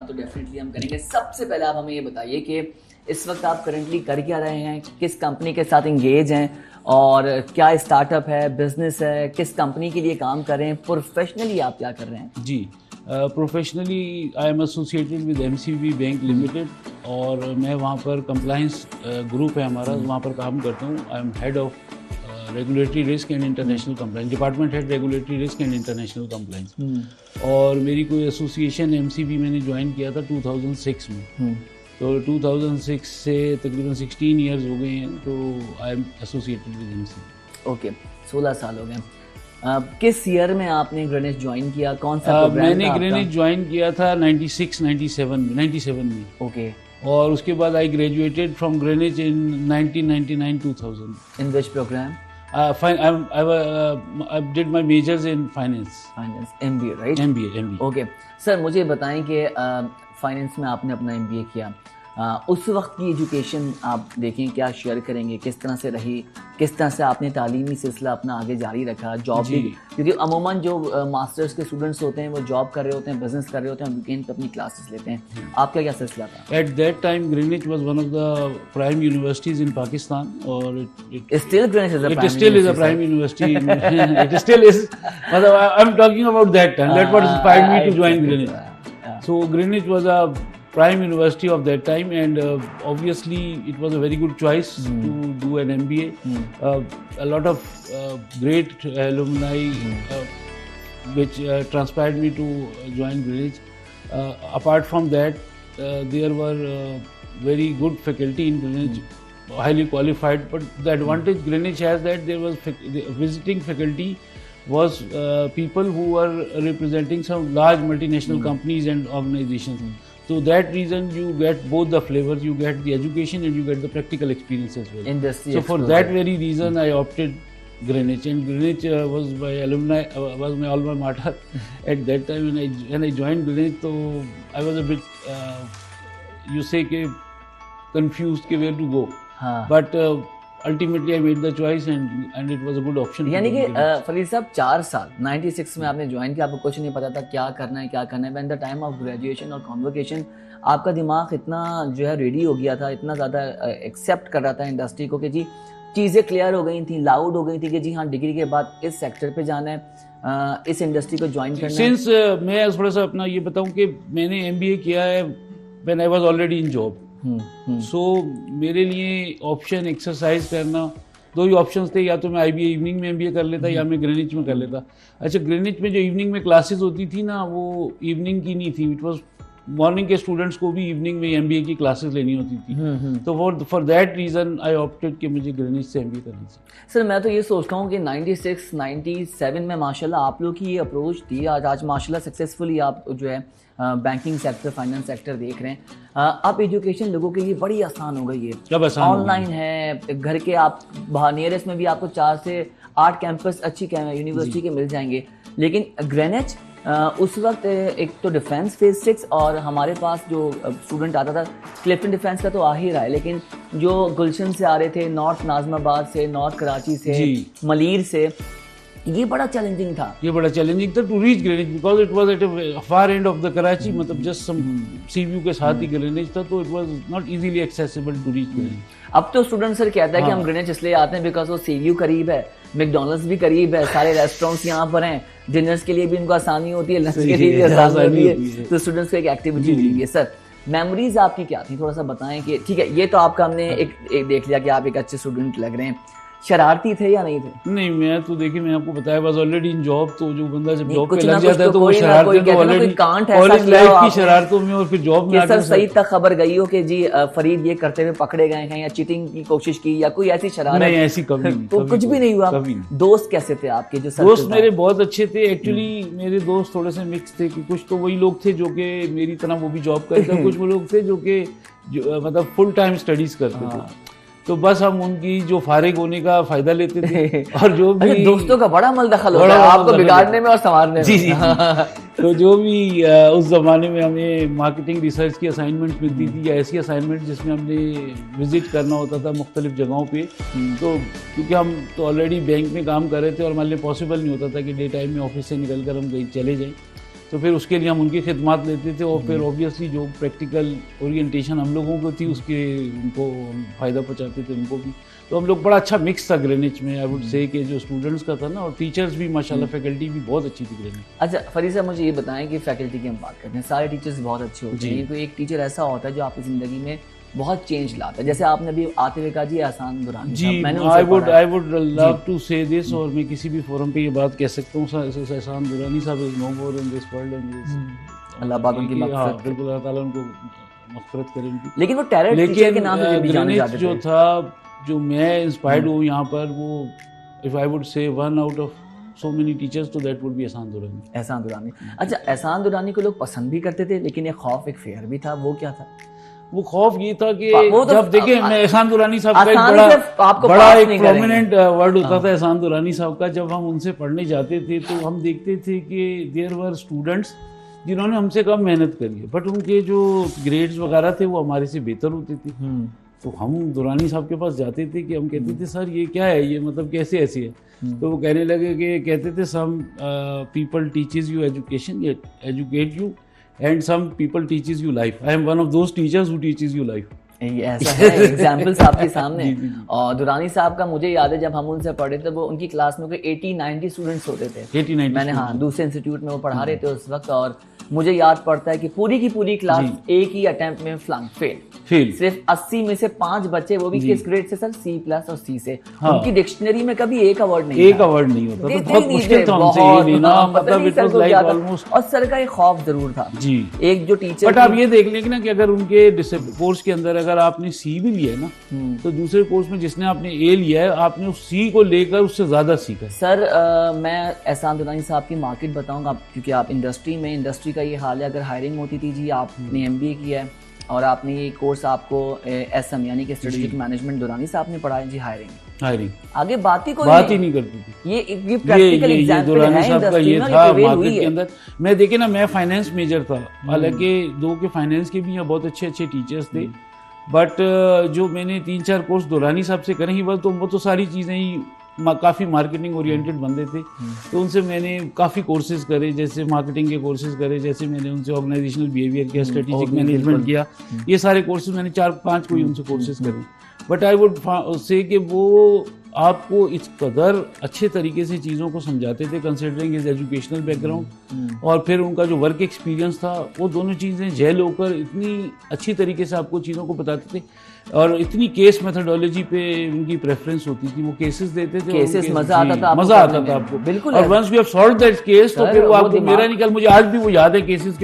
तो डेफिनेटली हम करेंगे। सबसे पहले आप हमें ये बताइए कि इस वक्त आप करंटली कर क्या रहे हैं, किस कंपनी के साथ इंगेज हैं और क्या स्टार्टअप है, बिजनेस है, किस कंपनी के लिए काम कर रहे हैं, प्रोफेशनली आप क्या कर रहे हैं? जी, professionally I am associated with MCB bank limited और मैं वहाँ पर कंप्लाइंस ग्रुप है हमारा, वहाँ पर काम करता हूँ। I am head of regulatory risk and international compliance, department head regulatory risk and international compliance. और मेरी कोई एसोसिएशन एमसीबी मैंने ज्वाइन किया था 2006 में। तो 2006 से तकरीबन 16 ईयर्स हो गए हैं, तो आई am associated with MCB. Okay, 16 साल हो गए। किस ईयर में आपने ग्रेनिच ज्वाइन किया, कौन सा प्रोग्राम मैंने था ग्रेनिच ज्वाइन किया था 97 में। ओके, और उसके बाद I graduated from Greenwich in 1999-2000। In which programme? I did my majors in finance. Finance, MBA, right? MBA. Okay sir, मुझे बताएं कि फाइनेंस में आपने अपना एमबीए किया, उस वक्त की एजुकेशन आप देखें, क्या शेयर करेंगे, किस तरह से रही, किस तरह से आपने तालीमी सिलसिला अपना आगे जारी रखा, जॉब भी? क्योंकि अमूमन जो मास्टर्स के स्टूडेंट्स होते हैं वो जॉब कर रहे होते हैं, बिजनेस कर रहे होते हैं, वीकेंड पे अपनी क्लासेस लेते हैं। आपका क्या सिलसिला था? At that time, Greenwich was one of the prime universities in Pakistan, or Still Greenwich is a prime still is a prime university. It still is. I'm talking about that time. That what inspired me to join Greenwich. So Greenwich was a prime university of that time, and obviously it was a very good choice to do an MBA. A lot of great alumni which transpired me to join Greenwich. Apart from that, there were very good faculty in Greenwich, highly qualified, but the advantage Greenwich has that there was the visiting faculty was people who were representing some large multinational companies and organizations. So that reason you get both the flavors, you get the education and you get the practical experience as well. Industry so exposure. for that very reason I opted Greenwich, and Greenwich was my alumni, was my alma mater at that time. When I joined Greenwich, so I was a bit you say ke confused ke where to go. But ultimately I made the choice and it was a good option. यानी कि फरीद साहब 4 साल 96 में आपने join किया, आपको कुछ नहीं पता था क्या करना है, क्या करना है। When the time of graduation और कॉन्वोकेशन आपका दिमाग इतना जो है रेडी हो गया था, इतना ज़्यादा एक्सेप्ट कर रहा था इंडस्ट्री को कि जी चीज़ें क्लियर हो गई थी, लाउड हो गई थी कि जी हाँ डिग्री के बाद इस सेक्टर पे जाना है, इस इंडस्ट्री को ज्वाइन करना है। सिंस मैं थोड़ा सा अपना ये बताऊँ कि मैंने MBA किया है when I was already in job. So मेरे लिए ऑप्शन एक्सरसाइज करना, दो ही ऑप्शंस थे, या तो मैं IBA इवनिंग में MBA कर लेता या मैं ग्रेनिच में कर लेता। अच्छा, ग्रेनिच में जो इवनिंग में क्लासेस होती थी ना, वो इवनिंग की नहीं थी, इट वाज मॉर्निंग के स्टूडेंट्स को भी इवनिंग में MBA की क्लासेस लेनी होती थी। तो for that reason I opted कि मुझे ग्रेनिच से MBA करना चाहिए। सर मैं तो ये सोचता हूँ कि 96, 97 में माशाल्लाह आप लोग की ये अप्रोच थी, आज माशाल्लाह सक्सेसफुली आप जो है बैंकिंग सेक्टर, फाइनेंस सेक्टर देख रहे हैं। अब एजुकेशन लोगों के लिए बड़ी आसान हो गई है, ऑनलाइन है, घर के आप बाहर नियरेस्ट में भी आपको 4 से 8 कैंपस अच्छी यूनिवर्सिटी के मिल जाएंगे। लेकिन ग्रेनिच उस वक्त एक तो डिफेंस फेज 6 और हमारे पास जो स्टूडेंट आता था क्लिफ्टन डिफेंस का तो आ ही रहा है, लेकिन जो गुलशन से आ रहे थे, नॉर्थ नाजमाबाद से, नॉर्थ कराची से, मलीर से, ये बड़ा चैलेंजिंग था। To reach Greenwich because it was at a far end of the Karachi, मतलब जस्ट सम सीव्यू के साथ ही ग्रेनिच था, तो it was not easily accessible to reach Greenwich. अब तो स्टूडेंट सर कहता है कि हम ग्रेनिच इसलिए आते हैं बिकॉज वो सीव्यू करीब है, मैकडॉनल्ड्स भी करीब है, सारे रेस्टोरेंट्स यहाँ पर हैं, डिनर्स के लिए भी इनको आसानी होती है, लंच के लिए भी आसानी होती है, तो स्टूडेंट्स को एक एक्टिविटी मिली है। सर मेमोरीज आपकी क्या थी, थोड़ा सा बताएं कि ठीक है ये तो आपका हमने एक देख लिया कि आप एक अच्छे स्टूडेंट लग रहे हैं, शरारती थे या नहीं थे? नहीं, मैं तो देखिए मैंने आपको बताया वाज ऑलरेडी इन जॉब, तो जो बंदा जब जॉब पे लग जाता है तो वो शरारतें तो ऑलरेडी कॉलेज लाइफ की शरारतों में और फिर जॉब में सर सही तक खबर गई हो कि जी फरीद ये करते हुए पकड़े गए हैं या चीटिंग की कोशिश की या कोई ऐसी शरारत? नहीं, ऐसी कभी नहीं, तो कुछ भी नहीं हुआ। दोस्त कैसे थे आपके? जो दोस्त मेरे बहुत अच्छे थे एक्चुअली। मेरे दोस्त थोड़े से मिक्स थे कि कुछ तो वही लोग थे जो कि मेरी तरह वो भी जॉब करते थे, कुछ वो लोग थे जो कि मतलब फुल टाइम स्टडीज करते थे, तो बस हम उनकी जो फारिग होने का फायदा लेते थे। और जो भी दोस्तों का बड़ा मल दखल होता है आपको बिगाड़ने में और संवारने में। जी। तो जो भी उस जमाने में हमें मार्केटिंग रिसर्च की असाइनमेंट मिलती थी या ऐसी असाइनमेंट जिसमें हमने विजिट करना होता था मुख्तलिफ जगहों पे, तो क्योंकि हम तो ऑलरेडी बैंक में काम कर रहे थे और हमारे लिए पॉसिबल नहीं होता था कि डे टाइम में ऑफिस से निकल कर हम कहीं चले जाएं, तो फिर उसके लिए हम उनकी खिदमत लेते थे और फिर ऑब्वियसली जो प्रैक्टिकल ओरिएंटेशन हम लोगों को थी उसके उनको फ़ायदा पहुँचाते थे उनको भी। तो हम लोग बड़ा अच्छा मिक्स था ग्रीनिच में, आई वुड से कि जो स्टूडेंट्स का था ना, और टीचर्स भी माशाल्लाह फैकल्टी भी बहुत अच्छी थी ग्रीनिच। अच्छा फरीद साहब, मुझे ये बताएं कि फैकल्टी की हम बात करते हैं, सारे टीचर्स बहुत अच्छे होते हैं, तो एक टीचर ऐसा होता है जो आपकी ज़िंदगी में बहुत चेंज लाता है, जैसे आपने अभी आते हुए कहा जी एहसान दुरानी जी, मैंने आई वुड लव टू से दिस, और मैं किसी भी फोरम पे ये बात कह सकता हूँ, एहसान दुरानी साहब is no more in this world and Allah पाक उनकी मग़फ़िरत बिल्कुल, अल्लाह ताला उनको मग़फ़िरत करे उनकी। लेकिन वो टैलेंट टीचर के नाम से भी जाने जाते थे। जो था, जो मैं इंस्पायर्ड हूँ यहाँ पर, वो if I would say one out of so many teachers, तो दैट वुड बी एहसान दुरानी। एहसान दुरानी। अच्छा, एहसान दुरानी को लोग पसंद भी करते थे, लेकिन एक खौफ, एक फेयर भी था, वो क्या था? वो खौफ ये था कि तो जब देखें, मैं एहसान दुरानी साहब का एक बड़ा एक प्रोमिनेंट वर्ड होता था एहसान दुरानी साहब का, जब हम उनसे पढ़ने जाते थे तो हम देखते थे कि देयर वर स्टूडेंट्स जिन्होंने हमसे कम मेहनत करी है, बट उनके जो ग्रेड्स वगैरह थे वो हमारे से बेहतर होते थे। तो हम दुरानी साहब के पास जाते थे कि हम कहते थे सर ये क्या है, ये मतलब कैसे ऐसे है? तो वो कहने लगे कि कहते थे some people teaches you education, educate you, and some people teaches you life. I am one of those teachers who teaches you life. ऐसा है, एग्जाम्पल्स आपके सामने। और दुरानी साहब का मुझे याद है, जब हम उनसे पढ़े थे, वो उनकी क्लास में कोई 80-90 स्टूडेंट्स होते थे। 80-90 मैंने दूसरे इंस्टीट्यूट में वो पढ़ा रहे थे उस वक्त, और मुझे याद पड़ता है कि पूरी की पूरी क्लास एक ही अटेम्प्ट में फ्लंक फेल। सिर्फ 80 में से 5 बच्चे, वो भी किस ग्रेड से सर? C+ और C से। उनकी डिक्शनरी में कभी एक अवर्ड नहीं, एक अवर्ड नहीं होता, तो बहुत मुश्किल था हमसे ये लेना, मतलब इट वाज लाइक ऑलमोस्ट। और सर का एक खौफ जरूर था जी, एक जो टीचर। बट आप ये देख लेंगे ना कि अगर उनके कोर्स के अंदर अगर आपने C भी लिया है ना, तो दूसरे कोर्स में जिसने आपने A लिया है, आपने उस C को लेकर उससे ज्यादा सीखा। सर मैं एहसान दुरानी साहब की मार्केट बताऊंगा, क्योंकि आप इंडस्ट्री का ये हाल है। अगर हायरिंग होती थी जी, आपने MBA किया है और आपने ये कोर्स आपको SM यानी कि स्ट्रेटेजिक मैनेजमेंट दुरानी साहब ने पढ़ाया जी, हायरिंग आगे बात ही नहीं करती थी। ये प्रैक्टिकल एग्जांपल है इंडस्ट्री में, मार्केट के अंदर। मैं देखे ना, मैं फाइनेंस मेजर था, हालांकि 2 के फाइनेंस के भी यहाँ बहुत अच्छे टीचर्स थे, बट जो मैंने 3-4 कोर्स दुरानी साहब से करे ही, वो तो सारी चीज़ें ही काफ़ी मार्केटिंग ओरिएंटेड बंदे थे, तो उनसे मैंने काफ़ी कोर्सेज करे, जैसे मार्केटिंग के कोर्सेज करे, जैसे मैंने उनसे ऑर्गेनाइजेशनल बिहेवियर किया, स्ट्रेटेजिक मैनेजमेंट किया, ये सारे कोर्सेज मैंने 4-5 कोई उनसे कोर्सेज करे। बट आई वुड से कि वो आपको इस कदर अच्छे तरीके से चीज़ों को समझाते थे, कंसिडरिंग इज एजुकेशनल बैकग्राउंड, और फिर उनका जो वर्क एक्सपीरियंस था, वो दोनों चीज़ें जेल होकर इतनी अच्छी तरीके से आपको चीज़ों को बताते थे, और इतनी केस मेथोडोलॉजी पे उनकी प्रेफरेंस होती थी। वो केसेस देते थे, मजा आता था आपको, बिल्कुल। और once we have solved that case, तो फिर वो आपको मेरा निकल, मुझे आज भी वो याद है केसेस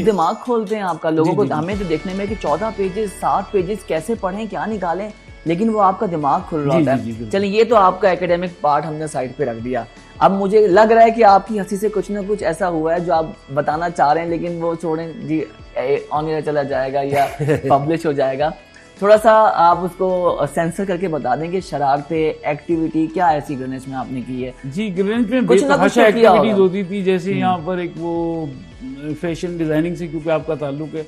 दिमाग खोलते हैं आपका, लोगों को हमें तो देखने में कि 14 पेजेस 7 पेजेस कैसे पढ़ें, क्या निकालें, लेकिन वो आपका दिमाग खुल रहा होता है। चलिए, ये तो आपका एकेडमिक पार्ट हमने साइड पे रख दिया। अब मुझे लग रहा है कि आपकी हंसी से कुछ ना कुछ ऐसा हुआ है जो आप बताना चाह रहे हैं, लेकिन वो छोड़ें जी, ऑन एयर चला जाएगा या पब्लिश हो जाएगा। थोड़ा सा आप उसको सेंसर करके बता दें कि शरारतें, एक्टिविटी क्या ऐसी ग्रीनिच में आपने की है? जी, ग्रीनिच में कुछ ना कुछ एक्टिविटीज होती थी, जैसे यहाँ पर एक वो फैशन डिजाइनिंग से क्योंकि आपका ताल्लुक है,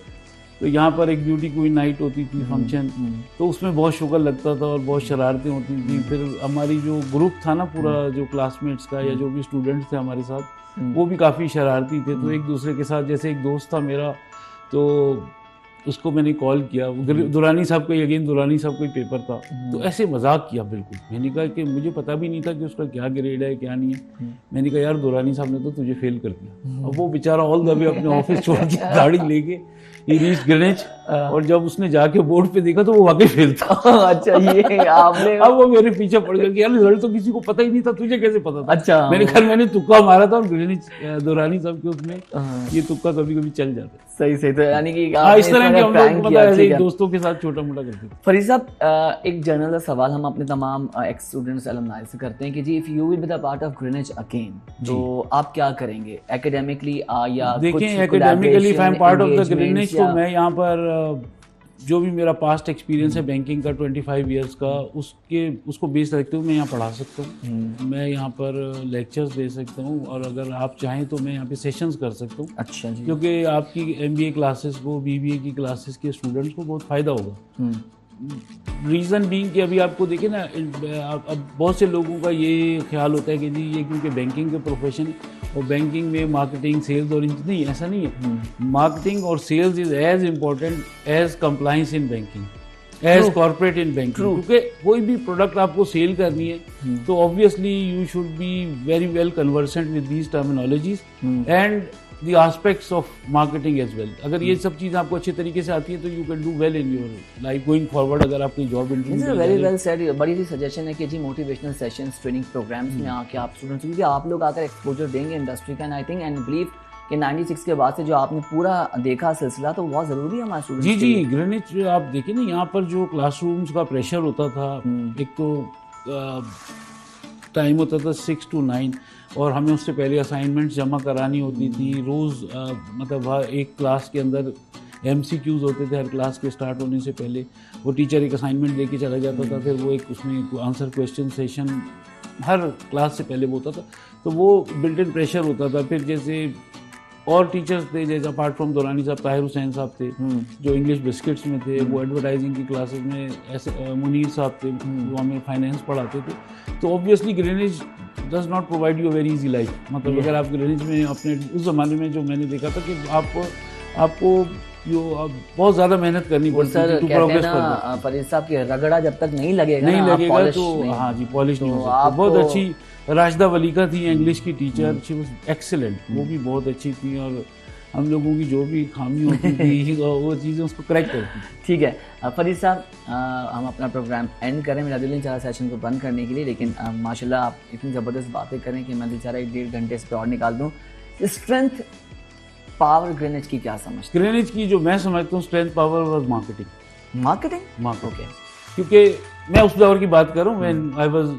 तो यहाँ पर एक ब्यूटी क्वीन नाइट होती थी, फंक्शन, तो उसमें बहुत शुगर लगता था और बहुत शरारतें होती थी। फिर हमारी जो ग्रुप था ना पूरा, जो क्लासमेट्स का या जो भी स्टूडेंट्स थे हमारे साथ, वो भी काफ़ी शरारती थे। तो एक दूसरे के साथ, जैसे एक दोस्त था मेरा, तो उसको मैंने कॉल किया, दुरानी साहब का, अगेन दुरानी साहब का ही पेपर था, तो ऐसे मजाक किया बिल्कुल। मैंने कहा कि मुझे पता भी नहीं था कि उसका क्या ग्रेड है क्या नहीं है। मैंने कहा यार दुरानी साहब ने तो तुझे फेल कर दिया। अब वो बेचारा ऑल द वे अपने ऑफिस छोड़ के गाड़ी लेके ही रीच ग्रीनिच, और जब उसने जाके बोर्ड पे देखा तो वो वाकई फेल था। अच्छा, ये आपने अब वो मेरे पीछे पड़ गया कि यार रिजल्ट तो किसी को पता ही नहीं था, तुझे कैसे पता था? अच्छा, मैंने तुक्का मारा था, और ग्रीनिच दुरानी साहब के उसमें ये तुक्का कभी कभी चल जाता है। सही तो यानी कि इस तरह के हम लोग मतलब दोस्तों के साथ छोटा मोटा करते थे। फरीद साहब, एक जनरल सवाल हम अपने तमाम एक्स स्टूडेंट्स एलुमनाई से करते हैं कि जी, if you will be the part of Greenwich again, तो आप क्या करेंगे एकेडमिकली? या देखें, academically if I am part of the Greenwich, तो मैं यहाँ पर जो भी मेरा पास्ट एक्सपीरियंस है बैंकिंग का 25 इयर्स का, उसको बेस रखते हुए मैं यहाँ पढ़ा सकता हूँ, मैं यहाँ पर लेक्चर्स दे सकता हूँ, और अगर आप चाहें तो मैं यहाँ पे सेशंस कर सकता हूँ। अच्छा जी, क्योंकि आपकी MBA क्लासेस को, BBA की क्लासेस के स्टूडेंट्स को बहुत फ़ायदा होगा। रीज़न बीइंग कि अभी आपको देखिए ना, अब बहुत से लोगों का ये ख्याल होता है कि जी ये क्योंकि बैंकिंग के प्रोफेशन, और बैंकिंग में मार्केटिंग सेल्स और नहीं, ऐसा नहीं है। मार्केटिंग और sales is as important as compliance in banking, as corporate in banking, क्योंकि कोई भी प्रोडक्ट आपको सेल करनी है तो obviously you should be very well conversant with these terminologies and the aspects of marketing as well. अगर ये सब चीज़ आपको अच्छे तरीके से आती है तो you can do well in your life going forward. अगर आपकी job interview very well said, बड़ी सी सजेशन है कि जी मोटिवेशनल सेशंस, ट्रेनिंग प्रोग्राम्स में आके आप स्टूडेंट्स, क्योंकि आप लोग आकर एक्सपोजर देंगे इंडस्ट्री का, and I think and believe कि 96 के बाद से जो आपने पूरा देखा सिलसिला तो बहुत ज़रूरी है हमारे स्टूडेंट्स। जी जी, ग्रीनिच आप देखिए ना, यहाँ पर जो क्लासरूम्स का प्रेशर होता था, एक तो टाइम होता था 6 to 9 और हमें उससे पहले असाइनमेंट्स जमा करानी होती थी रोज़। मतलब हर एक क्लास के अंदर MCQs होते थे हर क्लास के स्टार्ट होने से पहले। वो टीचर एक असाइनमेंट लेके चला जाता था, फिर वो एक उसमें आंसर क्वेश्चन सेशन हर क्लास से पहले वो होता था, तो वो बिल्ट इन प्रेशर होता था। फिर जैसे और टीचर्स थे, जैसे अपार्ट फ्रॉम दुरानी साहब, ताहिर हुसैन साहब थे जो इंग्लिश बिस्किट्स में थे, वो एडवर्टाइजिंग की क्लासेस में, ऐसे मुनीर साहब थे वो हमें फाइनेंस पढ़ाते थे। तो obviously Greenwich does not provide you very easy life. मतलब अगर आप ग्रीनिच में अपने उस ज़माने में जो मैंने देखा था कि आपको बहुत ज़्यादा मेहनत करनी पड़ती है टू प्रोग्रेस फर्दर। फरीद साहब की रगड़ा जब तक नहीं लगेगा तो हाँ जी, पॉलिश नहीं हो सकती। बहुत अच्छी राशिदा वलीका थी इंग्लिश की टीचर, शी वाज एक्सीलेंट, वो भी बहुत अच्छी थी और हम लोगों की जो भी खामी होती थी वो चीज़ें उसको करेक्ट करती थी। ठीक है फरीद साहब, हम अपना प्रोग्राम एंड करें, मेरा दिल नहीं चाह रहा सेशन को बंद करने के लिए, लेकिन माशाल्लाह आप इतनी ज़बरदस्त बातें करें कि मैं बेचारा 1-1.5 घंटे इस पर और निकाल दूँ। स्ट्रेंथ पावर ग्रीनिच की क्या समझते? ग्रीनिच की जो मैं समझता हूँ strength power was marketing. Okay, क्योंकि मैं उस दौर की बात करूँ when I was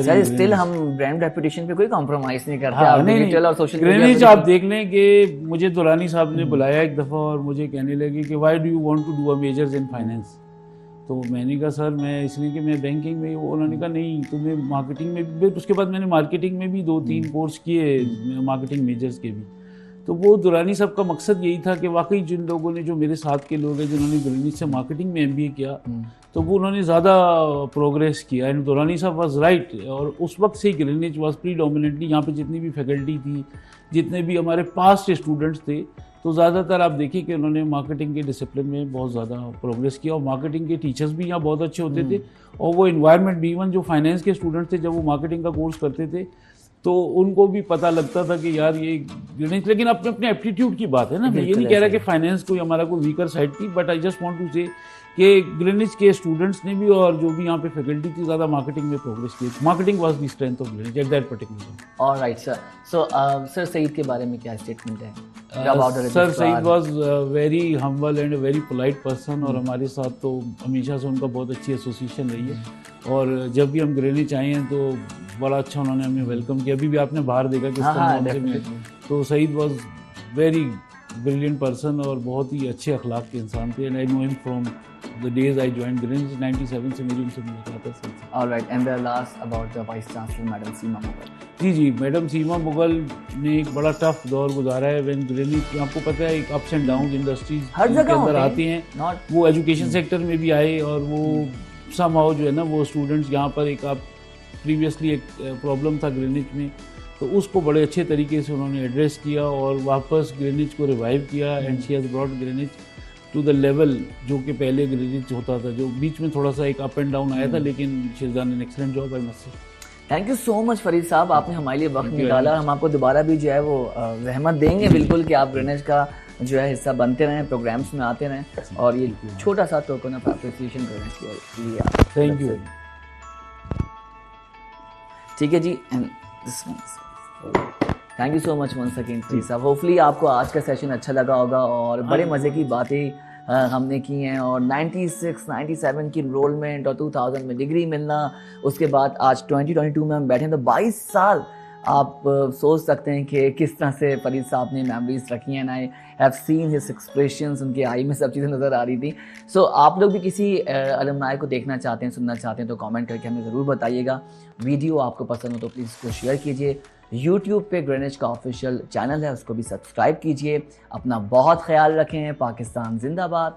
sir still हम ब्रांड रेपुटेशन पे कोई कॉम्प्रोमाइज नहीं करते। आप डिजिटल और सोशल ग्रीनिच आप देख लें कि मुझे दुरानी साहब ने बुलाया एक दफ़ा और मुझे कहने लगे कि why do you want to do a majors in finance. तो मैंने कहा सर मैं इसलिए कि मैं बैंकिंग में, उन्होंने कहा नहीं तुम्हें मार्केटिंग में भी। उसके बाद मैंने मार्केटिंग में भी 2-3 कोर्स किए, मार्केटिंग मेजर्स के भी। तो वो दुरानी साहब का मकसद यही था कि वाकई जिन लोगों ने, जो मेरे साथ के लोग हैं जिन्होंने ग्रीनिच से मार्केटिंग में MBA किया, तो वो उन्होंने ज़्यादा प्रोग्रेस किया। एंड दुरानी साहब वाज राइट। और उस वक्त से ग्रीनिच वाज प्रीडोमिनेटली, यहाँ पे जितनी भी फैकल्टी थी, जितने भी हमारे पास्ट स्टूडेंट्स थे, तो ज़्यादातर आप देखिए कि उन्होंने मार्केटिंग के डिसिप्लिन में बहुत ज़्यादा प्रोग्रेस किया। और मार्केटिंग के टीचर्स भी यहाँ बहुत अच्छे होते थे और वो इन्वायरमेंट भी, इवन जो फाइनेंस के स्टूडेंट्स थे जब वो मार्केटिंग का कोर्स करते थे तो उनको भी पता लगता था कि यार ये ग्रीनिच, लेकिन अपने अपने एप्टीट्यूड की बात है ना। मैं ये नहीं कह रहा कि फाइनेंस कोई हमारा कोई वीकर साइड थी, but I just want to say कि ग्रीनिच के स्टूडेंट्स ने भी और जो भी यहाँ पे फैकल्टी थी ज़्यादा मार्केटिंग में प्रोग्रेस की। Marketing was the strength of Greenwich at that particular. Alright sir, so sir Saeed के बारे में क्या स्टेटमेंट है? Sir Saeed was very humble and very polite person और हमारे साथ तो हमेशा से उनका बहुत अच्छी एसोसिएशन रही है। और जब भी हम ग्रीनिच आए हैं तो बड़ा अच्छा उन्होंने हमें वेलकम किया। अभी भी आपने बाहर देखा किस तरह से। तो Saeed was very brilliant person और बहुत ही अच्छे अखलाक के इंसान थे। And I know him from the days I join Greenwich, 97 से मेरी उनसे मुलाकात है। Alright, and the last about the vice chancellor madam Seema Mughal. जी, मैडम सीमा मुगल ने एक बड़ा टफ दौर गुजारा है। व्हेन ग्रीनिच, आपको पता है एक अप्स एंड डाउन इंडस्ट्रीज हर जगह के अंदर आती हैं। वो एजुकेशन सेक्टर में भी आए और वो समहाउ जो है ना, वो स्टूडेंट्स यहाँ पर एक प्रीवियसली एक प्रॉब्लम था ग्रीनिच में, तो उसको बड़े अच्छे तरीके से उन्होंने एड्रेस किया और वापस ग्रीनिच को रिवाइव किया। And she has brought Greenwich to the level जो कि पहले ग्रीनिच होता था, जो बीच में थोड़ा सा एक अप एंड डाउन आया था, लेकिन she has done an excellent job I must say. Thank you so much Farid साहब, आपने हमारे लिए वक्त निकाला। हम आपको दोबारा भी जो है वो रहमत देंगे बिल्कुल कि आप ग्रीनिच का जो है हिस्सा बनते रहें, प्रोग्राम्स में आते रहें और ये छोटा सा टोकन ऑफ एप्रिसिएशन ग्रीनिच के लिए। Thank you. ठीक है जी, and this thank you so much once again Farid साहब। होपफुली आपको आज का सेशन अच्छा लगा होगा और बड़े मज़े की बातें हमने की हैं। और 96, 97 की इनरोलमेंट और 2000 में डिग्री मिलना, उसके बाद आज 2022 में हम बैठे हैं, तो 22 साल आप सोच सकते हैं कि किस तरह से फरीद साहब ने मेमोरीज रखी हैं। I have seen his expressions, उनके आई में सब चीज़ें नज़र आ रही थी। सो आप लोग भी किसी अलुमनाई को देखना चाहते हैं, सुनना चाहते हैं, तो कमेंट करके हमें ज़रूर बताइएगा। वीडियो आपको पसंद हो तो प्लीज़ इसको शेयर कीजिए। यूट्यूब पे ग्रीनिच का ऑफिशियल चैनल है, उसको भी सब्सक्राइब कीजिए। अपना बहुत ख्याल रखें। पाकिस्तान जिंदाबाद।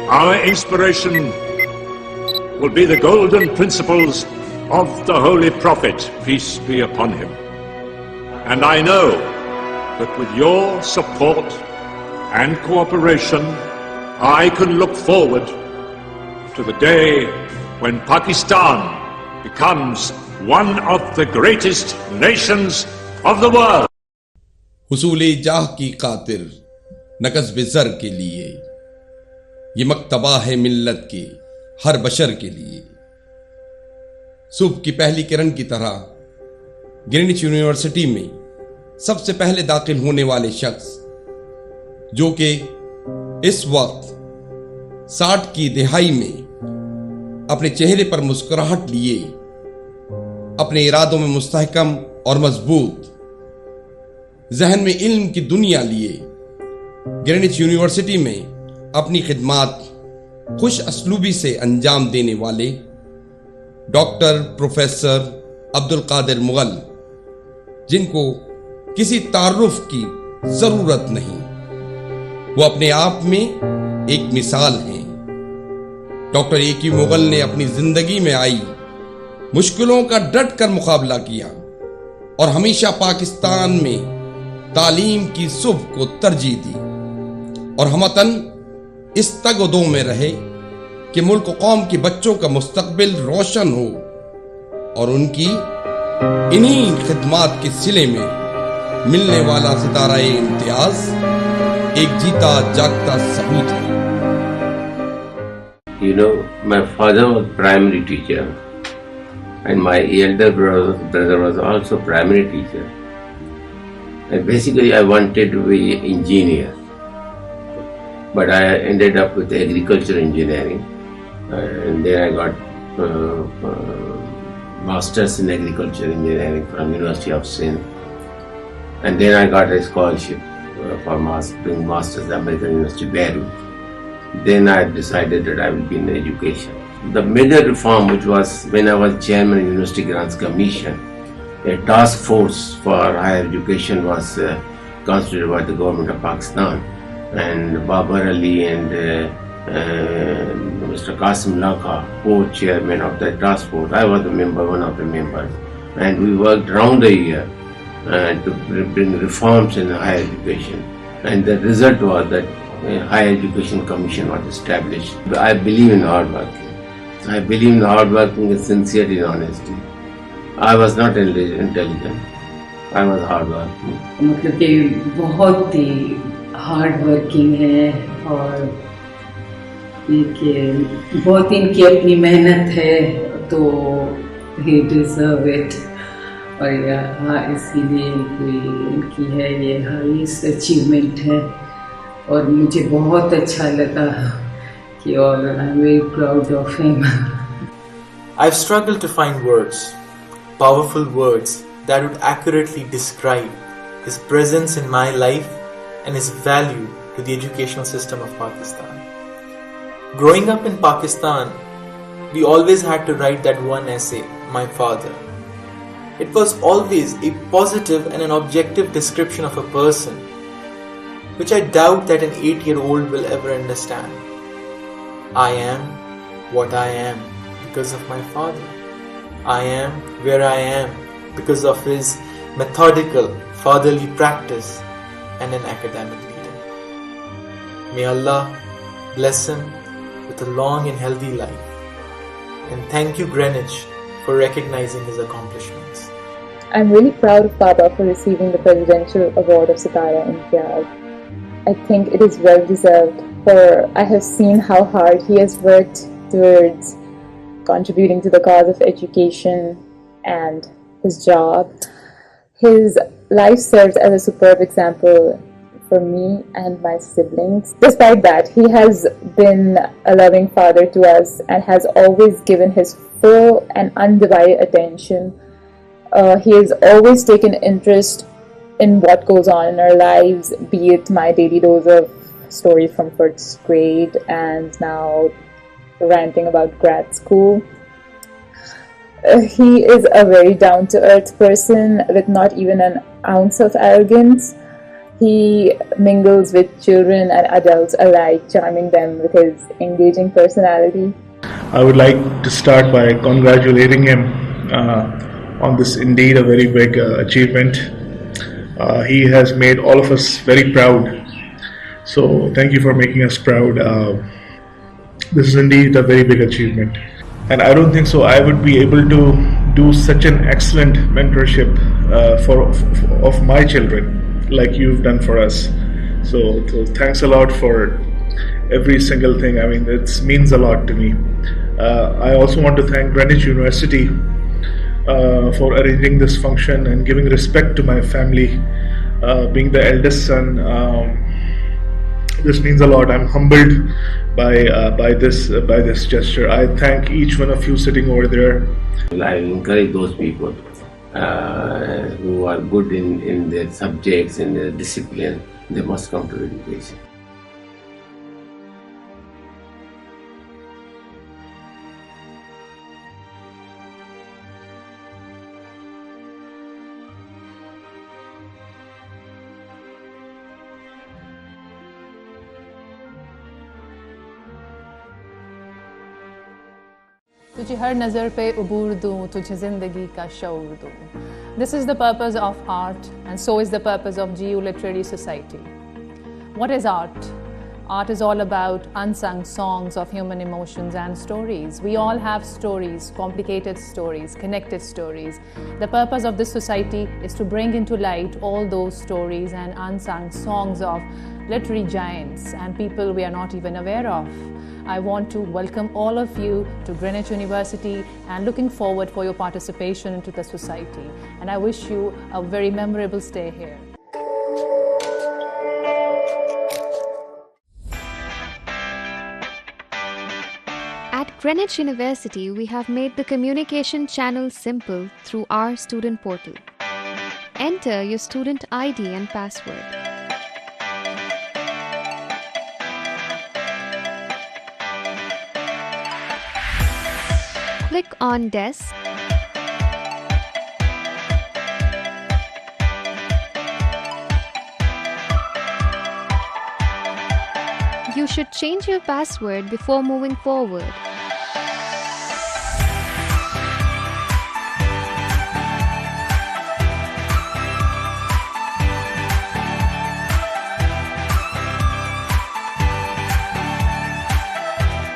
Our inspiration will be the golden principles of the Holy Prophet, peace be upon him. And I know that with your support and cooperation, I can look forward to the day when Pakistan becomes one of the greatest nations of the world. हुसूले जाह की खातिर नकस बेज़र के लिए ये मक्तबा है मिल्लत के हर बशर के लिए। सुबह की पहली किरण की तरह ग्रीनिच यूनिवर्सिटी में सबसे पहले दाखिल होने वाले शख्स, जो कि इस वक्त 60 की दिहाई में अपने चेहरे पर मुस्कुराहट लिए अपने इरादों में मुस्तहकम और मजबूत, जहन में इल्म की दुनिया लिए ग्रीनिच यूनिवर्सिटी में अपनी खिदमात खुश असलूबी से अंजाम देने वाले डॉक्टर प्रोफेसर अब्दुल कादिर मुगल, जिनको किसी तारुफ की जरूरत नहीं, वो अपने आप में एक मिसाल हैं। डॉक्टर ए.क्यू. मुगल ने अपनी जिंदगी में आई मुश्किलों का डट कर मुकाबला किया और हमेशा पाकिस्तान में तालीम की सुबह को तरजीह दी और हमतन इस तगदो में रहे कि मुल्क कौम के बच्चों का मुस्तकबिल रोशन हो, और उनकी इन्हीं खिदमात के सिले में मिलने वाला सितारा इम्तियाज एक जीता जागता सबूत है। You know, my father was primary teacher and my elder brother was also primary teacher. And basically I wanted to be engineer, but I ended up with agriculture engineering, and then I got masters in agriculture engineering from University of Sindh, and then I got a scholarship for doing masters at American University Beirut. Then I decided that I will be in education. The major reform, which was when I was chairman of University Grants Commission, a task force for higher education was constituted by the government of Pakistan, and Babar Ali and Mr. Qasim Lakha, co-chairman of that task force. I was one of the members, and we worked round the year to bring reforms in higher education, and the result was that a higher education commission was established. I believe in hard working. I believe in hard working and sincerity and honesty. I was not intelligent. I was hard working. मतलब कि बहुत ही hard working है और कि बहुत इनकी अपनी मेहनत है, तो he deserve it। और हाँ, इसीलिए इनकी है ये हाईएस्ट अचीवमेंट है, और मुझे बहुत अच्छा लगा कि और I am very proud of him. I've struggled to find words, powerful words that would accurately describe his presence in my life and his value to the educational system of Pakistan. Growing up in Pakistan, we always had to write that one essay, My Father. It was always a positive and an objective description of a person, which I doubt that an 8-year-old will ever understand. I am what I am because of my father. I am where I am because of his methodical fatherly practice and an academic leader. May Allah bless him with a long and healthy life. And thank you, Greenwich, for recognizing his accomplishments. I'm really proud of Baba for receiving the Presidential Award of Sitara Imtiaz. I think it is well deserved, for I have seen how hard he has worked towards contributing to the cause of education and his job. His life serves as a superb example for me and my siblings. Despite that, he has been a loving father to us and has always given his full and undivided attention. He has always taken interest in what goes on in our lives, be it my daily dose of story from first grade and now ranting about grad school. He is a very down-to-earth person with not even an ounce of arrogance. He mingles with children and adults alike, charming them with his engaging personality. I would like to start by congratulating him on this indeed a very big achievement. He has made all of us very proud. So thank you for making us proud. This is indeed a very big achievement. And I don't think so I would be able to do such an excellent mentorship of my children like you've done for us. So thanks a lot for every single thing. I mean, it means a lot to me. I also want to thank Greenwich University for arranging this function and giving respect to my family. Being the eldest son, this means a lot. I'm humbled by this gesture. I thank each one of you sitting over there. I encourage those people who are good in their subjects, in their discipline. They must come to education. तुझे हर नज़र पे उबूर दूँ, तुझे ज़िंदगी का शऊर दूँ. This is the purpose of art, and so is the purpose of GU Literary Society. What is art? Art is all about unsung songs of human emotions and stories. We all have stories, complicated stories, connected stories. The purpose of this society is to bring into light all those stories and unsung songs of literary giants and people we are not even aware of. I want to welcome all of you to Greenwich University and looking forward for your participation into the society. And I wish you a very memorable stay here. At Greenwich University, we have made the communication channel simple through our student portal. Enter your student ID and password. Click on Desk. You should change your password before moving forward.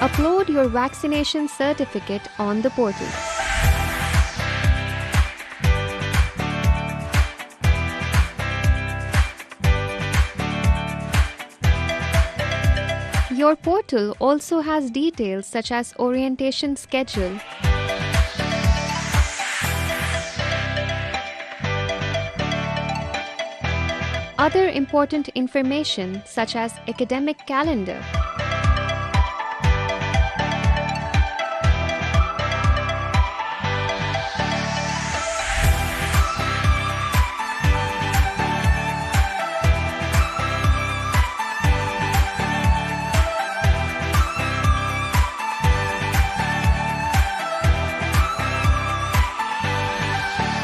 Upload your vaccination certificate on the portal. Your portal also has details such as orientation schedule, other important information such as academic calendar,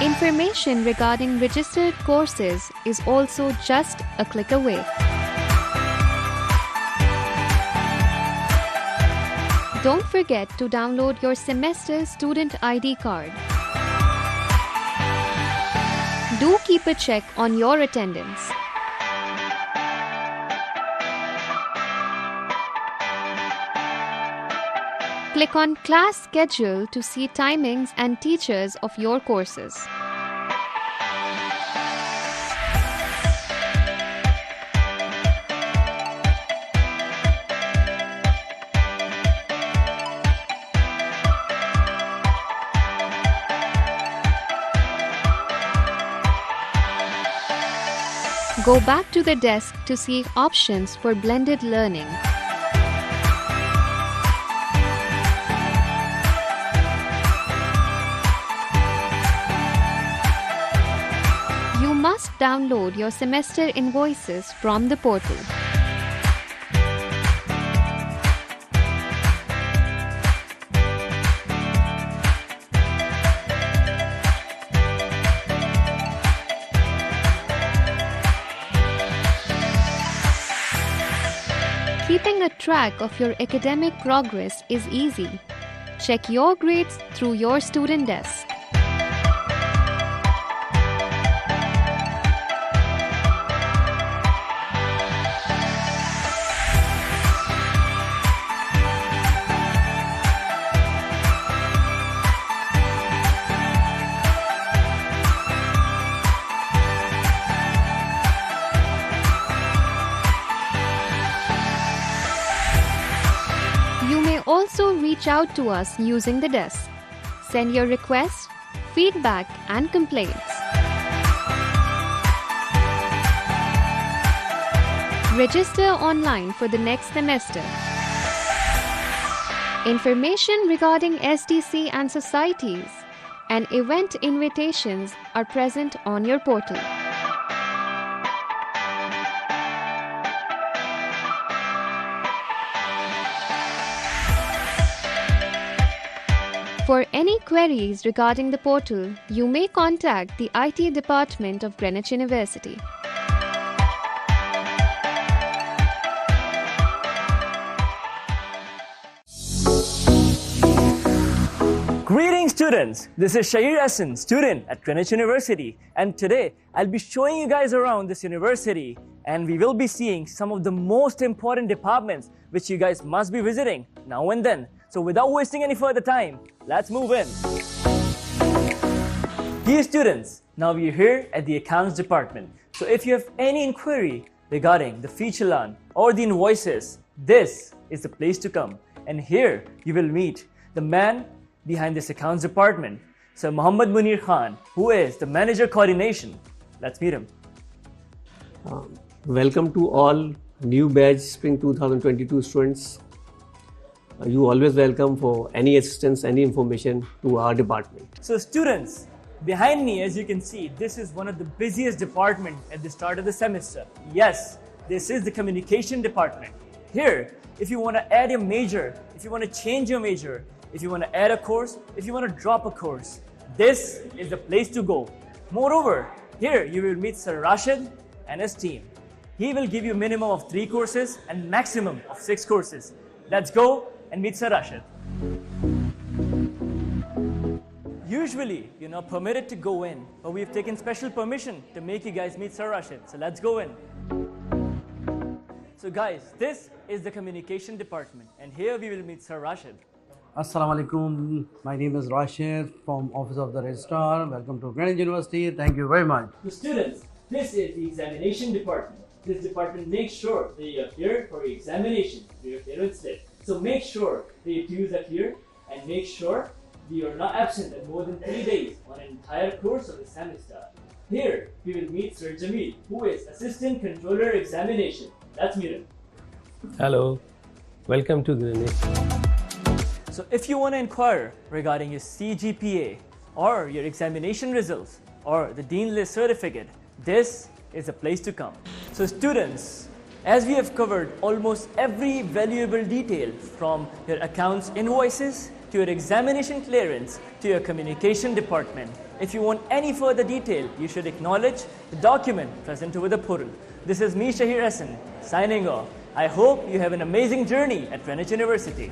information regarding registered courses is also just a click away. Don't forget to download your semester student ID card. Do keep a check on your attendance. Click on Class Schedule to see timings and teachers of your courses. Go back to the desk to see options for blended learning. You must download your semester invoices from the portal. Keeping a track of your academic progress is easy. Check your grades through your student desk. You may also reach out to us using the desk. Send your requests, feedback, and complaints. Register online for the next semester. Information regarding SDC and societies and event invitations are present on your portal. For any queries regarding the portal, you may contact the IT department of Greenwich University. Greetings students, this is Shahir Hassan, student at Greenwich University, and today I'll be showing you guys around this university and we will be seeing some of the most important departments which you guys must be visiting now and then. So without wasting any further time, let's move in. Dear students, now we're here at the accounts department. So if you have any inquiry regarding the feature loan or the invoices, this is the place to come. And here you will meet the man behind this accounts department, Sir Muhammad Munir Khan, who is the manager coordination. Let's meet him. Welcome to all new batch Spring 2022 students. You always welcome for any assistance, any information to our department. So students, behind me, as you can see, this is one of the busiest departments at the start of the semester. Yes, this is the communication department. Here, if you want to add a major, if you want to change your major, if you want to add a course, if you want to drop a course, this is the place to go. Moreover, here you will meet Sir Rashid and his team. He will give you minimum of 3 courses and maximum of 6 courses. Let's go and meet Sir Rashid. Usually, you're not permitted to go in, but we've taken special permission to make you guys meet Sir Rashid. So let's go in. So guys, this is the communication department, and here we will meet Sir Rashid. Assalamu alaikum. My name is Rashid from Office of the Registrar. Welcome to Greenwich University. Thank you very much. So students, this is the examination department. This department makes sure that you appear for your examination, for your clearance slip. So make sure that your dues are clear and make sure that you are not absent at more than 3 days on an entire course of the semester. Here, we will meet Sir Jamil, who is Assistant Controller Examination. Let's meet him. Hello, welcome to Greenwich. So if you want to inquire regarding your CGPA or your examination results or the Dean List certificate, this is the place to come. So students, as we have covered almost every valuable detail from your accounts invoices to your examination clearance to your communication department, if you want any further detail, you should acknowledge the document present over the portal. This is me, Shahir Hassan, signing off. I hope you have an amazing journey at Greenwich University.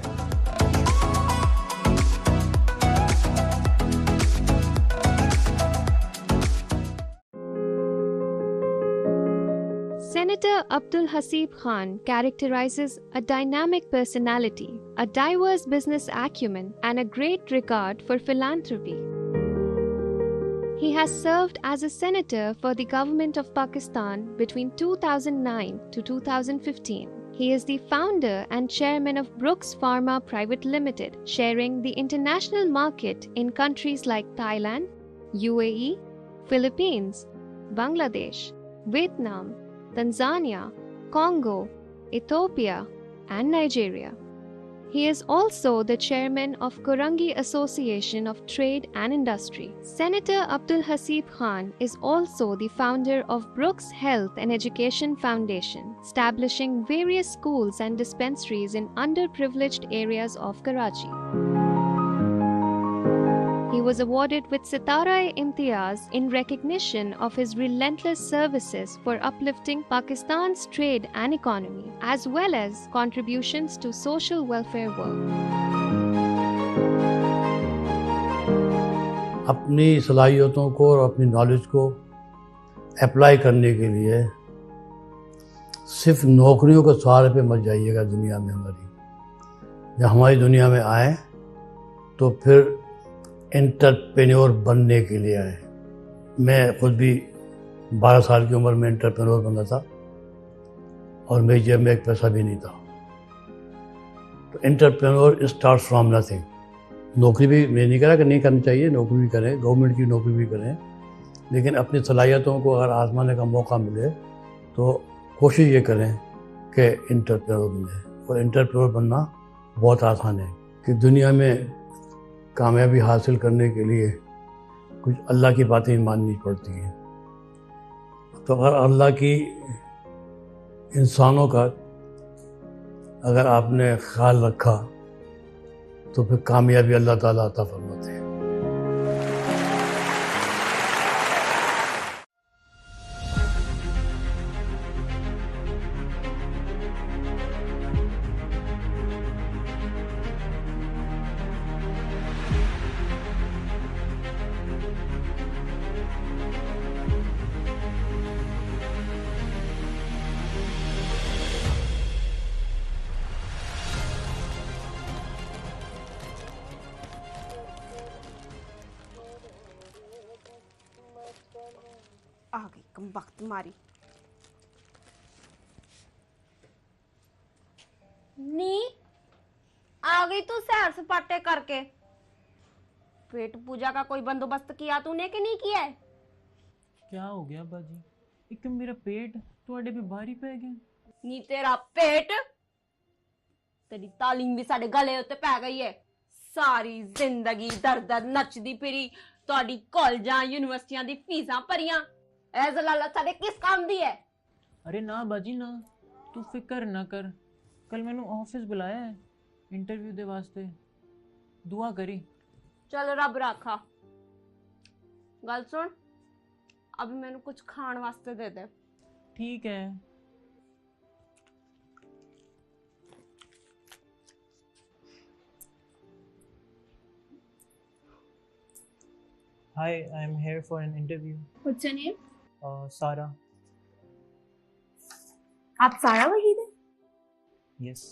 Senator Abdul Hasib Khan characterizes a dynamic personality, a diverse business acumen, and a great regard for philanthropy. He has served as a senator for the government of Pakistan between 2009 to 2015. He is the founder and chairman of Brooks Pharma Private Limited, sharing the international market in countries like Thailand, UAE, Philippines, Bangladesh, Vietnam, Tanzania, Congo, Ethiopia, and Nigeria. He is also the chairman of Kurangi Association of Trade and Industry. Senator Abdul Hasib Khan is also the founder of Brooks Health and Education Foundation, establishing various schools and dispensaries in underprivileged areas of Karachi. He was awarded with Sitara-e-Imtiaz in recognition of his relentless services for uplifting Pakistan's trade and economy, as well as contributions to social welfare work. अपनी सलाहियतों को और अपनी knowledge को apply करने के लिए सिर्फ नौकरियों के सहारे पे मत जाइएगा दुनिया में हमारी। जब हमारी दुनिया में आए तो फिर एंटरप्रेन्योर बनने के लिए आए। मैं खुद भी 12 साल की उम्र में एंटरप्रेन्योर बना था और मेरी जेब में एक पैसा भी नहीं था। तो एंटरप्रेन्योर स्टार्ट्स फ्रॉम नथिंग। नौकरी भी मैं नहीं कह रहा कि नहीं करनी चाहिए, नौकरी भी करें, गवर्नमेंट की नौकरी भी करें, लेकिन अपनी सलाहियतों को अगर आजमाने का मौका मिले तो कोशिश ये करें कि एंटरप्रेन्योर बने। और एंटरप्रेन्योर बनना बहुत आसान है कि दुनिया में कामयाबी हासिल करने के लिए कुछ अल्लाह की बातें माननी पड़ती हैं। तो अगर अल्लाह की इंसानों का अगर आपने ख्याल रखा तो फिर कामयाबी अल्लाह ताला अता फरमाते हैं। आ गई कम वक्त मारी। नी आ गई तू सैर सपाटे करके। पेट पूजा का कोई बंदोबस्त किया तूने कि नहीं किया है? क्या हो गया बाजी? एक तो मेरा पेट ਤੁਹਾਡੇ पे भारी पै गया। नी तेरा पेट तेरी तालीम भी साडे गले उत्ते पै गई है। सारी जिंदगी दर दर नचदी फिरी, ਤੁਹਾਡੀ ਕਾਲਜਾਂ यूनिवर्सिटियां दी फीसां भरियां। ऐ जलाला साडे किस काम दी है? अरे ना बाजी ना, तू फिक्र ना कर। कल मैंने ऑफिस बुलाया है इंटरव्यू दे वास्ते, दुआ करी। चल रब राखा। गल सुन, अभी मैंने कुछ खान वास्ते दे दे। ठीक है। Hi, I'm here for an interview. What's your name? Sarah. आप सारा वहीद है? Yes.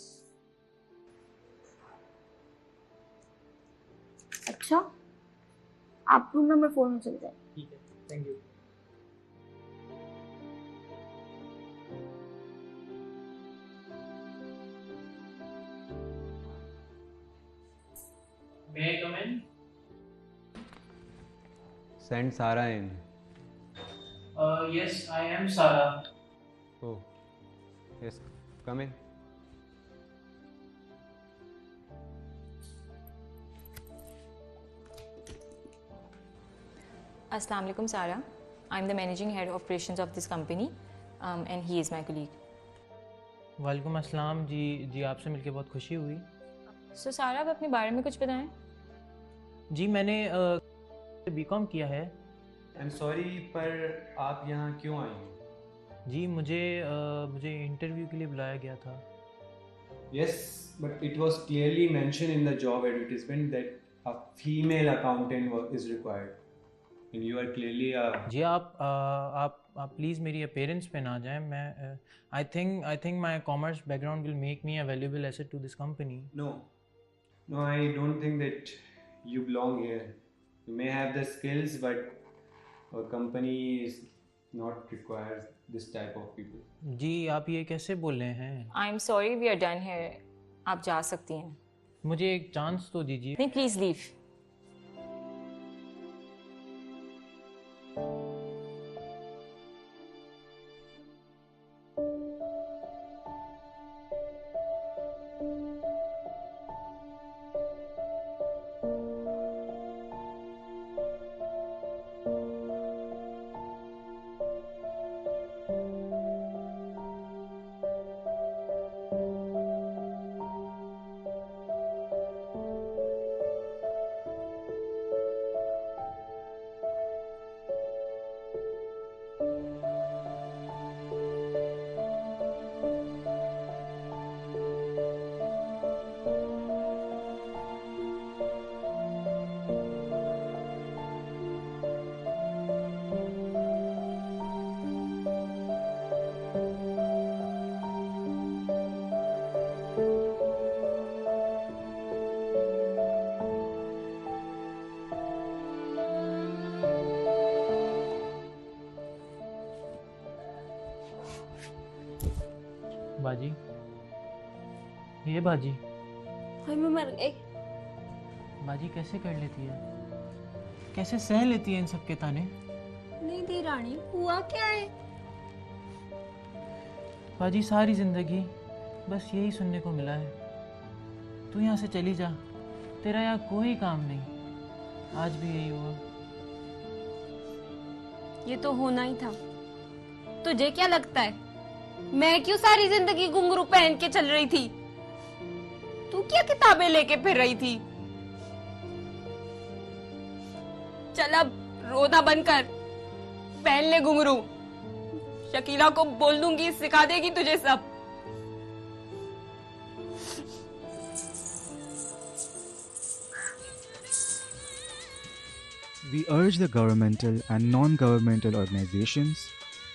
अच्छा, आप रूम नंबर 4 में चले जाए। ठीक है, thank you. May I come in? Send Sarah in. Yes, I am Sarah. Oh, yes, come in. Assalamu alaikum, Sarah. I'm the managing head of operations of this company, and he is my colleague. वालेकुम अस्सलाम जी। जी आपसे मिलके बहुत खुशी हुई। So, सारा आप अपने बारे में कुछ बताएं। जी मैंने बीकॉम किया है। I'm sorry, पर आप यहाँ क्यों आई हो? जी मुझे इंटरव्यू के लिए बुलाया गया था। Yes, but it was clearly mentioned in the job advertisement that a female accountant is required, and you are clearly a. जी आप प्लीज़ मेरी अपीयरेंस पे ना जाएं। मैं I think my commerce background will make me a valuable asset to this company. No, I don't think that you belong here. You may have the skills, but our company is not requires this type of people. जी आप ये कैसे बोल रहे हैं? I'm sorry, we are done here. आप जा सकती हैं। मुझे एक चांस तो दीजिए। नहीं, प्लीज़ लीव। बाजी, ये बाजी, हाय मैं मर गई। बाजी कैसे कर लेती है, कैसे सह लेती है इन सब के ताने? नहीं दी रानी, हुआ क्या है? बाजी सारी जिंदगी बस यही सुनने को मिला है, तू यहाँ से चली जा, तेरा यहाँ कोई काम नहीं। आज भी यही हुआ। ये तो होना ही था। तुझे क्या लगता है मैं क्यों सारी जिंदगी घुंघरू पहन के चल रही थी? तू क्या किताबें लेके फिर रही थी? चल अब रोना बंद कर, पहन ले घुंघरू। शकीला को बोल दूंगी, सिखा देगी तुझे सब। We urge the governmental and non-governmental organizations,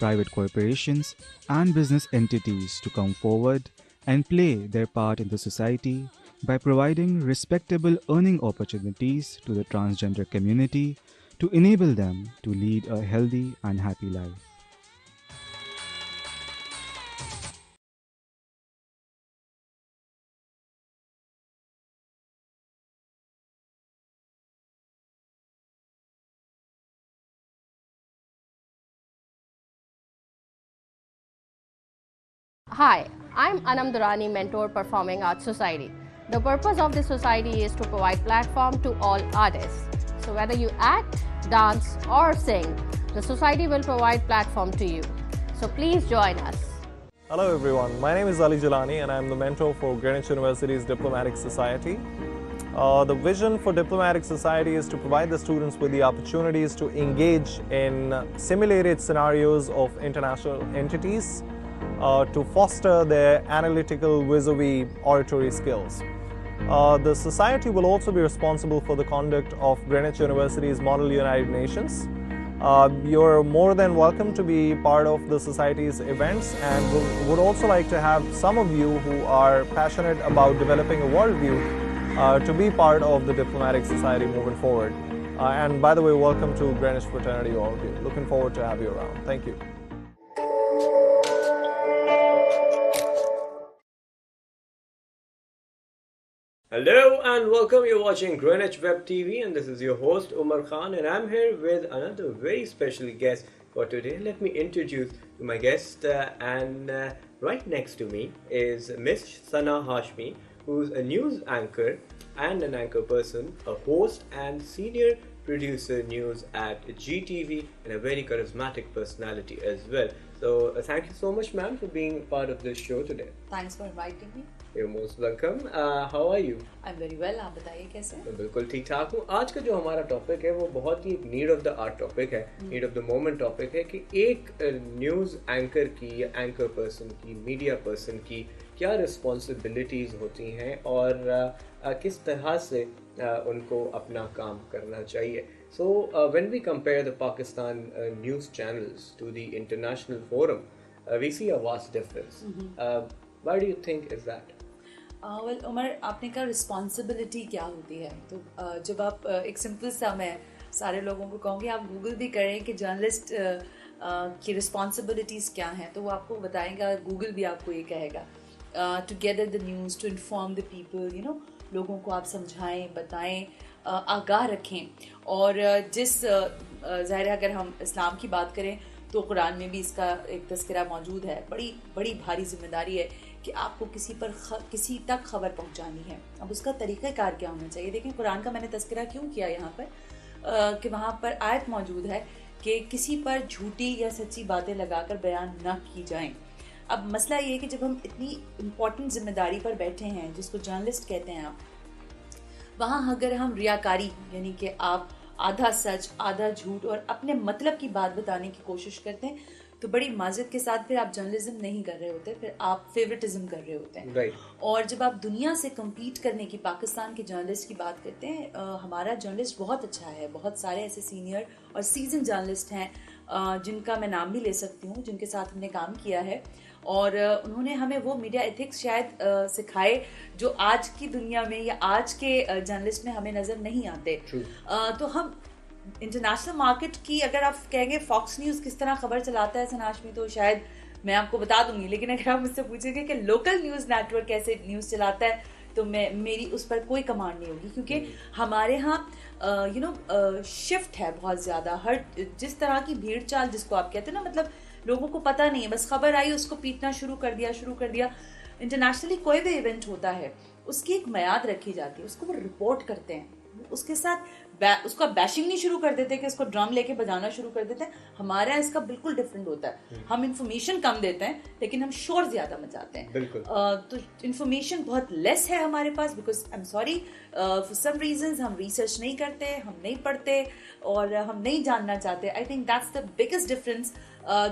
private corporations, and business entities to come forward and play their part in the society by providing respectable earning opportunities to the transgender community to enable them to lead a healthy and happy life. Hi, I'm Anam Durrani, Mentor Performing Arts Society. The purpose of this society is to provide platform to all artists. So whether you act, dance or sing, the society will provide platform to you. So please join us. Hello everyone, my name is Ali Jalani and I'm the mentor for Greenwich University's Diplomatic Society. The vision for Diplomatic Society is to provide the students with the opportunities to engage in simulated scenarios of international entities to foster their analytical vis-a-vis oratory skills. The Society will also be responsible for the conduct of Greenwich University's Model United Nations. You're more than welcome to be part of the Society's events, and would also like to have some of you who are passionate about developing a worldview to be part of the Diplomatic Society moving forward. And by the way, welcome to Greenwich Fraternity, all of you. Looking forward to have you around. Thank you. Hello and welcome. You're watching Greenwich Web TV and this is your host Umar Khan, and I'm here with another very special guest for today. Let me introduce my guest, and right next to me is Miss Sana Hashmi, who's a news anchor and an anchor person, a host and senior producer news at GTV, and a very charismatic personality as well. So thank you so much, ma'am, for being part of this show today. Thanks for inviting me. You're most welcome. How are you? I'm very well. आप बताइए कैसे? मैं बिल्कुल ठीक ठाक हूँ. आज का जो हमारा टॉपिक है वो बहुत ही need of the art topic है, need of the moment topic है कि एक न्यूज़ एंकर की या एंकर पर्सन की, मीडिया पर्सन की क्या रिस्पॉन्सिबिलिटीज़ होती हैं और किस तरह से उनको अपना काम करना चाहिए. So when we compare the Pakistan news channels to the international forum, we see a vast difference. Why do you think is that? Well, Umar, आपने कहा रिस्पॉन्सिबिलिटी क्या होती है, तो जब आप एक सिंपल सा मैं सारे लोगों को कहूँगी आप गूगल भी करें कि जर्नलिस्ट की रिस्पॉन्सिबिलिटीज़ क्या हैं, तो वो आपको बताएगा, गूगल भी आपको ये कहेगा, to gather the news, to inform the people, you know, लोगों को आप समझाएं, बताएं, आगाह रखें. और जिस ज़ाहिर है अगर हम इस्लाम की बात करें तो कुरान में भी इसका एक तज़किरा मौजूद है. बड़ी बड़ी भारी जिम्मेदारी है कि आपको किसी तक खबर पहुंचानी है. अब उसका तरीक़ाकार क्या होना चाहिए. देखें, कुरान का मैंने तज़किरा क्यों किया यहाँ पर कि वहाँ पर आयत मौजूद है कि किसी पर झूठी या सच्ची बातें लगाकर बयान ना की जाएं. अब मसला ये है कि जब हम इतनी इम्पोर्टेंट जिम्मेदारी पर बैठे हैं, जिसको जर्नलिस्ट कहते हैं आप, वहाँ अगर हम रियाकारी यानी कि आप आधा सच आधा झूठ और अपने मतलब की बात बताने की कोशिश करते हैं, तो बड़ी माजरत के साथ फिर आप जर्नलिज्म नहीं कर रहे होते, फिर आप फेवरेटिज्म कर रहे होते हैं. Right. और जब आप दुनिया से कम्पीट करने की, पाकिस्तान के जर्नलिस्ट की बात करते हैं, हमारा जर्नलिस्ट बहुत अच्छा है. बहुत सारे ऐसे सीनियर और सीजन जर्नलिस्ट हैं जिनका मैं नाम भी ले सकती हूँ, जिनके साथ हमने काम किया है, और उन्होंने हमें वो मीडिया एथिक्स शायद सिखाए जो आज की दुनिया में या आज के जर्नलिस्ट में हमें नज़र नहीं आते. तो हम इंटरनेशनल मार्केट की अगर आप कहेंगे फॉक्स न्यूज़ किस तरह खबर चलाता है सनाशमी, तो शायद मैं आपको बता दूंगी, लेकिन अगर आप मुझसे पूछेंगे कि लोकल न्यूज़ नेटवर्क कैसे न्यूज़ चलाता है, तो मेरी उस पर कोई कमांड नहीं होगी, क्योंकि हमारे यहाँ शिफ्ट है बहुत ज़्यादा। हर जिस तरह की भीड़ चाल जिसको आप कहते हैं ना, मतलब लोगों को पता नहीं है, बस खबर आई उसको पीटना शुरू कर दिया। इंटरनेशनली कोई भी इवेंट होता है उसकी एक मियाद रखी जाती है, उसको वो रिपोर्ट करते हैं, उसके साथ उसका बैशिंग नहीं शुरू कर देते कि उसको ड्रम लेके बजाना शुरू कर देते हैं। हमारे यहाँ इसका बिल्कुल डिफरेंट होता है। हम इंफॉर्मेशन कम देते हैं लेकिन हम शोर ज्यादा मचाते हैं। तो इंफॉर्मेशन बहुत लेस है हमारे पास, because I am sorry, for some reasons हम रिसर्च नहीं करते, हम नहीं पढ़ते और हम नहीं जानना चाहते। I think that's the biggest difference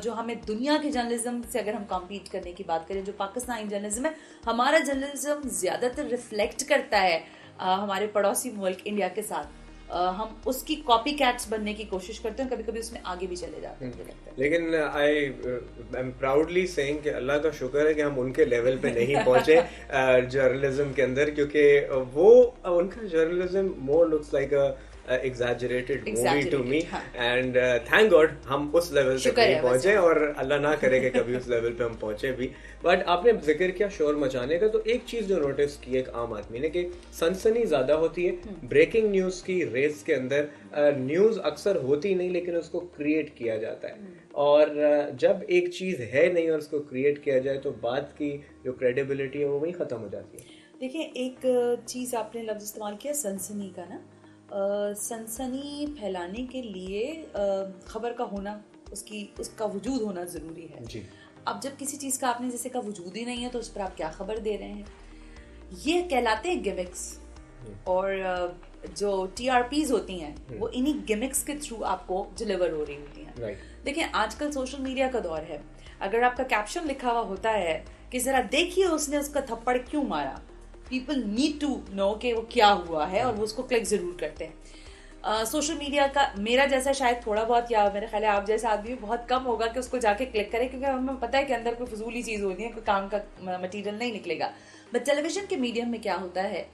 जो हमें दुनिया के जर्नलिज्म से अगर हम कॉम्पीट करने की बात करें, जो पाकिस्तानी जर्नलिज्म है, हमारा जर्नलिज्म ज्यादातर रिफ्लेक्ट करता है हमारे पड़ोसी मुल्क इंडिया के साथ। हम उसकी कॉपी कैट्स बनने की कोशिश करते हैं, कभी कभी उसमें आगे भी चले जाते हैं। लेकिन आई एम प्राउडली सेइंग कि अल्लाह का शुक्र है कि हम उनके लेवल पे नहीं पहुंचे जर्नलिज्म के अंदर, क्योंकि वो उनका journalism more looks like a exaggerated movie to me, and thank God हम उस लेवल तक नहीं पहुंचे, और अल्लाह ना करे कि कभी उस लेवल पे हम पहुंचे भी। बट आपने जिक्र किया शोर मचाने का, तो एक चीज जो नोटिस की एक आम आदमी ने कि सनसनी ज्यादा होती है ब्रेकिंग न्यूज की रेस के अंदर। न्यूज अक्सर होती नहीं लेकिन उसको क्रिएट किया जाता है, और जब एक चीज है नहीं और उसको क्रिएट किया जाए तो बात की जो क्रेडिबिलिटी है वो वहीं खत्म हो जाती है। देखिए, एक चीज आपने लफ्ज इस्तेमाल किया सनसनी का ना, सनसनी फैलाने के लिए खबर का होना, उसका वजूद होना ज़रूरी है जी। अब जब किसी चीज़ का आपने जैसे का वजूद ही नहीं है तो उस पर आप क्या खबर दे रहे हैं, ये कहलाते हैं गिमिक्स। और जो TRPs होती हैं वो इन्हीं गिमिक्स के थ्रू आपको डिलीवर हो रही होती हैं। देखिए, आजकल सोशल मीडिया का दौर है, अगर आपका कैप्शन लिखा हुआ होता है कि ज़रा देखिए उसने उसका थप्पड़ क्यों मारा, पीपल नीड टू नो कि वो क्या हुआ है, और वो उसको क्लिक जरूर करते हैं। सोशल मीडिया का मेरा जैसा शायद थोड़ा बहुत, या मेरे ख्याल है आप जैसा आदमी बहुत कम होगा कि उसको जाके क्लिक करे, क्योंकि हमें पता है कि अंदर कोई फजूली चीज होती है, कोई काम का मटेरियल नहीं निकलेगा। बट टेलीविजन के मीडियम में क्या होता है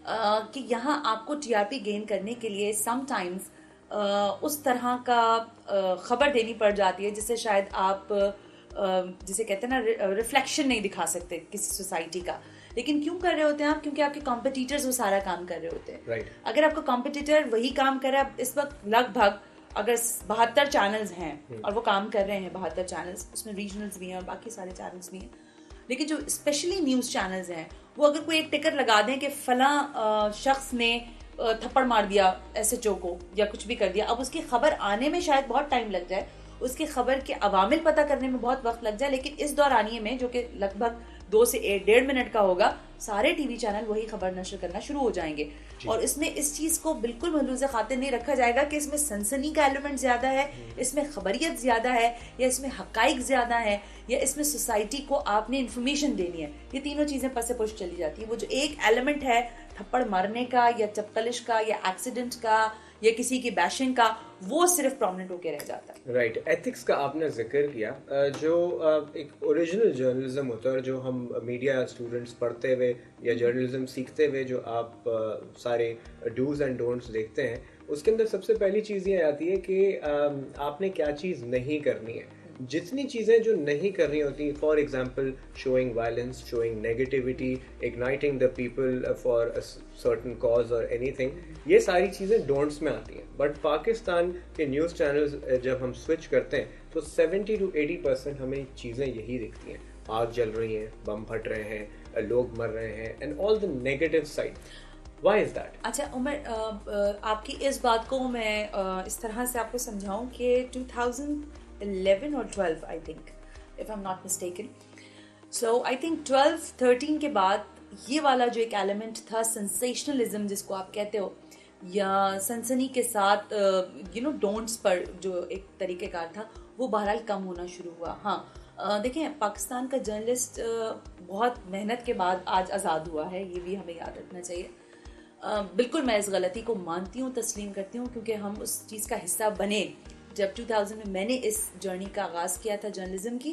कि यहाँ आपको TRP गेन करने के लिए समटाइम्स उस तरह का खबर देनी पड़ जाती है जिससे शायद आप जिसे कहते हैं ना रिफ्लेक्शन नहीं दिखा सकते किसी सोसाइटी का। लेकिन क्यों कर रहे होते हैं आप? क्योंकि आपके कॉम्पिटिटर्स वो सारा काम कर रहे होते हैं। अगर आपका कॉम्पिटिटर वही काम कर रहा है, इस वक्त लगभग अगर 72 चैनल्स हैं और वो काम कर रहे हैं 72 चैनल्स, उसमें रीजनल्स भी हैं और बाकी सारे चैनल्स भी हैं, लेकिन जो स्पेशली न्यूज़ चैनल्स हैं वो अगर कोई एक टिकर लगा दें कि फला शख्स ने थप्पड़ मार दिया SHO को या कुछ भी कर दिया, अब उसकी खबर आने में शायद बहुत टाइम लग जाए, उसकी खबर के अवामिल पता करने में बहुत वक्त लग जाए, लेकिन इस दौरानिए में जो कि लगभग 2 से 1.5 मिनट का होगा, सारे टीवी चैनल वही खबर नशर करना शुरू हो जाएंगे। और इसमें इस चीज को बिल्कुल मलूज़ खातिर नहीं रखा जाएगा कि इसमें सनसनी का एलिमेंट ज्यादा है, इसमें खबरियत ज्यादा है, या इसमें हकाइक ज्यादा है, या इसमें सोसाइटी को आपने इंफॉर्मेशन देनी है। ये तीनों चीजें पसे पुश चली जाती है। वो जो एक एलिमेंट है थप्पड़ मारने का या चपकलिश का या एक्सीडेंट का या किसी की बैशिंग का, वो सिर्फ प्रोमिनेंट होकर रह जाता है। राइट, एथिक्स का आपने जिक्र किया, जो एक ओरिजिनल जर्नलिज्म होता है, जो हम मीडिया स्टूडेंट्स पढ़ते हुए या जर्नलिज्म सीखते हुए जो आप सारे डूज एंड डोंट्स देखते हैं, उसके अंदर सबसे पहली चीज़ ये आती है कि आपने क्या चीज़ नहीं करनी है। जितनी चीज़ें जो नहीं करनी होती, for example showing violence, showing negativity, igniting the people for a certain cause और एनीथिंग, ये सारी चीज़ें डोंट्स में आती हैं। बट पाकिस्तान के न्यूज़ चैनल्स जब हम स्विच करते हैं तो 70 to 80% हमें चीज़ें यही दिखती हैं, आग जल रही हैं, बम फट रहे हैं, लोग मर रहे हैं, and all the negative side. Why is that? अच्छा उमर, आपकी इस बात को मैं इस तरह से आपको समझाऊं कि 2011 और 12 I think, if I am not mistaken, so I think 12-13 के बाद ये वाला जो एक एलिमेंट था सेंसेशनलिज्म जिसको आप कहते हो, या सनसनी के साथ डोंट्स पर जो एक तरीक़ेकार था, वो बहरहाल कम होना शुरू हुआ। हाँ, देखें, पाकिस्तान का जर्नलिस्ट बहुत मेहनत के बाद आज आज़ाद हुआ है, ये भी हमें याद रखना चाहिए। बिल्कुल मैं इस गलती को मानती हूँ, तस्लीम करती हूँ, क्योंकि हम उस चीज़ का हिस्सा बने। जब 2000 में मैंने इस जर्नी का आगाज़ किया था जर्नलिज्म की,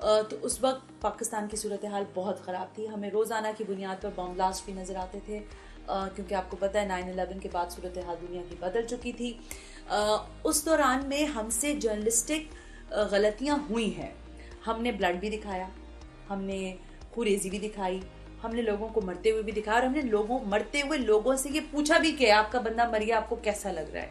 तो उस वक्त पाकिस्तान की सूरत हाल बहुत ख़राब थी। हमें रोज़ाना की बुनियाद पर बम ब्लास्ट भी नज़र आते थे, क्योंकि आपको पता है 9/11 के बाद सूरत हाल दुनिया की बदल चुकी थी। उस दौरान में हमसे जर्नलिस्टिक गलतियाँ हुई हैं। हमने ब्लड भी दिखाया, हमने खुरेजी भी दिखाई, हमने लोगों को मरते हुए भी दिखाया, और हमने मरते हुए लोगों से ये पूछा भी कि आपका बंदा मर गया, आपको कैसा लग रहा है।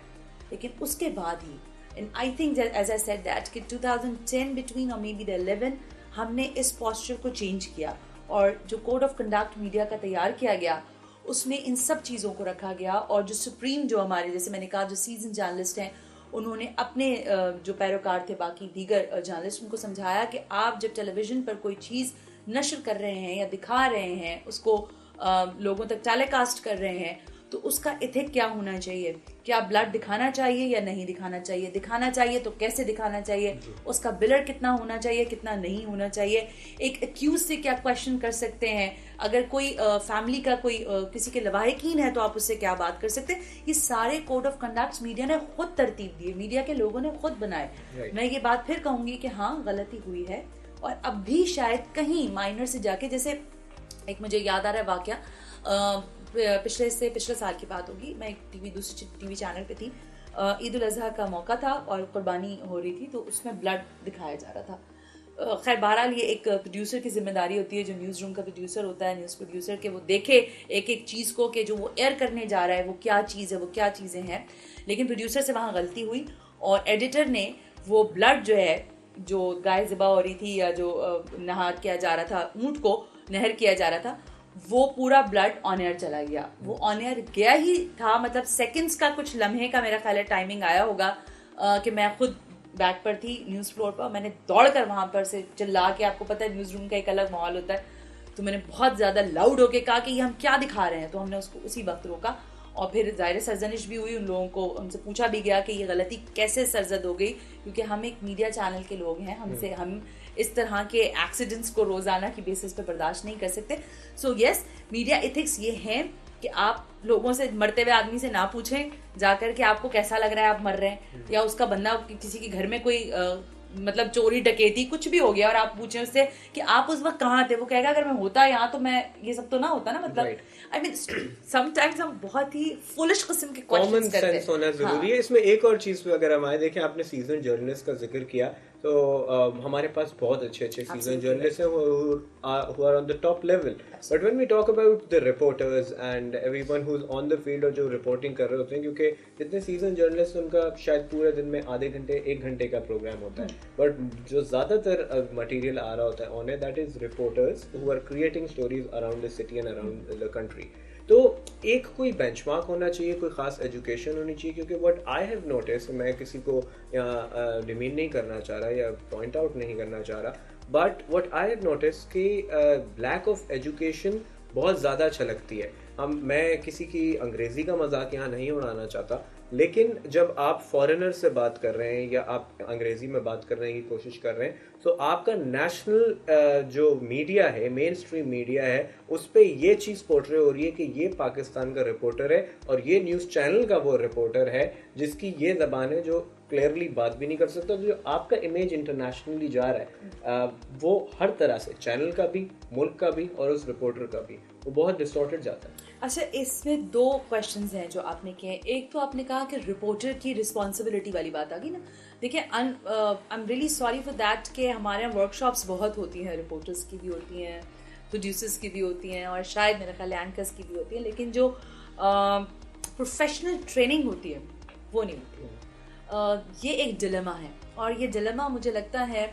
लेकिन उसके बाद ही, and I think as I said that कि 2010 बिटवीन और मे बी द 11 हमने इस पोस्चर को चेंज किया, और जो कोड ऑफ कंडक्ट मीडिया का तैयार किया गया उसमें इन सब चीज़ों को रखा गया। और जो सुप्रीम, जो हमारे, जैसे मैंने कहा, जो सीजन जर्नलिस्ट हैं, उन्होंने अपने जो पैरोकार थे बाकी दीगर जर्नलिस्ट, उनको समझाया कि आप जब टेलीविज़न पर कोई चीज़ नशर कर रहे हैं या दिखा रहे हैं, उसको लोगों तक टेलीकास्ट कर रहे हैं, तो उसका इथिक क्या होना चाहिए, क्या ब्लड दिखाना चाहिए या नहीं दिखाना चाहिए, दिखाना चाहिए तो कैसे दिखाना चाहिए, उसका बिलर कितना होना चाहिए, कितना नहीं होना चाहिए, एक एक्यूज से क्या क्वेश्चन कर सकते हैं, अगर कोई फैमिली का कोई किसी के लवाहिकीन है तो आप उससे क्या बात कर सकते हैं। ये सारे कोड ऑफ कंडक्ट मीडिया ने खुद तरतीब दिए, मीडिया के लोगों ने खुद बनाए। मैं ये बात फिर कहूंगी कि हाँ, गलती हुई है, और अब भी शायद कहीं माइनर से जाके, जैसे एक मुझे याद आ रहा है वाकया, पिछले साल की बात होगी, मैं एक दूसरे टीवी चैनल पे थी, ईद उल अजहा का मौका था और कुर्बानी हो रही थी, तो उसमें ब्लड दिखाया जा रहा था। खैर बहरहाल ये एक प्रोड्यूसर की जिम्मेदारी होती है, जो न्यूज़ रूम का प्रोड्यूसर होता है, न्यूज़ प्रोड्यूसर, के वो देखे एक एक चीज़ को कि जो वो एयर करने जा रहा है वो क्या चीज़ है, वो क्या चीज़ें हैं। लेकिन प्रोड्यूसर से वहाँ गलती हुई, और एडिटर ने वो ब्लड जो है, जो गाय ज़िबा हो रही थी या जो नहार किया जा रहा था, ऊँट को नहर किया जा रहा था, वो पूरा ब्लड ऑन एयर चला गया। वो ऑन एयर गया ही था, मतलब सेकंड्स का, कुछ लम्हे का मेरा ख्याल है टाइमिंग आया होगा, कि मैं खुद बैक पर थी न्यूज़ फ्लोर पर, मैंने दौड़ कर वहाँ पर से चिल्ला के, आपको पता है न्यूज़ रूम का एक अलग माहौल होता है, तो मैंने बहुत ज़्यादा लाउड होके कहा कि ये हम क्या दिखा रहे हैं। तो हमने उसको उसी वक्त रोका, और फिर ज़ाहिर सरजनिश भी हुई, उन लोगों को हमसे पूछा भी गया कि ये गलती कैसे सरजद हो गई, क्योंकि हम एक मीडिया चैनल के लोग हैं, हमसे हम इस तरह के एक्सीडेंट्स को रोज़ाना की बेसिस पे बर्दाश्त नहीं कर सकते। सो यस, मीडिया एथिक्स ये हैं कि आप लोगों से, मरते हुए आदमी से ना पूछें जाकर कि आपको कैसा लग रहा है, आप मर रहे हैं, या उसका बंदा किसी के घर में कोई मतलब चोरी डकैती कुछ भी हो गया और आप पूछें उससे कि आप उस वक्त कहाँ थे, वो कहेगा अगर मैं होता यहाँ तो मैं, ये सब तो ना होता ना, मतलब आई मीन समटाइम्स हम बहुत ही फुलिश किस्म के क्वेश्चंस करते हैं। कॉमन सेंस होना जरूरी है इसमें। एक और चीज पे अगर हम आए, देखें आपने सीजन जर्नलिस्ट का जिक्र किया, तो हमारे पास बहुत अच्छे सीजन जर्नलिस्ट हैं who are on the top level, but when we talk about the reporters and everyone who's on the field और जो रिपोर्टिंग कर रहे होते हैं, क्योंकि जितने सीजन जर्नलिस्ट, उनका शायद पूरे दिन में आधे घंटे 1 घंटे का प्रोग्राम होता है, बट जो ज़्यादातर मटेरियल आ रहा होता है on that is reporters who are creating stories around the city and around the country। तो एक कोई बेंचमार्क होना चाहिए, कोई ख़ास एजुकेशन होनी चाहिए, क्योंकि व्हाट आई हैव नोटिस, मैं किसी को डिमीन नहीं करना चाह रहा या पॉइंट आउट नहीं करना चाह रहा, but what I have notice कि लैक ऑफ एजुकेशन बहुत ज़्यादा छलकती है। मैं किसी की अंग्रेज़ी का मजाक यहाँ नहीं उड़ाना चाहता, लेकिन जब आप फॉरेनर से बात कर रहे हैं या आप अंग्रेज़ी में बात करने की कोशिश कर रहे हैं, तो आपका नेशनल जो मीडिया है, मेन स्ट्रीम मीडिया है, उस पर ये चीज़ पोर्ट्रे हो रही है कि ये पाकिस्तान का रिपोर्टर है और ये न्यूज़ चैनल का वो रिपोर्टर है जिसकी ये ज़बान है, जो क्लियरली बात भी नहीं कर सकता। जो आपका इमेज इंटरनेशनली जा रहा है, वो हर तरह से, चैनल का भी, मुल्क का भी और उस रिपोर्टर का भी, वो बहुत डिस्टॉर्टेड जाता है। अच्छा, इसमें 2 क्वेश्चंस हैं जो आपने किए। एक तो आपने कहा कि रिपोर्टर की रिस्पॉन्सिबिलिटी वाली बात आ गई ना। देखिए, I am really sorry for that कि हमारे यहाँ वर्कशॉप्स बहुत होती हैं, रिपोर्टर्स की भी होती हैं, प्रोड्यूसर्स की भी होती हैं, और शायद मेरा ख्याल एंकर्स की भी होती हैं, लेकिन जो प्रोफेशनल ट्रेनिंग होती है वो नहीं होती है। ये एक डिलेमा है, और ये डिलेमा मुझे लगता है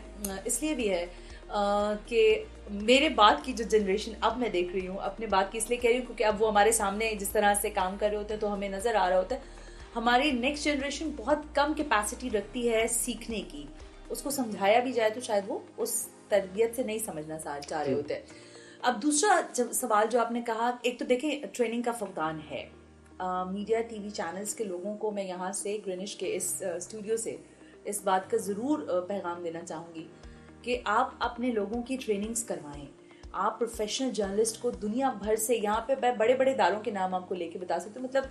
इसलिए भी है कि मेरे बाद की जो जनरेशन अब मैं देख रही हूँ, अपने बात की इसलिए कह रही हूँ क्योंकि अब वो हमारे सामने जिस तरह से काम कर रहे होते हैं तो हमें नज़र आ रहा होता है, हमारी नेक्स्ट जनरेशन बहुत कम कैपेसिटी रखती है सीखने की। उसको समझाया भी जाए तो शायद वो उस तरबियत से नहीं समझना चाह रहे होते हैं। अब दूसरा सवाल जो आपने कहा, एक तो देखें ट्रेनिंग का फुकदान है। मीडिया टीवी चैनल्स के लोगों को मैं यहाँ से ग्रीनिच के इस स्टूडियो से इस बात का ज़रूर पैगाम देना चाहूँगी कि आप अपने लोगों की ट्रेनिंग्स करवाएं। आप प्रोफेशनल जर्नलिस्ट को दुनिया भर से, यहाँ पे मैं बड़े बड़े इदारों के नाम आपको लेके बता सकती हूँ, मतलब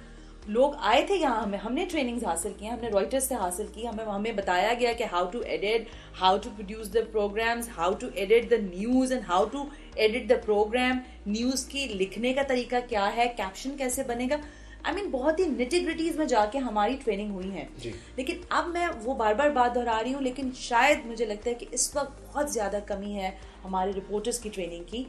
लोग आए थे यहाँ, हमने ट्रेनिंग्स हासिल की, हमने रॉयटर्स से हासिल की, हमें बताया गया कि how to edit, how to produce the programmes, how to edit the news and how to edit the programme, news की लिखने का तरीका क्या है, कैप्शन कैसे बनेगा। आई मीन बहुत ही निटिग्रिटीज में जाके हमारी ट्रेनिंग हुई है। लेकिन अब मैं वो बार बार बात दोहरा रही हूँ, लेकिन शायद मुझे लगता है कि इस वक्त बहुत ज़्यादा कमी है हमारे रिपोर्टर्स की ट्रेनिंग की।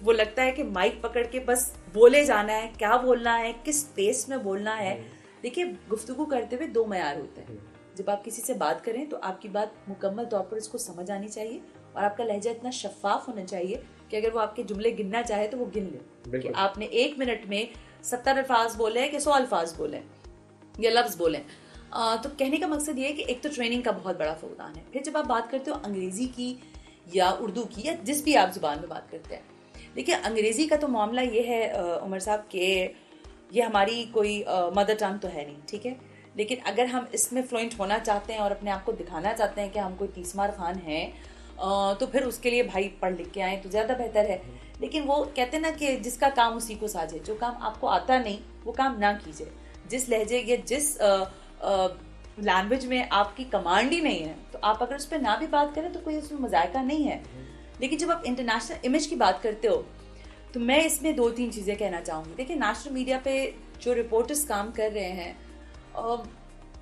वो लगता है कि माइक पकड़ के बस बोले जाना है, क्या बोलना है, किस स्पेस में बोलना है। देखिए, गुफ्तगू करते हुए 2 मयार होते हैं। जब आप किसी से बात करें तो आपकी बात मुकम्मल तौर पर उसको समझ आनी चाहिए और आपका लहजा इतना शफाफ होना चाहिए कि अगर वो आपके जुमले गिनना चाहे तो वो गिन ले कि आपने 1 मिनट में 70 अल्फाज बोले हैं कि 100 अल्फाज बोले या लफ्ज बोले। तो कहने का मकसद ये है कि एक तो ट्रेनिंग का बहुत बड़ा फुकदान है। फिर जब आप बात करते हो अंग्रेजी की या उर्दू की या जिस भी आप जुबान में बात करते हैं, देखिए अंग्रेजी का तो मामला ये है उमर साहब के ये हमारी कोई मदर टंग तो है नहीं, ठीक है, लेकिन अगर हम इसमें फ्लुएंट होना चाहते हैं और अपने आप को दिखाना चाहते हैं कि हम कोई तीसमार खान हैं, तो फिर उसके लिए भाई पढ़ लिख के आए तो ज़्यादा बेहतर है। लेकिन वो कहते हैं ना कि जिसका काम उसी को साझे, जो काम आपको आता नहीं वो काम ना कीजिए। जिस लहजे या जिस लैंग्वेज में आपकी कमांड ही नहीं है तो आप अगर उस पर ना भी बात करें तो कोई उसमें मजायका नहीं है। लेकिन जब आप इंटरनेशनल इमेज की बात करते हो तो मैं इसमें 2-3 चीज़ें कहना चाहूँगी। देखिए, नेशनल मीडिया पे जो रिपोर्टर्स काम कर रहे हैं,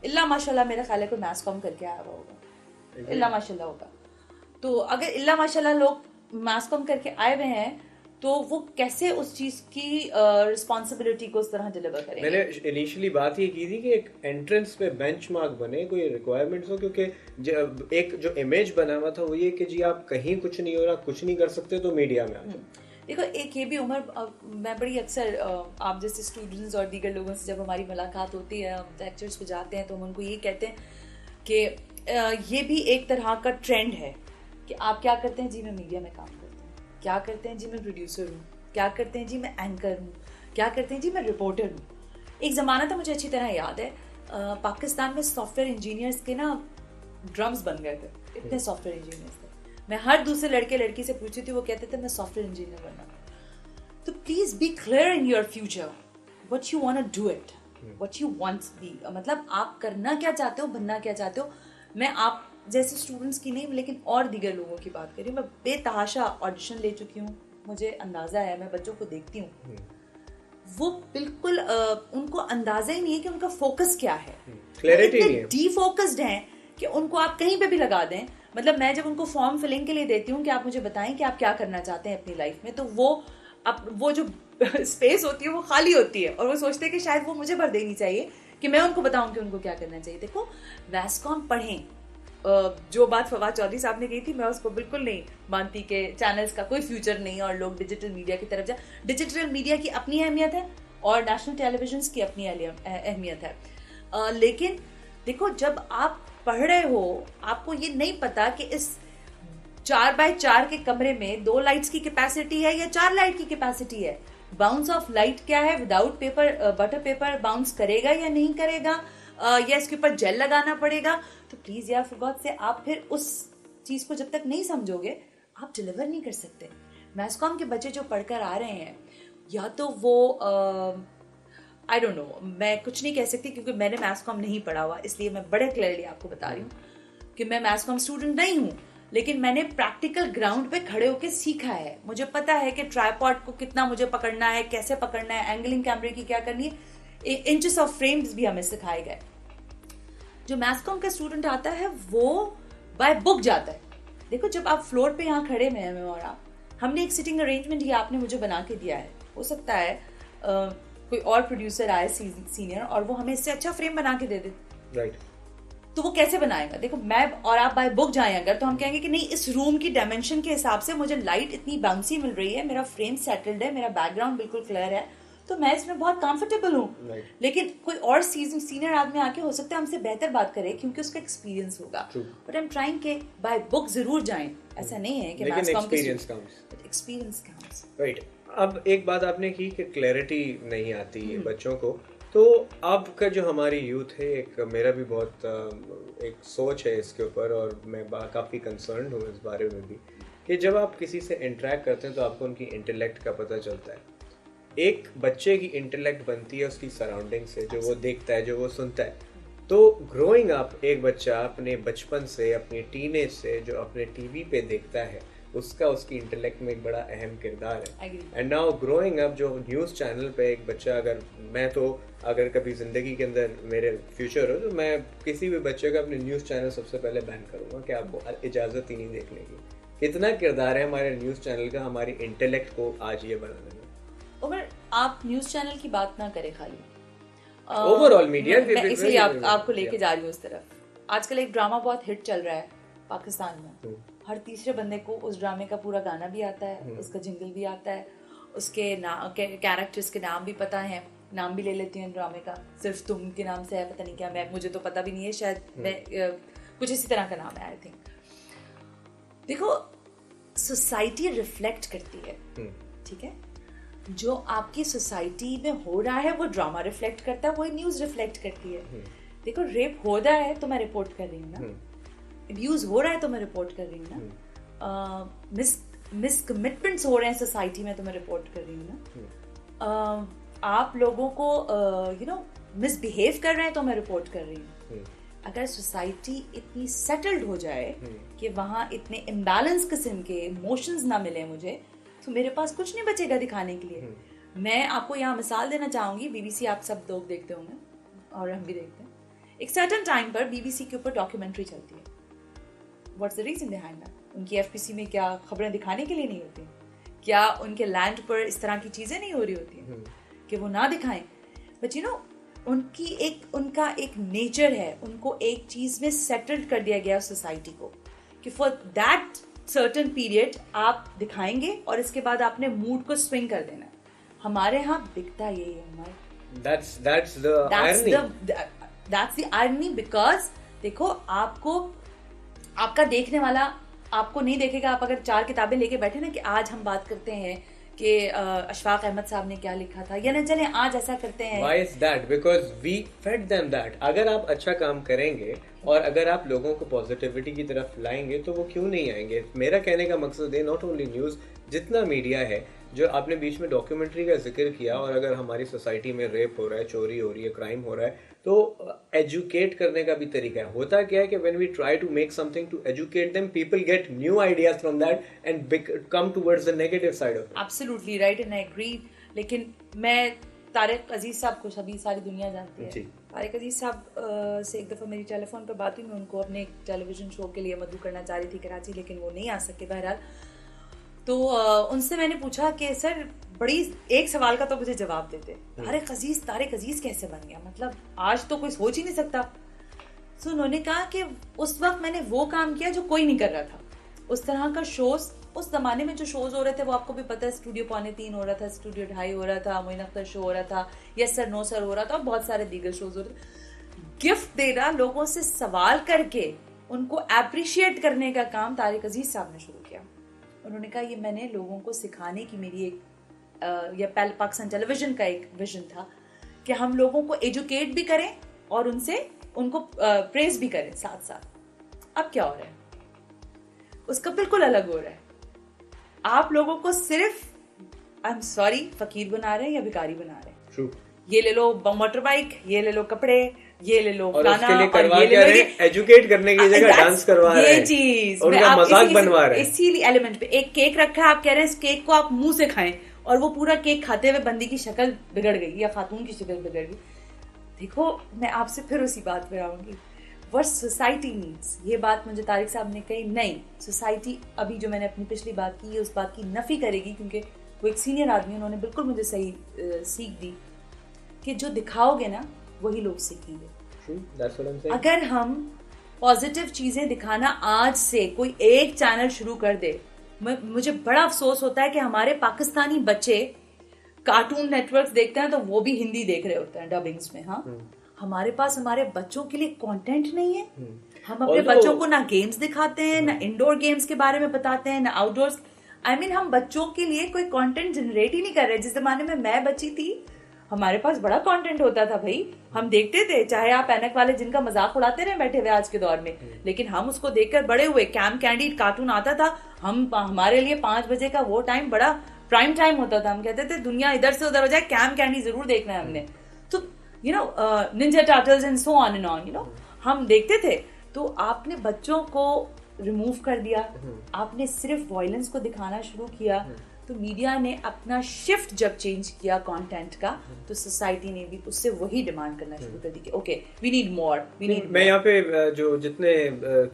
इल्ला माशाल्लाह मेरा ख्याल है कोई मैस कॉम करके आया हुआ होगा, इल्ला माशाल्लाह होगा। तो अगर इल्ला माशाल्लाह लोग मैस कॉम करके आए हुए हैं तो वो कैसे उस चीज की रिस्पॉन्सिबिलिटी को उस तरह डिलीवर करेंगे। मैंने इनिशियली बात ये की थी कि एक एंट्रेंस पे बेंचमार्क बने, कोई रिक्वायरमेंट्स हो, क्योंकि एक जो इमेज बना हुआ था वो ये कि जी आप कहीं कुछ नहीं हो रहा, कुछ नहीं कर सकते तो मीडिया में आते। देखो, एक ये भी उमर, मैं बड़ी अक्सर आप जैसे स्टूडेंट्स और दीगर लोगों से जब हमारी मुलाकात होती है, हम लेक्चर्स पे जाते हैं तो हम उनको ये कहते हैं कि ये भी एक तरह का ट्रेंड है कि आप क्या करते हैं जी, मैं मीडिया में काम करता हूँ, क्या करते हैं जी मैं प्रोड्यूसर हूँ, क्या करते हैं जी मैं एंकर हूँ, क्या करते हैं जी मैं रिपोर्टर हूँ। एक ज़माना था, मुझे अच्छी तरह याद है, पाकिस्तान में सॉफ्टवेयर इंजीनियर्स के ना ड्रम्स बन गए थे, इतने सॉफ्टवेयर इंजीनियर्स थे। मैं हर दूसरे लड़के लड़की से पूछती थी, वो कहते थे मैं सॉफ्टवेयर इंजीनियर बनना। तो please be clear in your future what you want to do it, what you want be, मतलब आप करना क्या चाहते हो, बनना क्या चाहते हो। मैं आप जैसे स्टूडेंट्स की नहीं लेकिन और दीगर लोगों की बात करी, मैं बेतहाशा ऑडिशन ले चुकी हूँ, मुझे अंदाजा है, मैं बच्चों को देखती हूँ, वो बिल्कुल उनको अंदाजा ही नहीं है कि उनका फोकस क्या है, क्लैरिटी नहीं है, डीफोकस्ड हैं कि उनको आप कहीं पे भी लगा दें। मतलब मैं जब उनको फॉर्म फिलिंग के लिए देती हूँ कि आप मुझे बताएं कि आप क्या करना चाहते हैं अपनी लाइफ में, तो वो जो स्पेस होती है वो खाली होती है और वो सोचते हैं कि शायद वो मुझे भर देनी चाहिए कि मैं उनको बताऊं कि उनको क्या करना चाहिए। देखो, वैस्कॉम पढ़ें, जो बात फवाद चौधरी साहब ने कही थी मैं उसको बिल्कुल नहीं मानती कि चैनल्स का कोई फ्यूचर नहीं है और लोग डिजिटल मीडिया की तरफ जाए। डिजिटल मीडिया की अपनी अहमियत है और नेशनल टेलीविजन की अपनी अहमियत है। लेकिन देखो, जब आप पढ़ रहे हो आपको ये नहीं पता कि इस 4x4 के कमरे में 2 लाइट्स की कैपेसिटी है या 4 लाइट की कैपेसिटी है, बाउंस ऑफ लाइट क्या है, without paper butter paper bounce करेगा या नहीं करेगा, या इसके ऊपर जेल लगाना पड़ेगा। तो प्लीज यार फॉर गॉड से आप फिर उस चीज को जब तक नहीं समझोगे आप डिलीवर नहीं कर सकते। मैसकॉम के बच्चे जो पढ़कर आ रहे हैं, या तो वो आई डोंट नो, मैं कुछ नहीं कह सकती क्योंकि मैंने मैसकॉम नहीं पढ़ा हुआ, इसलिए मैं बड़े क्लियरली आपको बता रही हूँ कि मैं मैसकॉम स्टूडेंट नहीं हूँ, लेकिन मैंने प्रैक्टिकल ग्राउंड पे खड़े होकर सीखा है। मुझे पता है कि ट्राइपॉड को कितना मुझे पकड़ना है, कैसे पकड़ना है, एंगलिंग कैमरे की क्या करनी है, इंचेस ऑफ फ्रेम्स भी हमें सिखाए गए। जो मैसकॉम का स्टूडेंट आता है वो बाय बुक जाता है। देखो, जब आप फ्लोर पे यहाँ खड़े में हैं और आप, हमने एक सिटिंग अरेंजमेंट ही आपने मुझे बना के दिया है, हो सकता है कोई और प्रोड्यूसर आए सीनियर और वो हमें इससे अच्छा फ्रेम बना के दे दे, राइट, तो वो कैसे बनाएगा। देखो, मैं और आप बाय बुक जाएं अगर, तो हम कहेंगे कि नहीं, इस रूम की डायमेंशन के हिसाब से मुझे लाइट इतनी बाउंसी मिल रही है, मेरा फ्रेम सेटल्ड है, मेरा बैकग्राउंड बिल्कुल क्लियर है, तो मैं इसमें बहुत कंफर्टेबल हूँ। लेकिन कोई और सीनियर आदमी आके हो सकता है हमसे बेहतर बात करे क्योंकि उसका एक्सपीरियंस होगा। बट आई एम ट्राइंग के बाय बुक जरूर जाएं, ऐसा नहीं है कि एक्सपीरियंस काउंट्स। राइट। अब एक बात आपने की कि क्लैरिटी नहीं आती है बच्चों को, तो अब का जो हमारी यूथ है, एक मेरा भी बहुत एक सोच है इसके ऊपर और मैं काफ़ी कंसर्न हूँ इस बारे में भी कि जब आप किसी से इंटरेक्ट करते हैं तो आपको उनकी इंटेलेक्ट का पता चलता है। एक बच्चे की इंटेलेक्ट बनती है उसकी सराउंडिंग से, जो वो देखता है, जो वो सुनता है। तो ग्रोइंग अप एक बच्चा अपने बचपन से, अपने टीनेज से जो अपने टीवी पे देखता है उसका उसकी इंटेलेक्ट में एक बड़ा अहम किरदार है. Agree. And now growing up, जो न्यूज़ चैनल पे एक बच्चा, अगर कभी ज़िंदगी के अंदर मेरे फ्यूचर हो, तो मैं किसी भी बच्चे का अपने न्यूज़ चैनल सबसे पहले बैन करूँगा कि आपको इजाज़त ही नहीं देखने की. कितना किरदार है हमारे न्यूज़ चैनल का हमारी इंटेलेक्ट को आज ये बनाने में. अगर आप न्यूज़ चैनल की बात ना करें खाली, ओवरऑल मीडिया, मैं इसलिए आपको लेके जा रही हूँ उस तरफ. आजकल एक ड्रामा बहुत हिट चल रहा है पाकिस्तान में. हर तीसरे बंदे को उस ड्रामे का पूरा गाना भी आता है, उसका जिंगल भी आता है, उसके कैरेक्टर्स के नाम भी पता है, नाम भी ले लेती हूँ ड्रामे का. सिर्फ तुम के नाम से है, पता नहीं क्या, मुझे तो पता भी नहीं है, शायद मैं कुछ इसी तरह का नाम है आई थिंक. देखो, सोसाइटी रिफ्लेक्ट करती है, ठीक है. जो आपकी सोसाइटी में हो रहा है वो ड्रामा रिफ्लेक्ट करता है, वही न्यूज़ रिफ्लेक्ट करती है. देखो, रेप हो रहा है तो मैं रिपोर्ट कर रही हूँ ना, अब्यूज हो रहा है तो मैं रिपोर्ट कर रही हूँ ना, मिसकमिटमेंट्स हो रहे हैं सोसाइटी में तो मैं रिपोर्ट कर रही हूँ ना, आप लोगों को मिसबिहेव कर रहे हैं तो मैं रिपोर्ट कर रही हूँ. अगर सोसाइटी इतनी सेटल्ड हो जाए कि वहाँ इतने इम्बैलेंस किस्म के इमोशंस ना मिले मुझे, तो मेरे पास कुछ नहीं बचेगा दिखाने के लिए. मैं आपको यहाँ मिसाल देना चाहूँगी. BBC आप सब लोग देखते होंगे और हम भी देखते हैं. एक सर्टेन टाइम पर BBC के ऊपर डॉक्यूमेंट्री चलती है. What's the reason behind that? उनकी FPC में क्या खबरें दिखाने के लिए नहीं होती? क्या उनके लैंड पर इस तरह की चीज़ें नहीं हो रही होती कि वो ना दिखाएं? बट उनका एक नेचर है, उनको एक चीज़ में सेटल्ड कर दिया गया सोसाइटी को कि फॉर दैट सर्टेन पीरियड आप दिखाएंगे और इसके बाद आपने मूड को स्विंग कर देना. हमारे यहाँ बिकता यही है हमारे. That's the irony because देखो, आपका देखने वाला आपको नहीं देखेगा. आप अगर 4 किताबें लेके बैठे ना कि आज हम बात करते हैं कि अशफाक अहमद साहब ने क्या लिखा था, या ना चले आज ऐसा करते हैं. Why is that? Because we fed them that. अगर आप अच्छा काम करेंगे और अगर आप लोगों को पॉजिटिविटी की तरफ लाएंगे तो वो क्यों नहीं आएंगे. मेरा कहने का मकसद है, नॉट ओनली न्यूज़, जितना मीडिया है, जो आपने बीच में डॉक्यूमेंट्री का जिक्र किया, और अगर हमारी सोसाइटी में रेप हो रहा है, चोरी हो रही है, क्राइम हो रहा है, तो एजुकेट करने का भी तरीका है. होता क्या है कि when we try to make something to educate them, people get new ideas from that and come towards the negative side of it. Absolutely right and I agree. लेकिन मैं तारिक अजीज साहब को सभी सारी दुनिया जानती है. तारिक अजीज साहब से एक दफ़ा मेरी टेलीफोन पर बात हुई. मैं उनको अपने टेलीविजन शो के लिए मदऊ करना चाह रही थी कराची, लेकिन वो नहीं आ सके. बहरहाल, तो उनसे मैंने पूछा कि सर, बड़ी एक सवाल का तो मुझे जवाब देते. तारिक अजीज कैसे बन गया? मतलब आज तो कोई सोच ही नहीं सकता. तो उन्होंने कहा कि उस वक्त मैंने वो काम किया जो कोई नहीं कर रहा था. उस तरह का शोज, उस जमाने में जो शोज हो रहे थे वो आपको भी पता है, स्टूडियो 2:45 हो रहा था, स्टूडियो 2:30 हो रहा था, मोइन अख्तर शो हो रहा था, यस सर नो सर हो रहा था, और बहुत सारे दीगर शोज हो रहे थे. गिफ्ट देना, लोगों से सवाल करके उनको अप्रिशिएट करने का काम तारिक अजीज साहब ने शुरू किया. उन्होंने कहा, ये मैंने लोगों को सिखाने की मेरी एक पाकिस्तान टेलीविजन का एक विजन था कि हम लोगों को एजुकेट भी करें और उनको प्रेज भी करें साथ साथ. अब क्या हो रहा है? उसका बिल्कुल अलग हो रहा है. आप लोगों को सिर्फ, आई एम सॉरी, फकीर बना रहे हैं या भिखारी बना रहे हैं. True. ये ले लो मोटर बाइक, ये ले लो कपड़े, ये ले लो और उसके लिए करवा क्या रहे हैं, एजुकेट करने की जगह डांस करवा रहे हैं, ये चीज उनका मजाक बनवा रहे हैं. इसीलिए एलिमेंट पे एक केक रखा है, आप कह रहे हैं इस केक को आप मुंह से खाएं, और वो पूरा केक खाते हुए बंदी की शक्ल बिगड़ गई या खातून की शक्ल बिगड़ गई. देखो, मैं आपसे फिर उसी बात पर आऊंगी, व्हाट सोसाइटी नीड्स. ये बात मुझे तारिक साहब ने कही. नहीं, सोसाइटी, अभी जो मैंने अपनी पिछली बात की, उस बात की नफी करेगी, क्योंकि वो एक सीनियर आदमी, उन्होंने बिल्कुल मुझे सही सीख दी कि जो दिखाओगे ना वही लोग सीखेंगे. अगर हम पॉजिटिव चीजें दिखाना आज से कोई एक चैनल शुरू कर दे, मुझे बड़ा अफसोस होता है कि हमारे पाकिस्तानी बच्चे कार्टून नेटवर्क्स देखते हैं तो वो भी हिंदी देख रहे होते हैं डबिंग्स में. हाँ, हमारे पास हमारे बच्चों के लिए कंटेंट नहीं है. हम अपने बच्चों को ना गेम्स दिखाते हैं, ना इंडोर गेम्स के बारे में बताते हैं, ना आउटडोर्स. हम बच्चों के लिए कोई कंटेंट जनरेट ही नहीं कर रहे. जिस जमाने में मैं बच्ची थी, हमारे पास बड़ा कंटेंट होता था भाई. हम देखते थे, चाहे आप ऐनक वाले जिनका मजाक उड़ाते रहे बैठे हुए आज के दौर में, लेकिन हम उसको देखकर बड़े हुए. कैम कैंडीड कार्टून आता था, हमारे लिए 5 बजे का वो टाइम बड़ा प्राइम टाइम होता था. हम कहते थे दुनिया इधर से उधर हो जाए, कैम कैंडी जरूर देखना है हमने. तो Ninja turtles and so on and on, हम देखते थे. तो आपने बच्चों को रिमूव कर दिया, आपने सिर्फ वायलेंस को दिखाना शुरू किया, तो मीडिया ने अपना शिफ्ट जब चेंज किया कंटेंट का, तो सोसाइटी ने भी उससे वही डिमांड करना शुरू कर दी कि okay we need more, we need. मैं यहाँ पे जो जितने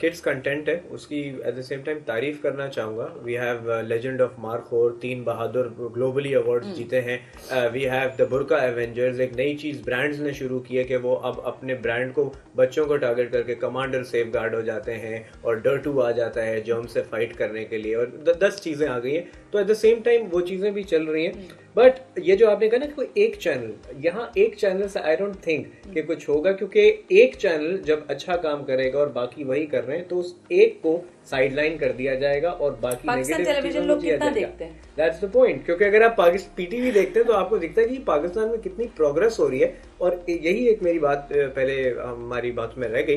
किड्स कंटेंट है उसकी एट द सेम टाइम तारीफ करना चाहूँगा। We have legend of markhor, 3 बहादुर ग्लोबली अवार्ड्स जीते हैं। We have the burka avengers, एक नई चीज़ ब्रांड्स ने शुरू की है कि वो अब अपने ब्रांड को बच्चों को टारगेट करके कमांडर सेफ गार्ड हो जाते हैं, और डर्टू आ जाता है जर्म से फाइट करने के लिए, और 10 चीज़ें आ गई हैं। तो एट द सेम टाइम वो चीज़ें भी चल रही हैं। बट ये जो आपने कहा ना कोई एक चैनल, यहाँ एक चैनल से आई डोंट थिंक कि कुछ होगा, क्योंकि एक चैनल जब अच्छा काम करेगा और बाकी वही कर रहे हैं तो उस एक को साइडलाइन कर दिया जाएगा और बाकी पाकिस्तान टेलीविजन लोग कितना देखते हैं, दैट्स द पॉइंट। क्योंकि अगर आप पीटीवी देखते हैं तो आपको दिखता है कि पाकिस्तान में कितनी प्रोग्रेस हो रही है। और यही एक मेरी बात पहले हमारी बात में रह गई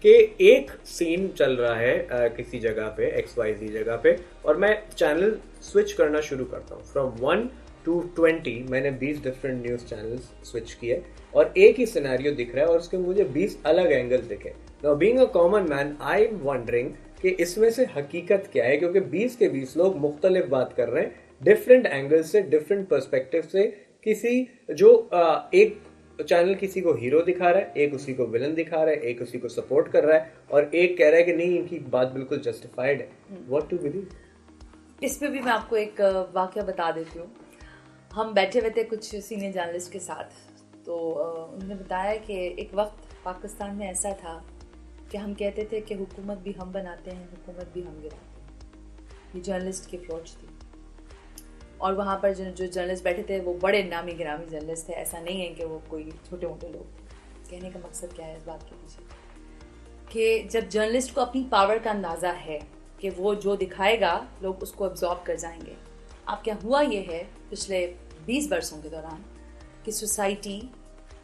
कि एक सीन चल रहा है किसी जगह पे, XYZ जगह पे, और मैं चैनल स्विच करना शुरू करता हूँ फ्रॉम 1 to 20। मैंने 20 डिफरेंट न्यूज़ चैनल्स स्विच किए और एक ही सिनेरियो दिख रहा है और उसके मुझे 20 अलग एंगल्स दिखे। Now being a common man I am wondering कि इसमें से हकीकत क्या है, क्योंकि 20 के 20 लोग मुख्तलिफ बात कर रहे हैं, डिफरेंट एंगल से, डिफरेंट पर्सपेक्टिव से। किसी जो एक चैनल किसी को हीरो दिखा रहा है, एक उसी को विलन दिखा रहा है, एक उसी को सपोर्ट कर रहा है, और एक कह रहा है कि नहीं इनकी बात बिल्कुल जस्टिफाइड है। What to believe? इस पे भी मैं आपको एक वाकया बता देती हूँ। हम बैठे हुए थे कुछ सीनियर जर्नलिस्ट के साथ, तो उन्होंने बताया कि एक वक्त पाकिस्तान में ऐसा था कि हम कहते थे कि हुकूमत भी हम बनाते हैं, हुकूमत भी हम गिराते हैं। ये जर्नलिस्ट की अप्रोच थी। और वहाँ पर जो जर्नलिस्ट बैठे थे वो बड़े नामी गिरामी जर्नलिस्ट थे, ऐसा नहीं है कि वो कोई छोटे मोटे लोग। कहने का मकसद क्या है इस बात के पीछे, कि जब जर्नलिस्ट को अपनी पावर का अंदाज़ा है कि वो जो दिखाएगा लोग उसको अब्जॉर्ब कर जाएंगे। अब क्या हुआ ये है पिछले 20 वर्षों के दौरान कि सोसाइटी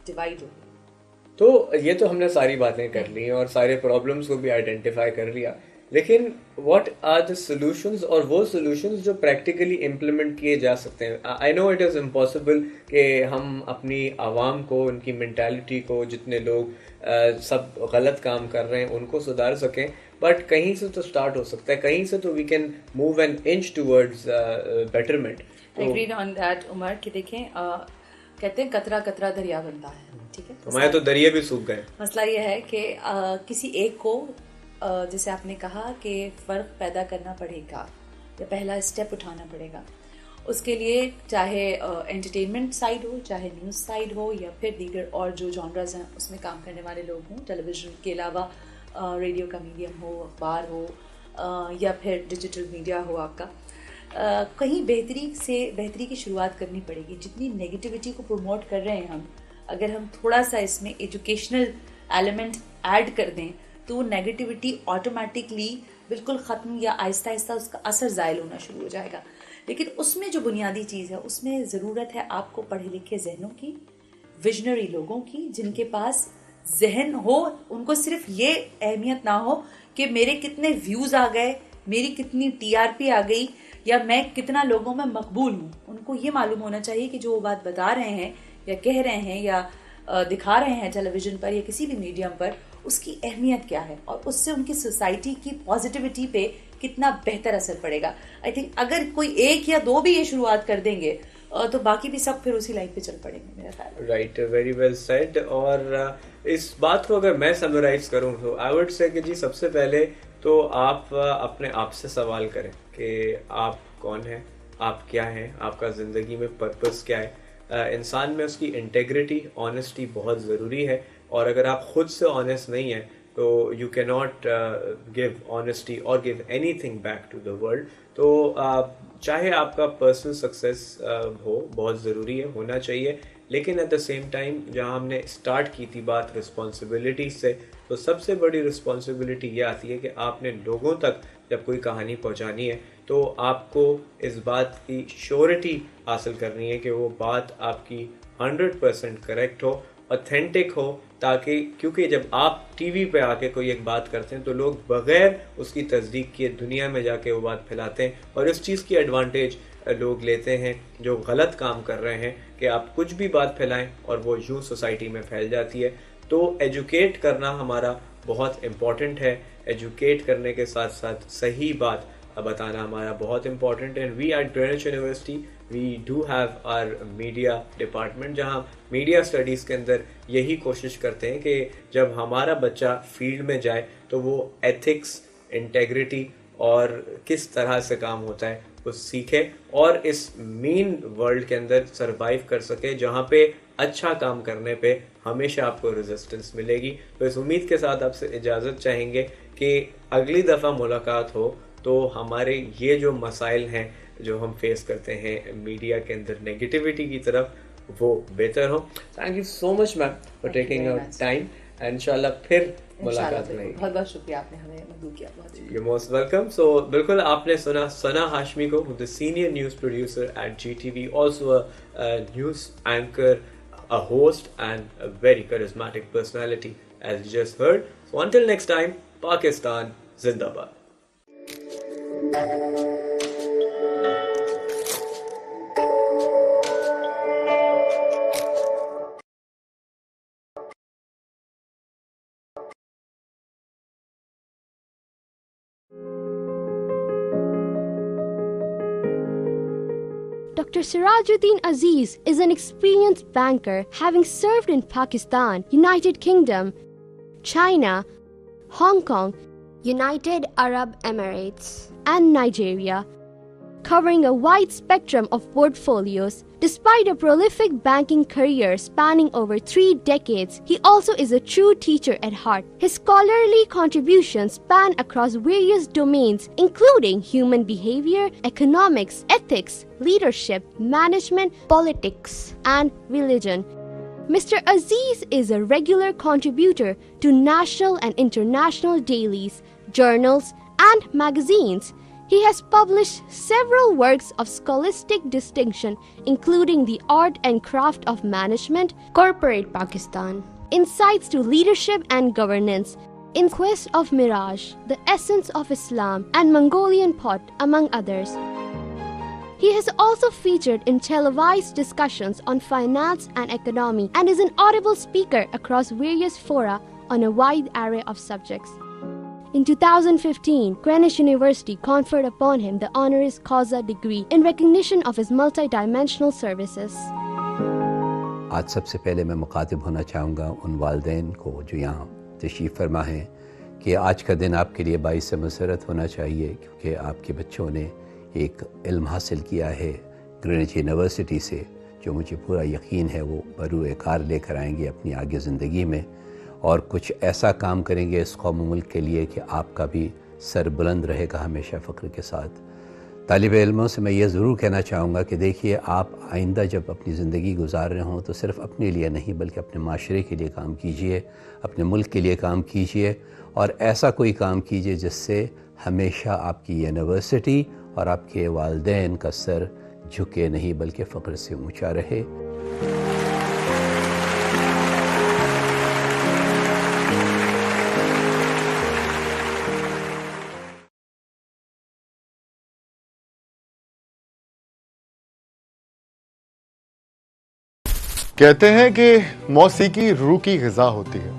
डिवाइड हो गई। तो ये तो हमने सारी बातें कर ली और सारे प्रॉब्लम्स को भी आइडेंटिफाई कर लिया, लेकिन व्हाट आर द सॉल्यूशंस, और वो सॉल्यूशंस जो प्रैक्टिकली इम्प्लीमेंट किए जा सकते हैं। I know it is impossible कि हम अपनी आवाम को, उनकी मेंटालिटी को, जितने लोग सब गलत काम कर रहे हैं उनको सुधार सकें, बट कहीं से तो स्टार्ट हो सकता है, कहीं से तो we can move an inch towards betterment. Agreed on that Umar, कि देखें कहते हैं कतरा कतरा दरिया बनता है, ठीक है। हमारे तो दरिया भी सूख गए। मसला ये है कि किसी एक को जैसे आपने कहा कि फ़र्क पैदा करना पड़ेगा या पहला स्टेप उठाना पड़ेगा। उसके लिए चाहे एंटरटेनमेंट साइड हो, चाहे न्यूज़ साइड हो, या फिर दीगर और जो जॉनर्स हैं उसमें काम करने वाले लोग हों, टेलीविज़न के अलावा रेडियो का मीडियम हो, अखबार हो, या फिर डिजिटल मीडिया हो आपका, कहीं बेहतरी की शुरुआत करनी पड़ेगी। जितनी नेगेटिविटी को प्रमोट कर रहे हैं हम, अगर हम थोड़ा सा इसमें एजुकेशनल एलिमेंट ऐड कर दें तो वो नेगेटिविटी ऑटोमेटिकली बिल्कुल ख़त्म या आहिस्ता आहिस्ता उसका असर ज़ायल होना शुरू हो जाएगा। लेकिन उसमें जो बुनियादी चीज़ है उसमें ज़रूरत है आपको पढ़े लिखे जहनों की, विजनरी लोगों की, जिनके पास जहन हो, उनको सिर्फ ये अहमियत ना हो कि मेरे कितने व्यूज़ आ गए, मेरी कितनी TRP आ गई, या मैं कितना लोगों में मकबूल हूँ। उनको ये मालूम होना चाहिए कि जो वो बात बता रहे हैं या कह रहे हैं या दिखा रहे हैं टेलीविज़न पर या किसी भी मीडियम पर, उसकी अहमियत क्या है और उससे उनकी सोसाइटी की पॉजिटिविटी पे कितना बेहतर असर पड़ेगा। आई थिंक अगर कोई एक या दो भी ये शुरुआत कर देंगे तो बाकी भी सब फिर उसी लाइन पे चल पड़ेंगे, मेरा ख्याल। Right, very well said. और इस बात को अगर मैं समराइज करूं तो आई वुड से कि जी सबसे पहले तो आप अपने आप से सवाल करें कि आप कौन हैं, आप क्या हैं, आपका ज़िंदगी में पर्पस क्या है। इंसान में उसकी इंटेग्रिटी, ऑनेस्टी बहुत ज़रूरी है, और अगर आप खुद से ऑनेस्ट नहीं हैं तो you can not give honesty और give anything back to the world. तो चाहे आपका पर्सनल सक्सेस हो, बहुत ज़रूरी है, होना चाहिए, लेकिन एट द सेम टाइम जहाँ हमने स्टार्ट की थी बात रिस्पॉन्सिबिलिटी से, तो सबसे बड़ी रिस्पॉन्सिबिलिटी ये आती है कि आपने लोगों तक जब कोई कहानी पहुँचानी है तो आपको इस बात की श्योरिटी हासिल करनी है कि वो बात आपकी 100% करेक्ट हो, ऑथेंटिक हो, ताकि क्योंकि जब आप टीवी पे आके कोई एक बात करते हैं तो लोग बगैर उसकी तस्दीक किए दुनिया में जाके वो बात फैलाते हैं, और इस चीज़ की एडवांटेज लोग लेते हैं जो गलत काम कर रहे हैं कि आप कुछ भी बात फैलाएं और वो यूँ सोसाइटी में फैल जाती है। तो एजुकेट करना हमारा बहुत इम्पॉर्टेंट है। एजुकेट करने के साथ साथ सही बात बताना हमारा बहुत इंपॉर्टेंट है। We at Greenwich university we do have our media department, जहां मीडिया स्टडीज़ के अंदर यही कोशिश करते हैं कि जब हमारा बच्चा फील्ड में जाए तो वो एथिक्स, इंटेग्रिटी और किस तरह से काम होता है वो सीखे और इस मीन वर्ल्ड के अंदर सरवाइव कर सके, जहाँ पे अच्छा काम करने पे हमेशा आपको रेजिस्टेंस मिलेगी। तो इस उम्मीद के साथ आपसे इजाज़त चाहेंगे कि अगली दफ़ा मुलाकात हो तो हमारे ये जो मसाइल हैं जो हम फेस करते हैं मीडिया के अंदर नेगेटिविटी की तरफ, वो बेहतर हो। Thank you so much ma'am for taking your time and इंशाल्लाह फिर मुलाकात रहेगी। बहुत बहुत शुक्रिया, आपने हमें मदद किया, बहुत यू मोस्ट वेलकम। सो बिल्कुल आपने सुना सना हाशमी को, the senior news producer at GTV, also a news anchor, a host and a very charismatic personality, as you just heard. So until next time, Pakistan Zindabad. Dr. Sirajuddin Aziz is an experienced banker having served in Pakistan, United Kingdom, China, Hong Kong, United Arab Emirates, and Nigeria, covering a wide spectrum of portfolios. Despite a prolific banking career spanning over 3 decades, he also is a true teacher at heart. His scholarly contributions span across various domains, including human behavior, economics, ethics, leadership, management, politics, and religion. Mr. Aziz is a regular contributor to national and international dailies, journals, and magazines. He has published several works of scholastic distinction, including The Art and Craft of Management, Corporate Pakistan, Insights to Leadership and Governance, In Quest of Mirage, The Essence of Islam, and Mongolian Pot, among others. He has also featured in televised discussions on finance and economy and is an audible speaker across various fora on a wide array of subjects. In 2015, Greenwich University conferred upon him the honoris causa degree in recognition of his multidimensional services. आज सबसे पहले मैं मुखातिब होना चाहूँगा उन वालिदैन को जो यहाँ तशरीफ़ फरमा हैं कि आज का दिन आपके लिए बाइस मसरत होना चाहिए, क्योंकि आपके बच्चों ने एक इल्म हासिल किया है ग्रीनिच यूनिवर्सिटी से, जो मुझे पूरा यकीन है वो बरूए कार लेकर आएंगे अपनी आगे ज़िंदगी में और कुछ ऐसा काम करेंगे इस कौम मुल्क के लिए कि आपका भी सर बुलंद रहेगा हमेशा फ़ख्र के साथ। तालिब इल्मों से मैं ये ज़रूर कहना चाहूँगा कि देखिए, आप आइंदा जब अपनी ज़िंदगी गुजार रहे हों तो सिर्फ़ अपने लिए नहीं बल्कि अपने माशरे के लिए काम कीजिए, अपने मुल्क के लिए काम कीजिए और ऐसा कोई काम कीजिए जिससे हमेशा आपकी यूनिवर्सिटी और आपके वालिदैन का सर झुके नहीं बल्कि फ़ख्र से ऊँचा रहे। कहते हैं कि मौसीकी रूह की ग़िज़ा होती है,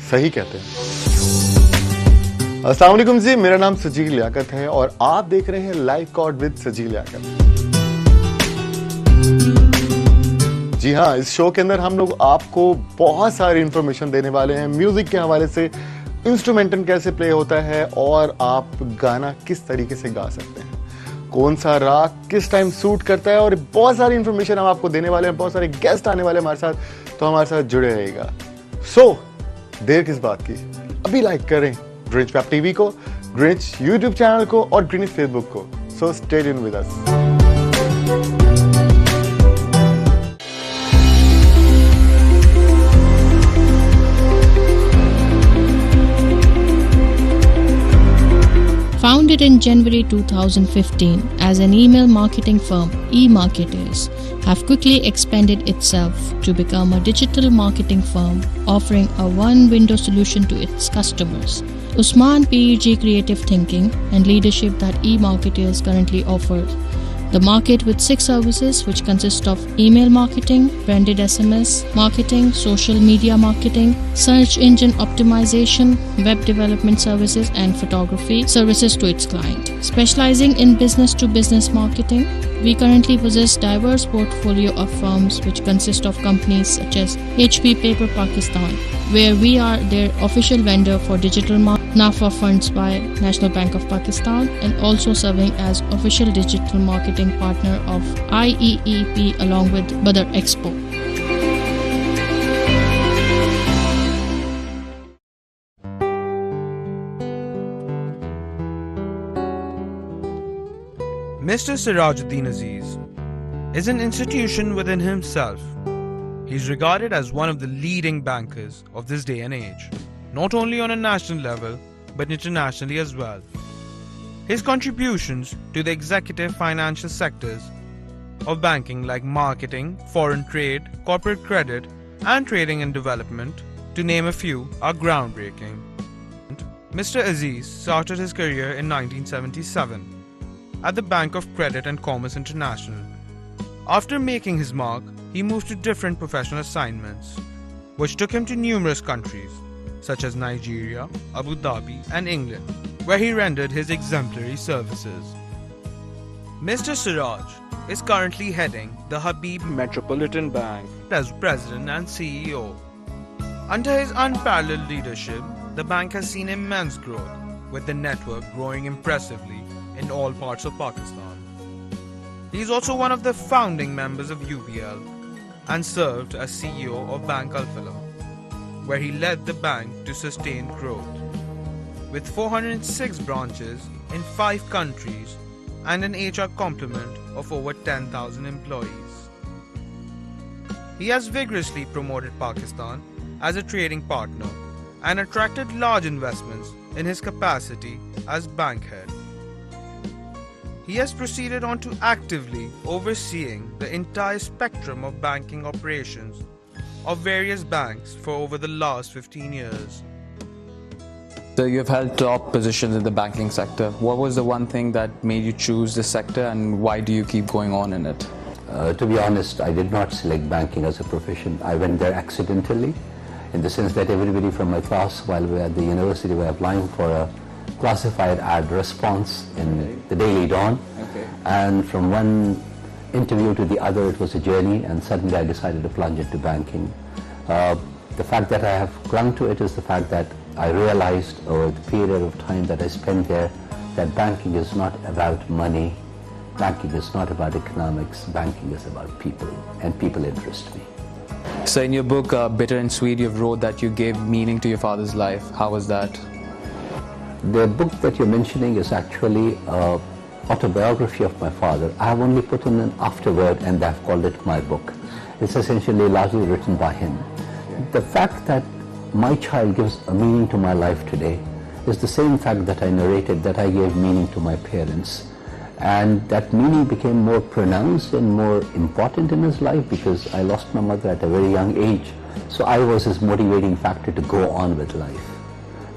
सही कहते हैं। अस्सलाम वालेकुम जी, मेरा नाम सजील लियाकत है और आप देख रहे हैं live cord with Sajeel Liaquat. जी हाँ, इस शो के अंदर हम लोग आपको बहुत सारी इंफॉर्मेशन देने वाले हैं, म्यूजिक के हवाले से, इंस्ट्रूमेंटल कैसे प्ले होता है और आप गाना किस तरीके से गा सकते हैं, कौन सा राग किस टाइम सूट करता है और बहुत सारी इंफॉर्मेशन हम आपको देने वाले हैं। बहुत सारे गेस्ट आने वाले हैं हमारे साथ, तो हमारे साथ जुड़े रहिएगा। देर किस बात की, अभी लाइक करें ग्रीनिच वेब टीवी को, ग्रीनिच यूट्यूब चैनल को और ग्रीनिच फेसबुक को। So stay tuned with us. Founded in January 2015 as an email marketing firm, eMarketers have quickly expanded itself to become a digital marketing firm offering a one-window solution to its customers. Usman PEG creative thinking and leadership that eMarketers currently offers The market with 6 services which consist of email marketing, branded SMS marketing, social media marketing, search engine optimization, web development services and photography services to its client. Specializing in business to business marketing, we currently possess diverse portfolio of firms which consist of companies such as HP Paper Pakistan, where we are their official vendor for digital NAFA funds by National Bank of Pakistan, and also serving as official digital marketing partner of IEEP along with Badr Expo. Mr. Sirajuddin Aziz is an institution within himself. He's regarded as one of the leading bankers of this day and age, not only on a national level but internationally as well. His contributions to the executive financial sectors of banking like marketing, foreign trade, corporate credit and trading and development, to name a few, are groundbreaking. Mr. Aziz started his career in 1977 at the Bank of Credit and Commerce International. After making his mark, he moved to different professional assignments, which took him to numerous countries, such as Nigeria, Abu Dhabi and England, where he rendered his exemplary services. Mr. Siraj is currently heading the Habib Metropolitan Bank as President and CEO. Under his unparalleled leadership, the bank has seen immense growth, with the network growing impressively in all parts of Pakistan. He is also one of the founding members of UBL and served as CEO of Bank Al-Falah, where he led the bank to sustained growth. With 406 branches in 5 countries and an HR complement of over 10,000 employees. He has vigorously promoted Pakistan as a trading partner and attracted large investments in his capacity as bank head. He has proceeded on to actively overseeing the entire spectrum of banking operations of various banks for over the last 15 years. So you have held top positions in the banking sector. What was the one thing that made you choose this sector, and why do you keep going on in it? To be honest, I did not select banking as a profession. I went there accidentally, in the sense that everybody from my class while we were at the university were applying for a classified ad response in the Daily Dawn. And from one interview to the other, it was a journey, and suddenly I decided to plunge into banking. The fact that I have clung to it is the fact that I realized over the period of time that I spent there that banking is not about money, banking is not about economics, banking is about people, and people interest me. So in your book, Bitter and Sweet, you've wrote that you gave meaning to your father's life. How was that? The book that you're mentioning is actually an autobiography of my father. I have only put in an afterword and I've called it my book. It's essentially largely written by him. The fact that my child gives a meaning to my life today is the same fact that I narrated that I gave meaning to my parents. And that meaning became more pronounced and more important in his life because I lost my mother at a very young age. So I was his motivating factor to go on with life.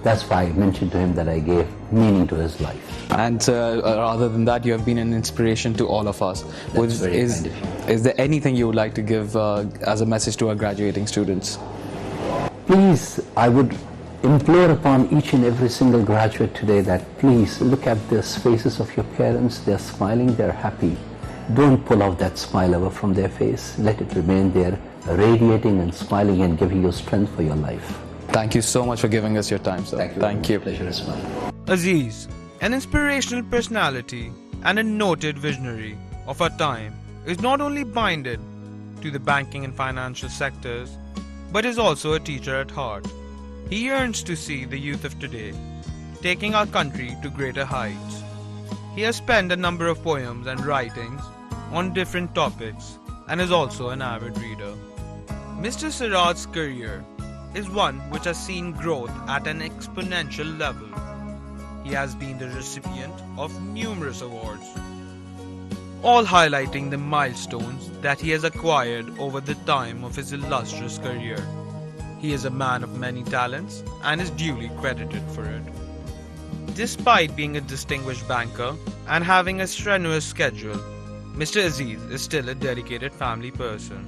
That's why I mentioned to him that I gave meaning to his life. And other than that, you have been an inspiration to all of us. That's very kind of you. Is there anything you would like to give as a message to our graduating students? Please, I would implore upon each and every single graduate today that please look at the faces of your parents. They're smiling, they're happy. Don't pull out that smile ever from their face. Let it remain there, radiating and smiling and giving you strength for your life. Thank you so much for giving us your time, sir. Thank you. Pleasure is mine. Aziz, an inspirational personality and a noted visionary of our time, is not only binded to the banking and financial sectors, but is also a teacher at heart. He yearns to see the youth of today taking our country to greater heights. He has penned a number of poems and writings on different topics and is also an avid reader. Mr. Siraj's career is one which has seen growth at an exponential level. He has been the recipient of numerous awards, all highlighting the milestones that he has acquired over the time of his illustrious career. He is a man of many talents and is duly credited for it. Despite being a distinguished banker and having a strenuous schedule, Mr. Aziz is still a dedicated family person.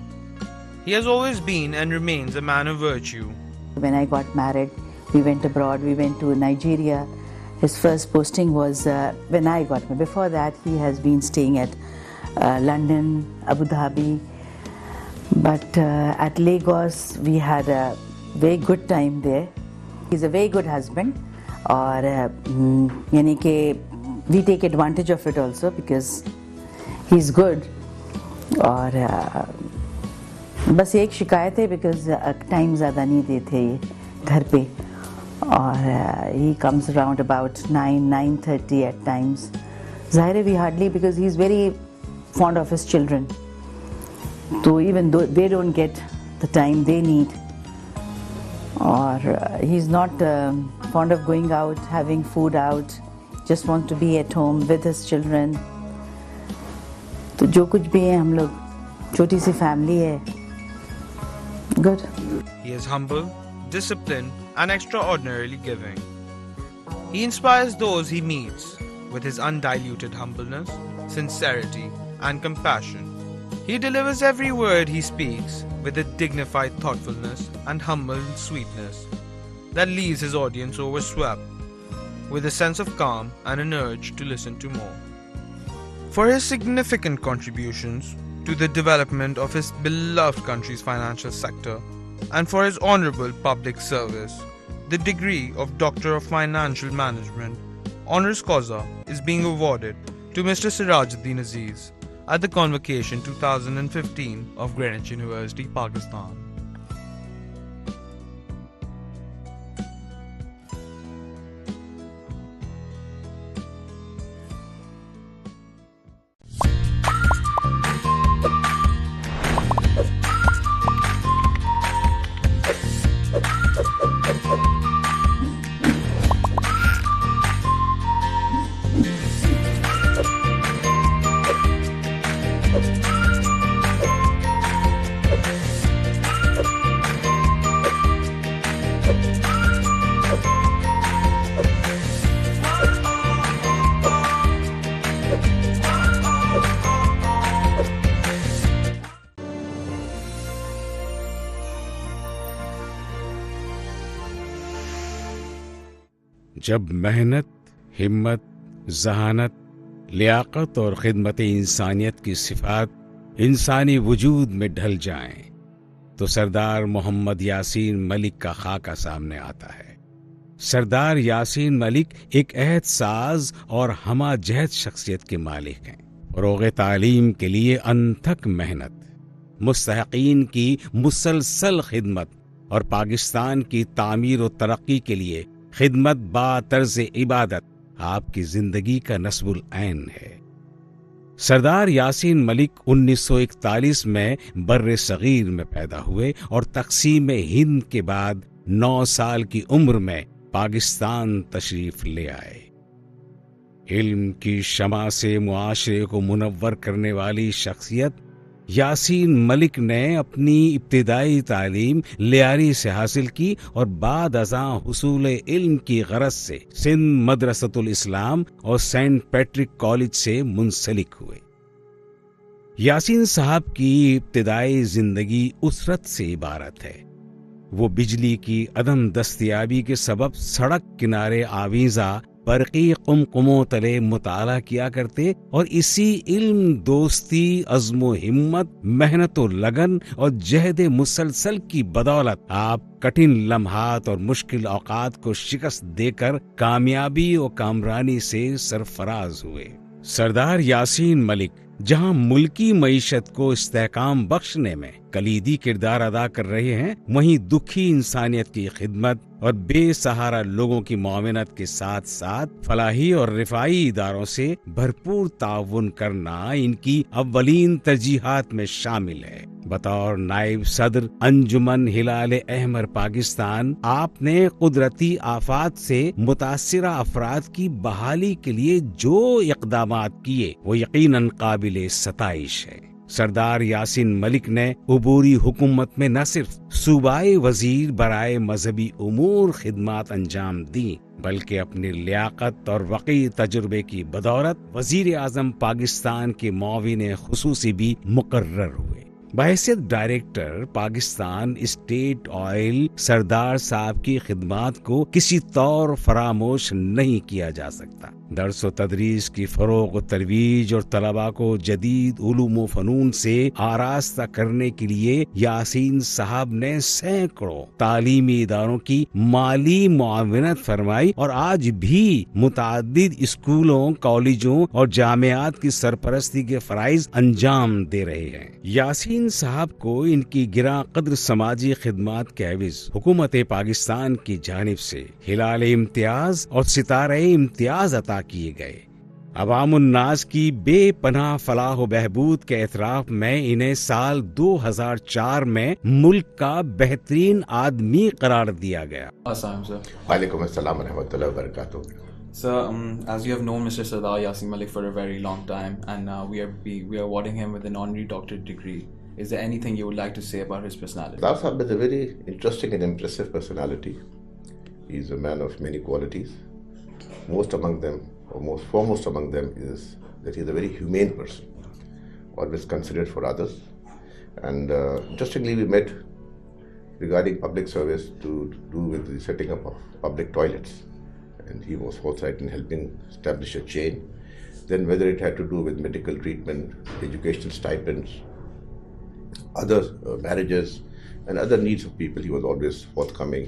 He has always been and remains a man of virtue. When I got married, we went abroad, we went to Nigeria. His first posting was when I got married. Before that, he has been staying at London, Abu Dhabi. But at Lagos, we had a very good time there. He's a very good husband. और यानी कि we take advantage of it also because he's good. और बस एक शिकायत है because time ज़्यादा नहीं देते ये घर पे और he comes around about 9:30 at times. ज़ाहिर है we hardly because he's very fond of his children. So even though they don't get the time they need or he's not fond of going out, having food out, just wants to be at home with his children. तो जो कुछ भी है हम लोग छोटी सी family है. Good. He is humble, disciplined and extraordinarily giving. He inspires those he meets with his undiluted humbleness, sincerity and compassion. He delivers every word he speaks with a dignified thoughtfulness and humble sweetness that leaves his audience overswept with a sense of calm and an urge to listen to more. For his significant contributions to the development of his beloved country's financial sector and for his honorable public service, the degree of Doctor of Financial Management honoris causa is being awarded to Mr. Sirajuddin Aziz at the Convocation 2015 of Greenwich University, Pakistan. जब मेहनत, हिम्मत, जहानत, लियाकत और खिदमत इंसानियत की सिफात इंसानी वजूद में ढल जाएं, तो सरदार मोहम्मद यासीन मलिक का खाका सामने आता है। सरदार यासीन मलिक एक अहद साज और हमा जहद शख्सियत के मालिक हैं। फ़रोग़ तालीम के लिए अनथक मेहनत, मुस्तहक़ीन की मुसलसल खिदमत और पाकिस्तान की तामीर और तरक्की के लिए खिदमत बा तर्ज़ इबादत आपकी जिंदगी का नस्बुल ऐन है। सरदार यासीन मलिक 1941 में बर्रे सगीर में पैदा हुए और तक़सीम हिंद के बाद 9 साल की उम्र में पाकिस्तान तशरीफ ले आए। इल्म की शमा से मुआशरे को मुनव्वर करने वाली शख्सियत यासीन मलिक ने अपनी इब्तिदाई तालीम लियारी से हासिल की और बाद अज़ां हुसूल इल्म की गरज से सिंध मदरसतुल इस्लाम और सेंट पैट्रिक कॉलेज से मुंसलिक हुए। यासीन साहब की इब्तिदाई जिंदगी उसरत से इबारत है। वो बिजली की अदम दस्तयाबी के सबब सड़क किनारे आवीज़ा बरक़ी कुमकुमों तले मुताला किया करते और इसी इल्म, दोस्ती, अज़्म हिम्मत, मेहनत और लगन और जहद मुसलसल की बदौलत आप कठिन लम्हात और मुश्किल औकात को शिकस्त देकर कामयाबी और कामरानी से सरफराज हुए। सरदार यासीन मलिक जहां मुल्की मईशत को इस्तेहकाम बख्शने में कलीदी किरदार अदा कर रहे हैं, वहीं दुखी इंसानियत की खिदमत और बेसहारा लोगों की मुआवनत के साथ साथ फलाही और रिफाई इदारों से भरपूर ताउन करना इनकी अव्वलीन तरजीहात में शामिल है। बतौर नायब सदर अंजुमन हिलाल अहमर पाकिस्तान, आपने कुदरती आफात से मुतासिरा अफराद की बहाली के लिए जो इक़दामात किए वो यकीनन काबिले सताइश है। सरदार यासीन मलिक ने उबूरी हुकूमत में न सिर्फ सूबाई वजीर बराए मजहबी उमूर खिदमात अंजाम दी, बल्कि अपनी लियाकत और वक़ी तजुर्बे की बदौलत वजीर आज़म पाकिस्तान के मुआविन खुसूसी भी मुकर्रर हुए। बहैसियत डायरेक्टर पाकिस्तान स्टेट ऑयल सरदार साहब की खिदमात को किसी तौर फरामोश नहीं किया जा सकता। दर्स व तदरीस की फरोग व तरवीज और तलबा को जदीद उलूम व फनून से आरास्ता करने के लिए यासीन साहब ने सैकड़ों तालीमी इदारों की माली मुआवनत फरमाई और आज भी मुतादिद स्कूलों, कॉलेजों और जामियात की सरपरस्ती के फराइज अंजाम दे रहे हैं। यासीन साहब को इनकी गिरा कद्र समाजी खिदमात के एवज हुकूमत पाकिस्तान की जानिब से हिलाल इम्तियाज और सितारे इम्तियाज अता किए गए। अवामुन्नास की बेपनाह फलाह बहबूद के एतराफ में इन्हें साल 2004 में मुल्क का बेहतरीन आदमी करार दिया गया। वालेकुम अस्सलाम रहमतुल्लाहि व बरकातुहू। Sir, as you have known Mr. Sardar Yasin Malik for a very long time, and we are awarding him with an honorary doctorate degree. Is there anything you would like to say about his personality? Sardar Sahab is a very interesting and impressive personality. He is a man of many qualities. Most among them, or most foremost among them, is that he is a very humane person, always considerate for others. And interestingly, we met regarding public service to do with the setting up of public toilets. And he was forthright in helping establish a chain. Then whether it had to do with medical treatment, educational stipends, other marriages and other needs of people, he was always forthcoming,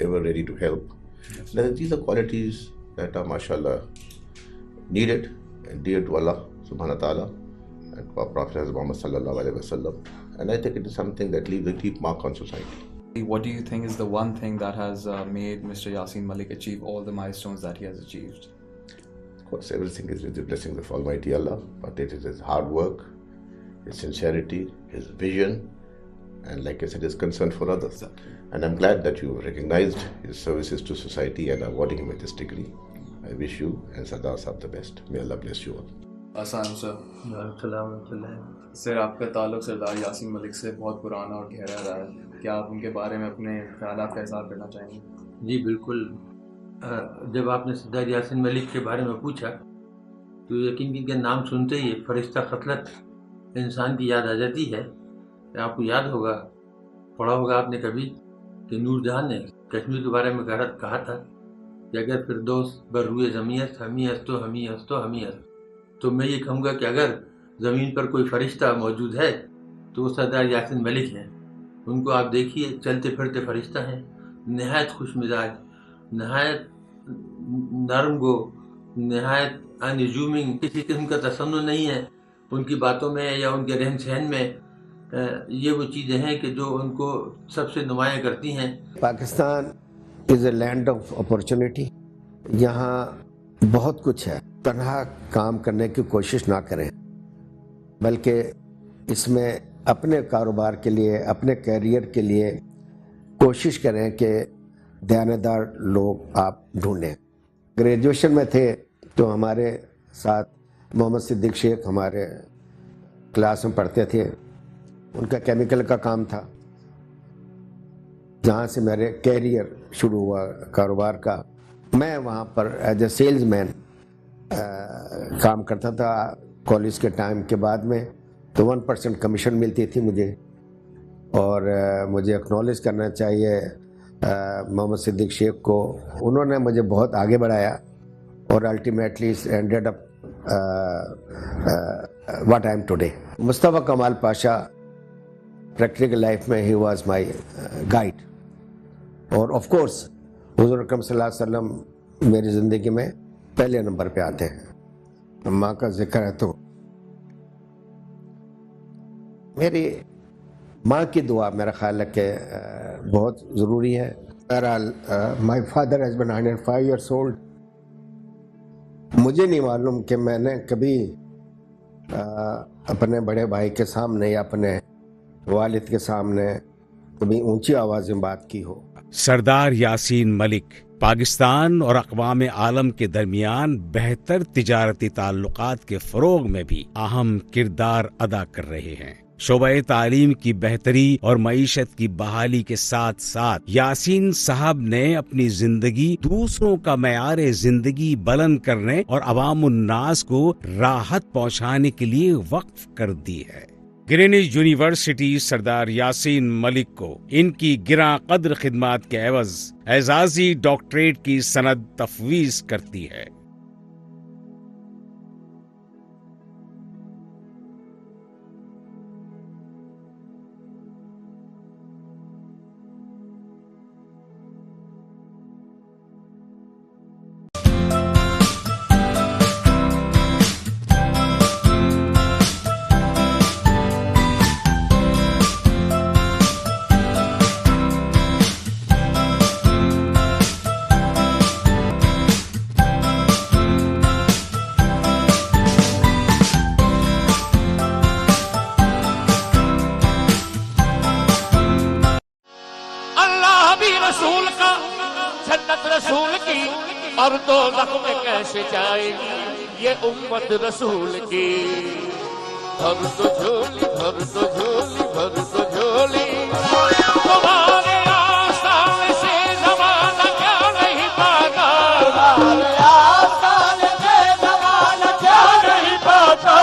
ever ready to help. Now, these are qualities that are, mashallah, needed and dear to Allah subhanahu wa ta'ala and our Prophet Muhammad sallallahu alaihi wasallam. And I think it is something that leaves a deep mark on society. What do you think is the one thing that has made Mr. Yasin Malik achieve all the milestones that he has achieved? Of course, everything is with the blessings of Almighty Allah, but it is his hard work, his sincerity, his vision, and like I said, his concern for others. And I'm glad that you recognized his services to society and are awarding him with this degree. I wish you and Sardar Sahab the best. May Allah bless you all. Assalamu sir. Sir, आपका ताल्लुक सरदार यासीन मलिक से बहुत पुराना और गहरा रहा है। क्या आप उनके बारे में अपने ख्यालात का इज़हार करना चाहेंगे? जी बिल्कुल। जब आपने सरदार यासीन मलिक के बारे में पूछा तो यकीन कीजिए नाम सुनते ही फरिश्ता खतलत इंसान की याद आ जाती है। आपको याद होगा, पढ़ा होगा आपने कभी कि नूरजहां ने कश्मीर के बारे में कहा था कि अगर फिरदौस बर रुए ज़मीं हस्त हमी हस्तो हमी हस्तो हमी हस्त, तो मैं ये कहूँगा कि अगर ज़मीन पर कोई फरिश्ता मौजूद है तो वो सरदार यासीन मलिक हैं। उनको आप देखिए, चलते फिरते फरिश्ता हैं, नहायत खुश मिजाज, नहायत नरम गो, नहायत अनजूमिंग, किसी किस्म का तसन्नुन नहीं है उनकी बातों में या उनके रहन सहन में। ये वो चीज़ें हैं कि जो उनको सबसे नुमायाँ करती हैं। Pakistan is a land of opportunity. यहाँ बहुत कुछ है, तनहा काम करने की कोशिश ना करें, बल्कि इसमें अपने कारोबार के लिए, अपने कैरियर के लिए कोशिश करें कि दयानतदार लोग आप ढूंढें। ग्रेजुएशन में थे तो हमारे साथ मोहम्मद सिद्दीक शेख हमारे क्लास में पढ़ते थे। उनका केमिकल का काम था, जहाँ से मेरे कैरियर शुरू हुआ कारोबार का। मैं वहाँ पर एज ए सेल्समैन काम करता था कॉलेज के टाइम के बाद में। तो 1% कमीशन मिलती थी मुझे, और मुझे एक्नॉलेज करना चाहिए मोहम्मद सिद्दीक शेख को। उन्होंने मुझे बहुत आगे बढ़ाया और ultimately ended up what I am today. Mustafa कमाल पाशा प्रैक्टिकल लाइफ में ही वाज माय गाइड, और ऑफ कोर्स हुज़ूर अकरम सल्लल्लाहु अलैहि वसल्लम मेरी ज़िंदगी में पहले नंबर पे आते हैं। माँ का जिक्र है तो मेरी माँ की दुआ मेरा ख्याल है कि बहुत ज़रूरी है। बहरहाल my father has been 105 years old। मुझे नहीं मालूम कि मैंने कभी अपने बड़े भाई के सामने या अपने वालिद के सामने कभी ऊंची आवाज़ में बात की हो। सरदार यासीन मलिक पाकिस्तान और अक़वाम आलम के दरमियान बेहतर तिजारती ताल्लुकात के फ़रोग़ में भी अहम किरदार अदा कर रहे हैं। शोबे तालीम की बेहतरी और मईशत की बहाली के साथ साथ यासीन साहब ने अपनी जिंदगी दूसरों का मयार जिंदगी बुलंद करने और अवामुन्नास को राहत पहुंचाने के लिए वक्फ कर दी है। ग्रीनिच यूनिवर्सिटी सरदार यासीन मलिक को इनकी गिरा कद्र खिदमात के एवज एजाजी डॉक्टरेट की सनद तफवीज करती है। रसूल का जन्नत रसूल की और दोज़ख में कैसे जाएगी ये उम्मत रसूल की। भर तो झोली भर तो झोली भर तो झोली तुम्हारे आसान से ज़माना क्या नहीं पाता, तुम्हारे आसान से ज़माना क्या नहीं पाता।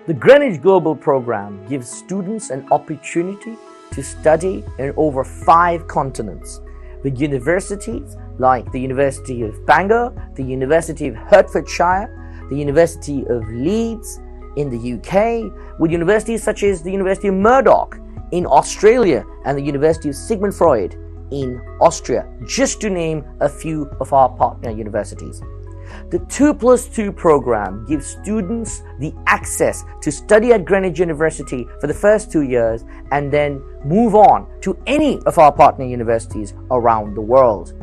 The Greenwich Global Program gives students an opportunity to study in over 5 continents with universities like the University of Bangor, the University of Hertfordshire, the University of Leeds in the UK, with universities such as the University of Murdoch in Australia and the University of Sigmund Freud in Austria, just to name a few of our partner universities. The 2+2 program gives students the access to study at Greenwich University for the first 2 years and then move on to any of our partner universities around the world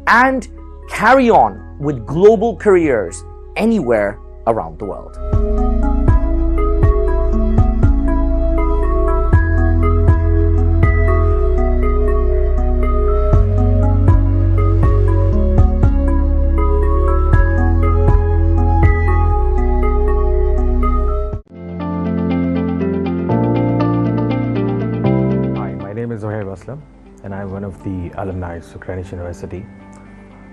and carry on with global careers anywhere around the world. And I'm one of the alumni of Greenwich University.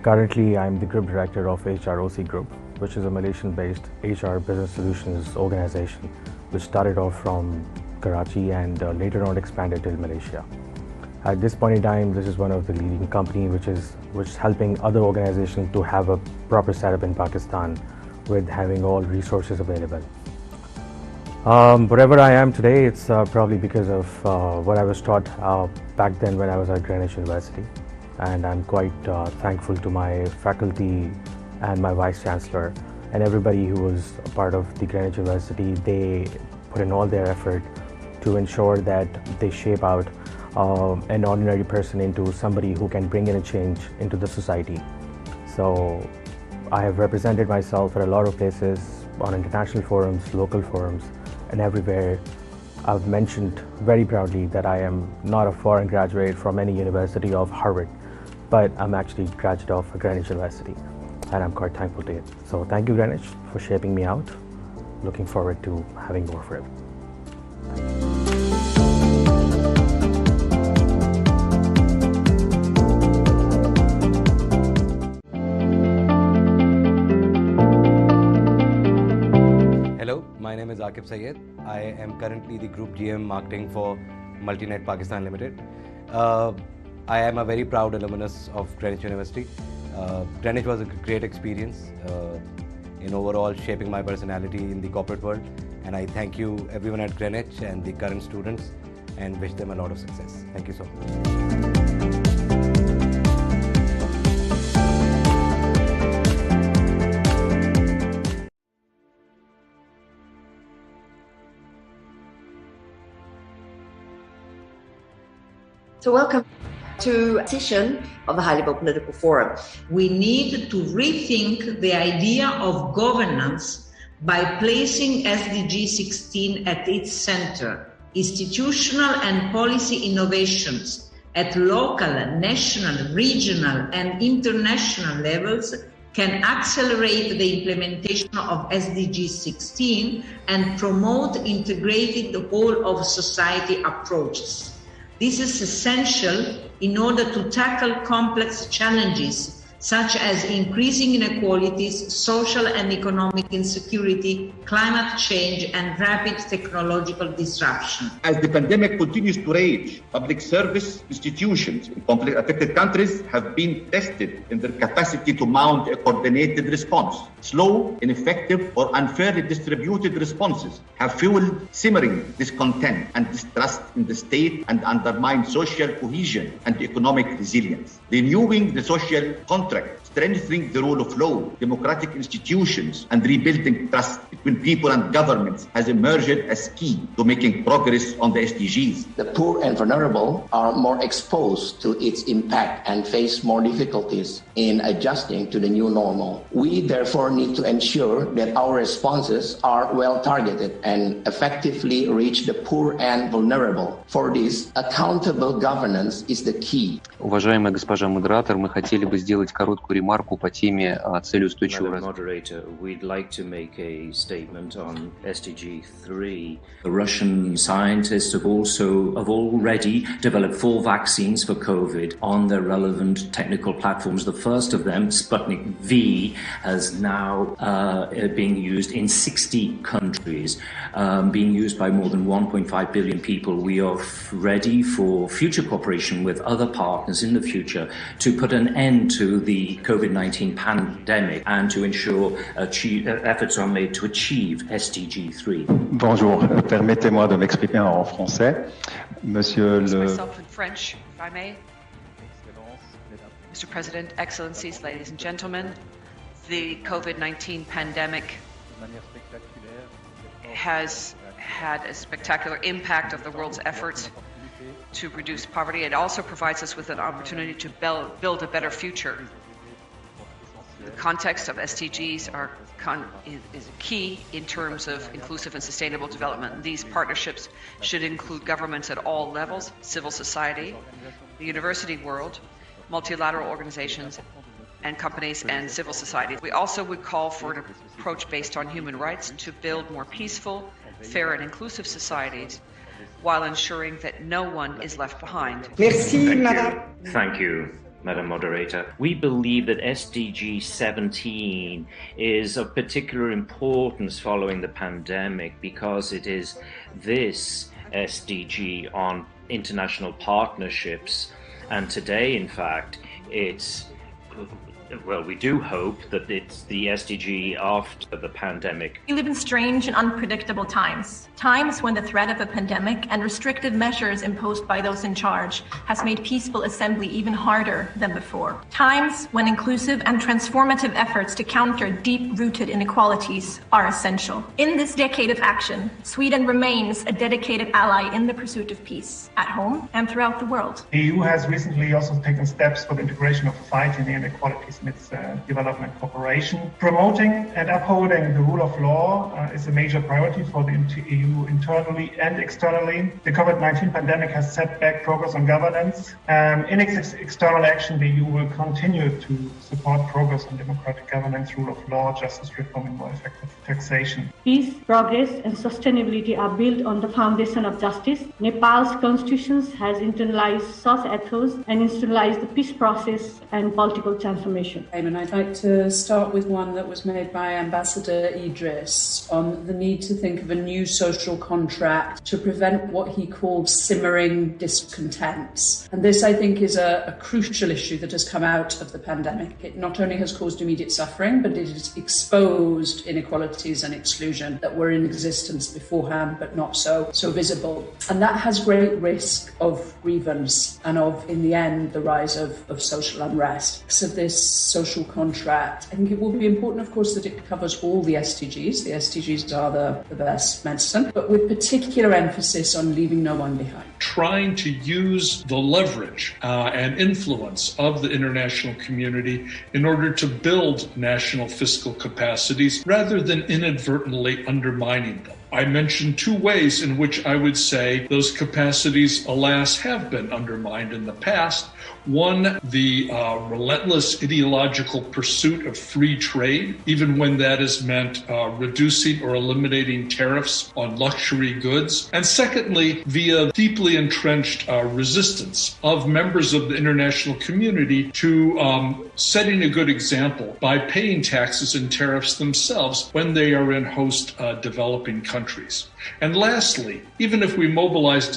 Currently, I'm the Group Director of HROC Group, which is a Malaysian-based HR business solutions organization, which started off from Karachi and later on expanded to Malaysia. At this point in time, this is one of the leading companies which is helping other organizations to have a proper setup in Pakistan with having all resources available. Wherever I am today, it's probably because of what I was taught back then when I was at Greenwich University, and I'm quite thankful to my faculty and my Vice Chancellor and everybody who was a part of the Greenwich University. They put in all their effort to ensure that they shape out an ordinary person into somebody who can bring in a change into the society. So I have represented myself at a lot of places on international forums, local forums, and everywhere. I've mentioned very proudly that I am not a foreign graduate from any university of Harvard, but I'm actually a graduate of Greenwich University, and I'm quite thankful to it. So thank you, Greenwich, for shaping me out, looking forward to having more for it. Hello, my name is Aqib Sayed. I am currently the Group GM Marketing for Multinet Pakistan Limited. I am a very proud alumnus of Greenwich University. Greenwich was a great experience in overall shaping my personality in the corporate world, and I thank you everyone at Greenwich and the current students and wish them a lot of success. Thank you so much. So welcome to a session of the High-Level Political Forum. We need to rethink the idea of governance by placing SDG 16 at its center. Institutional and policy innovations at local, national, regional, and international levels can accelerate the implementation of SDG 16 and promote integrated whole of society approaches. This is essential in order to tackle complex challenges such as increasing inequalities, social and economic insecurity, climate change, and rapid technological disruption. As the pandemic continues to rage, public service institutions in conflict-affected countries have been tested in their capacity to mount a coordinated response. Slow, ineffective, or unfairly distributed responses have fueled simmering discontent and distrust in the state and undermined social cohesion and economic resilience. Renewing the social contract, strengthening the rule of law, democratic institutions, and rebuilding trust between people and governments has emerged as key to making progress on the SDGs. The poor and vulnerable are more exposed to its impact and face more difficulties in adjusting to the new normal. We therefore need to ensure that our responses are well targeted and effectively reach the poor and vulnerable. For this, accountable governance is the key. Уважаемая госпожа модератор, мы хотели бы сделать короткую ремарку по теме целей устойчивого развития. Moderator, we'd like to make a statement on SDG 3. The Russian scientists have already developed 4 vaccines for COVID on their relevant technical platforms. The first of them, Sputnik V, has now being used in 60 countries, being used by more than 1.5 billion people. We are ready for future cooperation with other partners in the future to put an end to the COVID-19 pandemic and to ensure efforts are made to achieve SDG 3. Bonjour, permettez-moi de m'exprimer en français. Monsieur le... Myself in French, if I may. Mr. President, Excellencies, ladies and gentlemen, the COVID-19 pandemic has had a spectacular impact of the world's efforts to reduce poverty. It also provides us with an opportunity to build a better future. The context of SDGs is key in terms of inclusive and sustainable development. These partnerships should include governments at all levels, civil society, the university world, multilateral organizations, and companies and civil society. We also would call for an approach based on human rights to build more peaceful, fair, and inclusive societies while ensuring that no one is left behind. Thank you, Madam Moderator. We believe that SDG 17 is of particular importance following the pandemic because it is this SDG on international partnerships, and today, in fact, we do hope that it's the SDG after the pandemic. We live in strange and unpredictable times when the threat of a pandemic and restrictive measures imposed by those in charge has made peaceful assembly even harder than before. Times when inclusive and transformative efforts to counter deep-rooted inequalities are essential. In this decade of action, Sweden remains a dedicated ally in the pursuit of peace, at home and throughout the world. The EU has recently also taken steps for the integration of fighting the inequalities in its development cooperation. Promoting and upholding the rule of law is a major priority for the EU internally and externally. The COVID-19 pandemic has set back progress on governance. In its external action, the EU will continue to support progress on democratic governance, rule of law, justice reform, and more effective taxation. Peace, progress, and sustainability are built on the foundation of justice. Nepal's constitution has internalized such ethos and institutionalized the peace process and political transformation. And I'd like to start with one that was made by Ambassador Idris on the need to think of a new social contract to prevent what he called simmering discontents. And this, I think, is a crucial issue that has come out of the pandemic. It not only has caused immediate suffering, but it has exposed inequalities and exclusion that were in existence beforehand, but not so visible. And that has great risk of grievance and of, in the end, the rise of social unrest. So this social contract, I think it will be important, of course, that it covers all the SDGs. The SDGs are the best medicine, but with particular emphasis on leaving no one behind. Trying to use the leverage and influence of the international community in order to build national fiscal capacities rather than inadvertently undermining them. I mentioned two ways in which I would say those capacities, alas, have been undermined in the past. One, the relentless ideological pursuit of free trade, even when that has meant reducing or eliminating tariffs on luxury goods. And secondly, via deeply entrenched resistance of members of the international community to setting a good example by paying taxes and tariffs themselves when they are in host developing countries. And lastly, even if we mobilize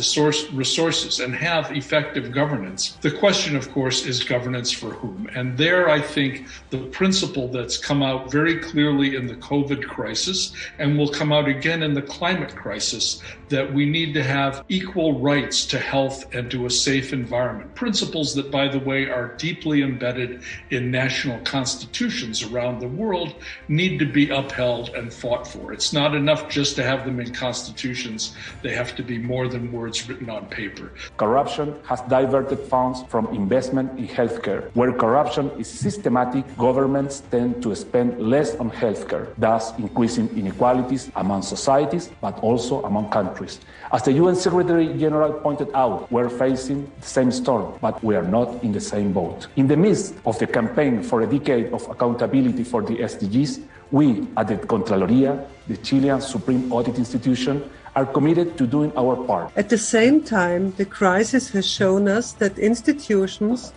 resources and have effective governance, the question, of course, is governance for whom? And there, I think, the principle that's come out very clearly in the COVID crisis and will come out again in the climate crisis, that we need to have equal rights to health and to a safe environment. Principles that, by the way, are deeply embedded in national constitutions around the world need to be upheld and fought for. It's not enough just to have them in constitutions. They have to be more than words written on paper. Corruption has diverted funds from investment in healthcare. Where corruption is systematic, governments tend to spend less on healthcare, thus increasing inequalities among societies, but also among countries. As the UN Secretary General pointed out, we're facing the same storm, but we are not in the same boat. In the midst of the campaign for a decade of accountability for the SDGs, we at the Contraloría, the Chilean Supreme Audit Institution, are committed to doing our part. At the same time, the crisis has shown us that institutions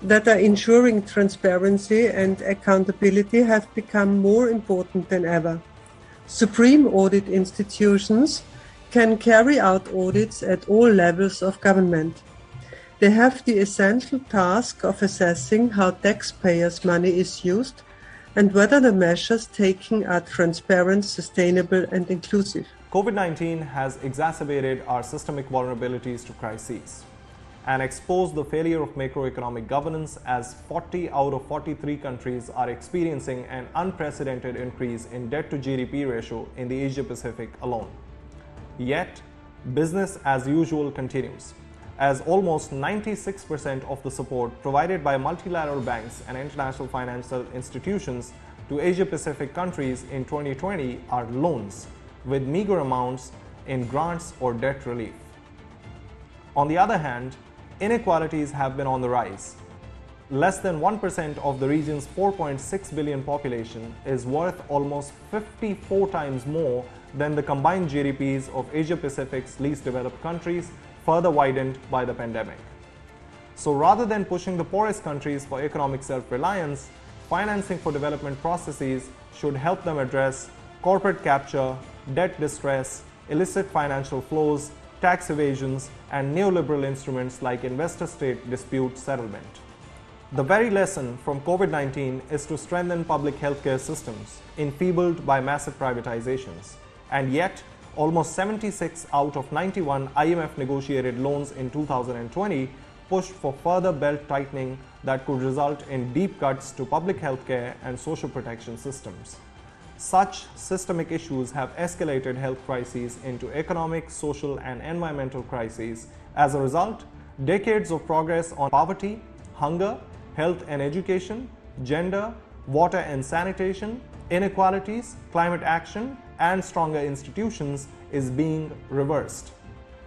that are ensuring transparency and accountability have become more important than ever. Supreme audit institutions can carry out audits at all levels of government. They have the essential task of assessing how taxpayers' money is used and whether the measures taken are transparent, sustainable, and inclusive. COVID-19 has exacerbated our systemic vulnerabilities to crises and exposed the failure of macroeconomic governance, as 40 out of 43 countries are experiencing an unprecedented increase in debt to GDP ratio in the Asia Pacific alone. Yet, business as usual continues, as almost 96% of the support provided by multilateral banks and international financial institutions to Asia Pacific countries in 2020 are loans, with meager amounts in grants or debt relief. On the other hand, inequalities have been on the rise. Less than 1% of the region's 4.6 billion population is worth almost 54 times more than the combined GDPs of Asia Pacific's least developed countries, further widened by the pandemic. So rather than pushing the poorest countries for economic self-reliance, financing for development processes should help them address corporate capture, debt distress, illicit financial flows, tax evasions, and neoliberal instruments like investor-state dispute settlement. The very lesson from COVID-19 is to strengthen public healthcare systems, enfeebled by massive privatizations. And yet, almost 76 out of 91 IMF negotiated loans in 2020 pushed for further belt tightening that could result in deep cuts to public healthcare and social protection systems. Such systemic issues have escalated health crises into economic, social, and environmental crises. As a result, decades of progress on poverty, hunger, health and education, gender, water and sanitation, inequalities, climate action, and stronger institutions is being reversed.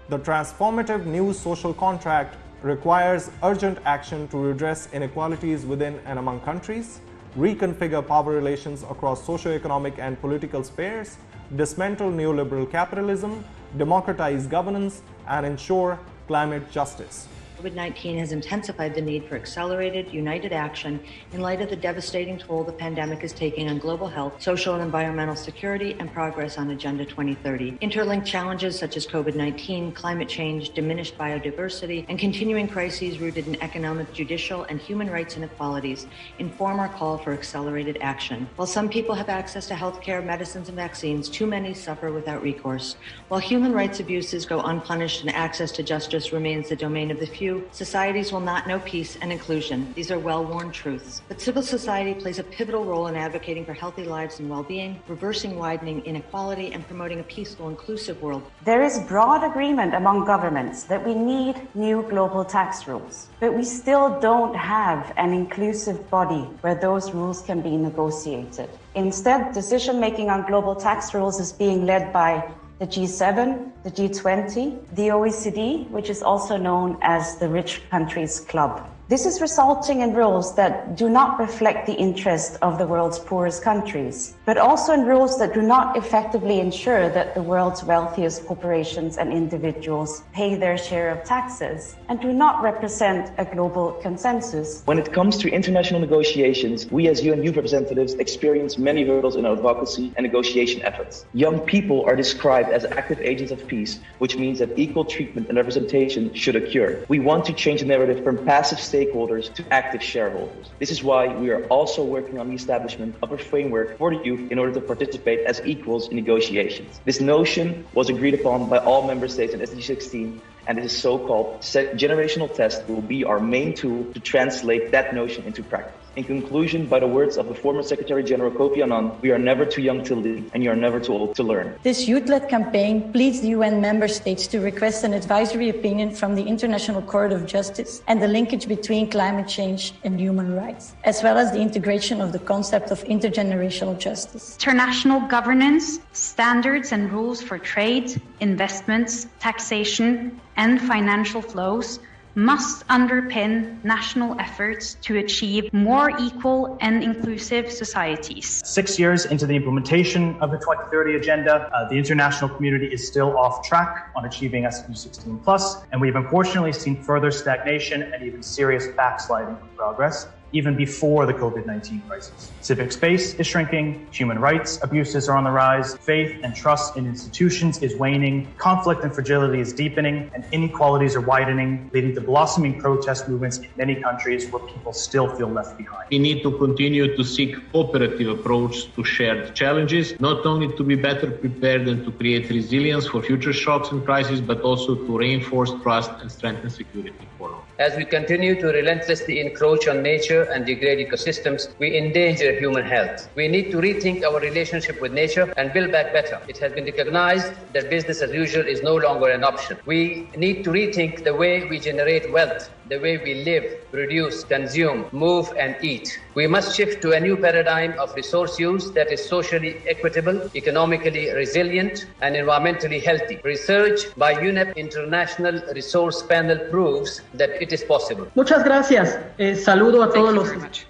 The transformative new social contract requires urgent action to redress inequalities within and among countries, reconfigure power relations across socio-economic and political spheres, dismantle neoliberal capitalism, democratize governance, and ensure climate justice. COVID-19 has intensified the need for accelerated, united action in light of the devastating toll the pandemic is taking on global health, social and environmental security, and progress on Agenda 2030. Interlinked challenges such as COVID-19, climate change, diminished biodiversity, and continuing crises rooted in economic, judicial, and human rights inequalities inform our call for accelerated action. While some people have access to healthcare, medicines, and vaccines, too many suffer without recourse. While human rights abuses go unpunished and access to justice remains the domain of the few, societies will not know peace and inclusion. These are well-worn truths. But civil society plays a pivotal role in advocating for healthy lives and well-being, reversing widening inequality, and promoting a peaceful, inclusive world. There is broad agreement among governments that we need new global tax rules, but we still don't have an inclusive body where those rules can be negotiated. Instead, decision-making on global tax rules is being led by the G7, the G20, the OECD, which is also known as the Rich Countries Club. This is resulting in rules that do not reflect the interest of the world's poorest countries, but also in rules that do not effectively ensure that the world's wealthiest corporations and individuals pay their share of taxes and do not represent a global consensus. When it comes to international negotiations, we as UN youth representatives experience many hurdles in our advocacy and negotiation efforts. Young people are described as active agents of peace, which means that equal treatment and representation should occur. We want to change the narrative from passive stakeholders to active shareholders. This is why we are also working on the establishment of a framework for the youth in order to participate as equals in negotiations. This notion was agreed upon by all member states in SDG 16, and this so-called generational test will be our main tool to translate that notion into practice. In conclusion, by the words of the former Secretary General Kofi Annan, we are never too young to lead, and you are never too old to learn. This youth-led campaign pleads the UN member states to request an advisory opinion from the International Court of Justice and the linkage between climate change and human rights, as well as the integration of the concept of intergenerational justice. International governance, standards and rules for trade, investments, taxation, and financial flows must underpin national efforts to achieve more equal and inclusive societies. 6 years into the implementation of the 2030 Agenda, the international community is still off track on achieving SDG 16+, and we've unfortunately seen further stagnation and even serious backsliding of progress, even before the COVID-19 crisis. Civic space is shrinking, human rights abuses are on the rise, faith and trust in institutions is waning, conflict and fragility is deepening, and inequalities are widening, leading to blossoming protest movements in many countries where people still feel left behind. We need to continue to seek cooperative approach to shared challenges, not only to be better prepared and to create resilience for future shocks and crises, but also to reinforce trust and strengthen security for all. As we continue to relentlessly encroach on nature and degrade ecosystems, we endanger human health. We need to rethink our relationship with nature and build back better. It has been recognized that business as usual is no longer an option. We need to rethink the way we generate wealth, the way we live, produce, consume, move, and eat. We must shift to a new paradigm of resource use that is socially equitable, economically resilient, and environmentally healthy. Research by UNEP International Resource Panel proves that it is possible. Muchas gracias. Saludo a todos los. Thank you very much.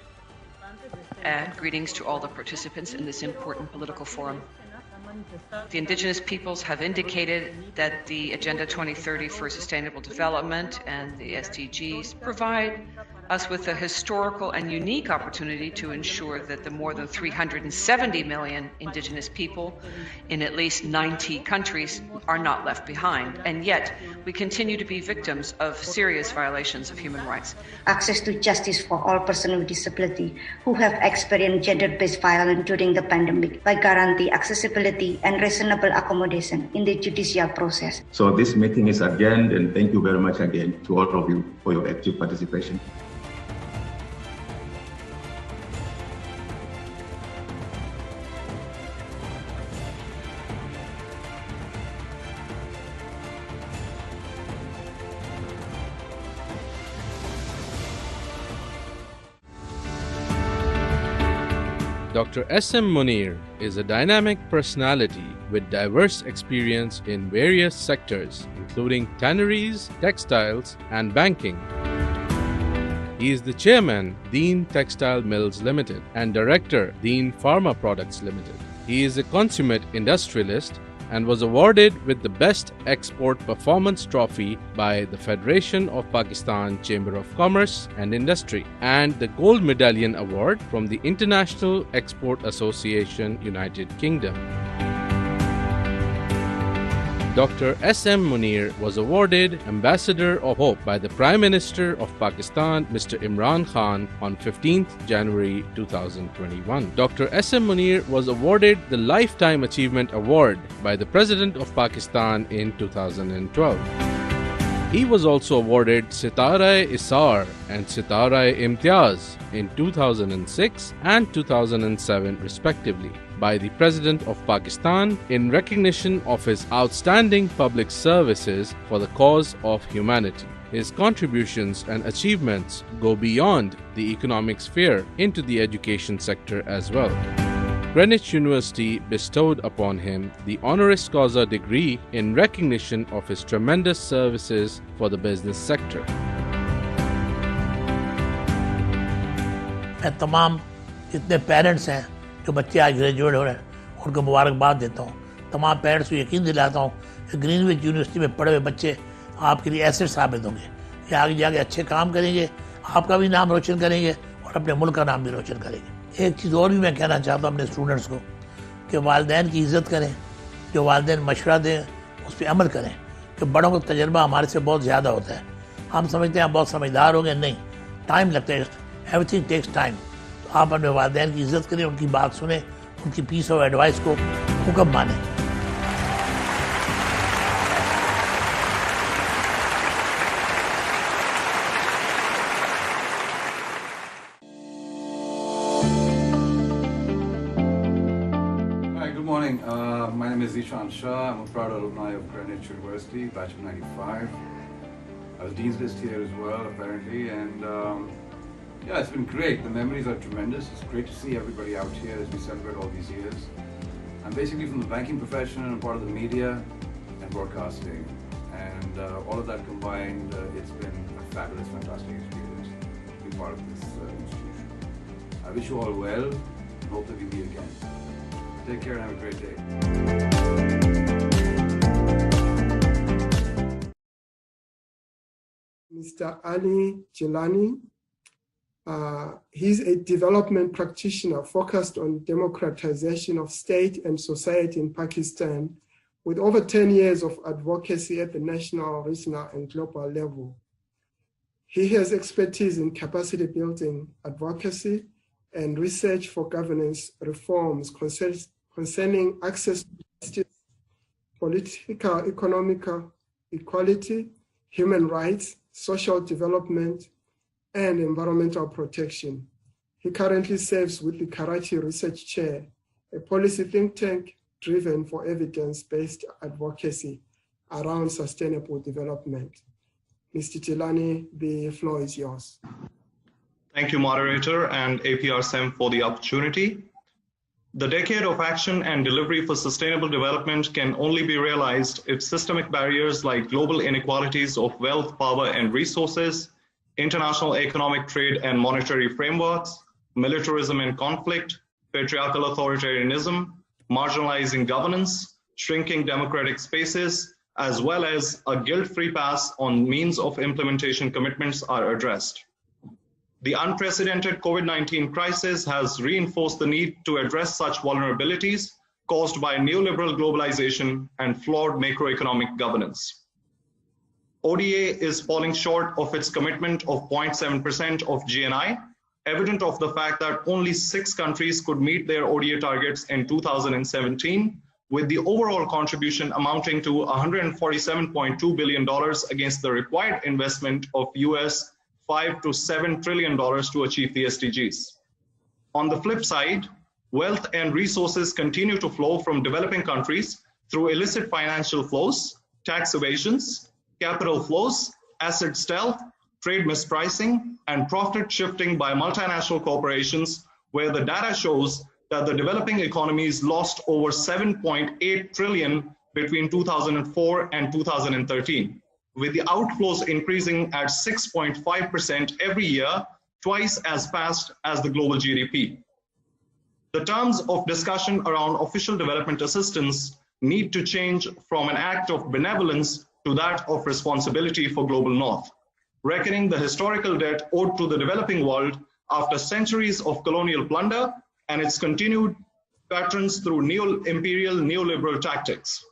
And greetings to all the participants in this important political forum. The indigenous peoples have indicated that the Agenda 2030 for Sustainable Development and the SDGs provide us with a historical and unique opportunity to ensure that the more than 370 million indigenous people in at least 90 countries are not left behind. And yet, we continue to be victims of serious violations of human rights. Access to justice for all persons with disability who have experienced gender-based violence during the pandemic by guarantee accessibility and reasonable accommodation in the judicial process. So this meeting is adjourned, and thank you very much again to all of you for your active participation. Dr. S.M. Munir is a dynamic personality with diverse experience in various sectors, including tanneries, textiles, and banking. He is the chairman, Dean Textile Mills Limited, and director, Dean Pharma Products Limited. He is a consummate industrialist and was awarded with the Best Export Performance Trophy by the Federation of Pakistan Chamber of Commerce and Industry and the Gold Medallion Award from the International Export Association, United Kingdom. Dr. S.M. Munir was awarded Ambassador of Hope by the Prime Minister of Pakistan, Mr. Imran Khan, on 15th January 2021. Dr. S.M. Munir was awarded the Lifetime Achievement Award by the President of Pakistan in 2012. He was also awarded Sitara-e-Isar and Sitara-e-Imtiaz in 2006 and 2007 respectively by the President of Pakistan in recognition of his outstanding public services for the cause of humanity. His contributions and achievements go beyond the economic sphere into the education sector as well. Greenwich University bestowed upon him the honoris causa degree in recognition of his tremendous services for the business sector. मैं तमाम जितने parents हैं जो बच्चे आज graduate हो रहे हैं उनको मुबारकबाद देता हूँ। तमाम पेरेंट्स को यकीन दिलाता हूँ कि ग्रीनविच यूनिवर्सिटी में पढ़े हुए बच्चे आपके लिए एसेट साबित होंगे। ये आगे जाके अच्छे काम करेंगे, आपका भी नाम रोशन करेंगे और अपने मुल्क का नाम भी रोशन करेंगे। एक चीज़ और भी मैं कहना चाहता हूँ अपने स्टूडेंट्स को कि वालिदैन की इज़्ज़त करें, जो वालिदैन मशवरा दें उस पर अमल करें, कि बड़ों का तजर्बा हमारे से बहुत ज़्यादा होता है। हम समझते हैं हम बहुत समझदार हो गए, नहीं, टाइम लगता है, एवरीथिंग टेक्स टाइम। तो आप अपने वालिदैन की इज़्ज़त करें, उनकी बात सुने, उनकी पीस ऑफ एडवाइस को हुक्म मानें। My name is Ishan Shah. I'm a proud alumni of Greenwich University, batch of 95. I was Dean's List here as well, apparently, and yeah, it's been great. The memories are tremendous. It's great to see everybody out here as we celebrate all these years. I'm basically from the banking profession and part of the media and broadcasting, and all of that combined, it's been a fabulous, fantastic experience to be part of this institution. I wish you all well and hope that we meet again. Take care and have a great day. Mr. Ali Jilani, he's a development practitioner focused on democratization of state and society in Pakistan, with over 10 years of advocacy at the national, regional, and global level. He has expertise in capacity building, advocacy, and research for governance reforms concerning access to justice, political, economical equality, human rights, social development, and environmental protection. He currently serves with the Karachi Research Chair, a policy think tank driven for evidence-based advocacy around sustainable development. Mr. Jilani, the floor is yours. Thank you, moderator, and APRSEM for the opportunity. The decade of action and delivery for sustainable development can only be realized if systemic barriers like global inequalities of wealth, power, and resources, international economic trade and monetary frameworks, militarism and conflict, patriarchal authoritarianism, marginalizing governance, shrinking democratic spaces, as well as a guilt-free pass on means of implementation commitments are addressed. The unprecedented COVID-19 crisis has reinforced the need to address such vulnerabilities caused by neoliberal globalization and flawed macroeconomic governance. ODA is falling short of its commitment of 0.7% of GNI, evident of the fact that only 6 countries could meet their ODA targets in 2017, with the overall contribution amounting to $147.2 billion against the required investment of US $5 to $7 trillion to achieve the SDGs. On the flip side, wealth and resources continue to flow from developing countries through illicit financial flows, tax evasions, capital flows, asset stealth, trade mispricing, and profit shifting by multinational corporations, where the data shows that the developing economies lost over 7.8 trillion between 2004 and 2013, with the outflows increasing at 6.5% every year, twice as fast as the global GDP. The terms of discussion around official development assistance need to change from an act of benevolence to that of responsibility for global north, reckoning the historical debt owed to the developing world after centuries of colonial plunder and its continued patterns through neo-imperial neoliberal tactics.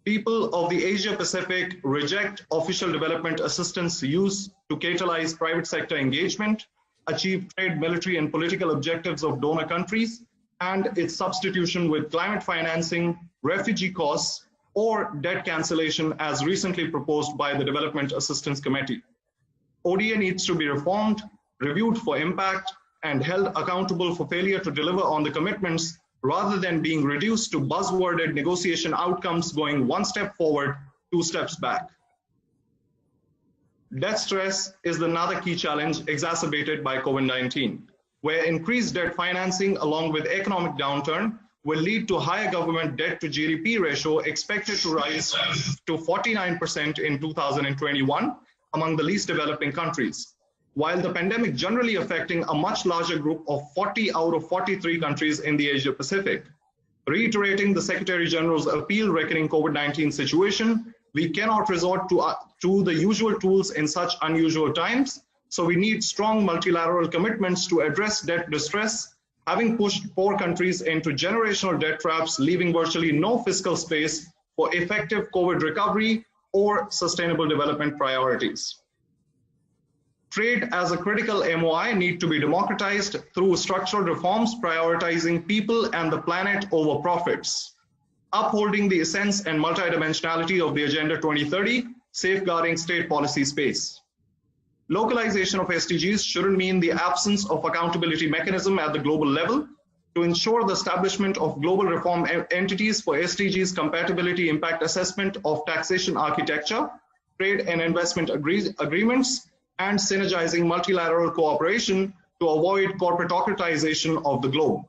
People of the Asia-Pacific reject official development assistance used to catalyze private sector engagement, achieve trade, military, and political objectives of donor countries, and its substitution with climate financing, refugee costs, or debt cancellation as recently proposed by the Development Assistance Committee. ODA needs to be reformed, reviewed for impact, and held accountable for failure to deliver on the commitments rather than being reduced to buzzworded negotiation outcomes going one step forward, two steps back. Debt stress is another key challenge exacerbated by COVID-19, where increased debt financing along with economic downturn will lead to higher government debt to GDP ratio expected to rise to 49% in 2021 among the least developing countries, while the pandemic generally affecting a much larger group of 40 out of 43 countries in the Asia Pacific. Reiterating the Secretary General's appeal reckoning COVID-19 situation, we cannot resort to the usual tools in such unusual times, so we need strong multilateral commitments to address debt distress, having pushed poor countries into generational debt traps, leaving virtually no fiscal space for effective COVID recovery or sustainable development priorities. Trade as a critical MOI need to be democratized through structural reforms prioritizing people and the planet over profits, upholding the essence and multidimensionality of the Agenda 2030, safeguarding state policy space. Localization of SDGs shouldn't mean the absence of accountability mechanism at the global level. To ensure the establishment of global reform entities for SDGs compatibility impact assessment of taxation architecture, trade and investment agreements, and synergizing multilateral cooperation to avoid corporatocratization of the globe.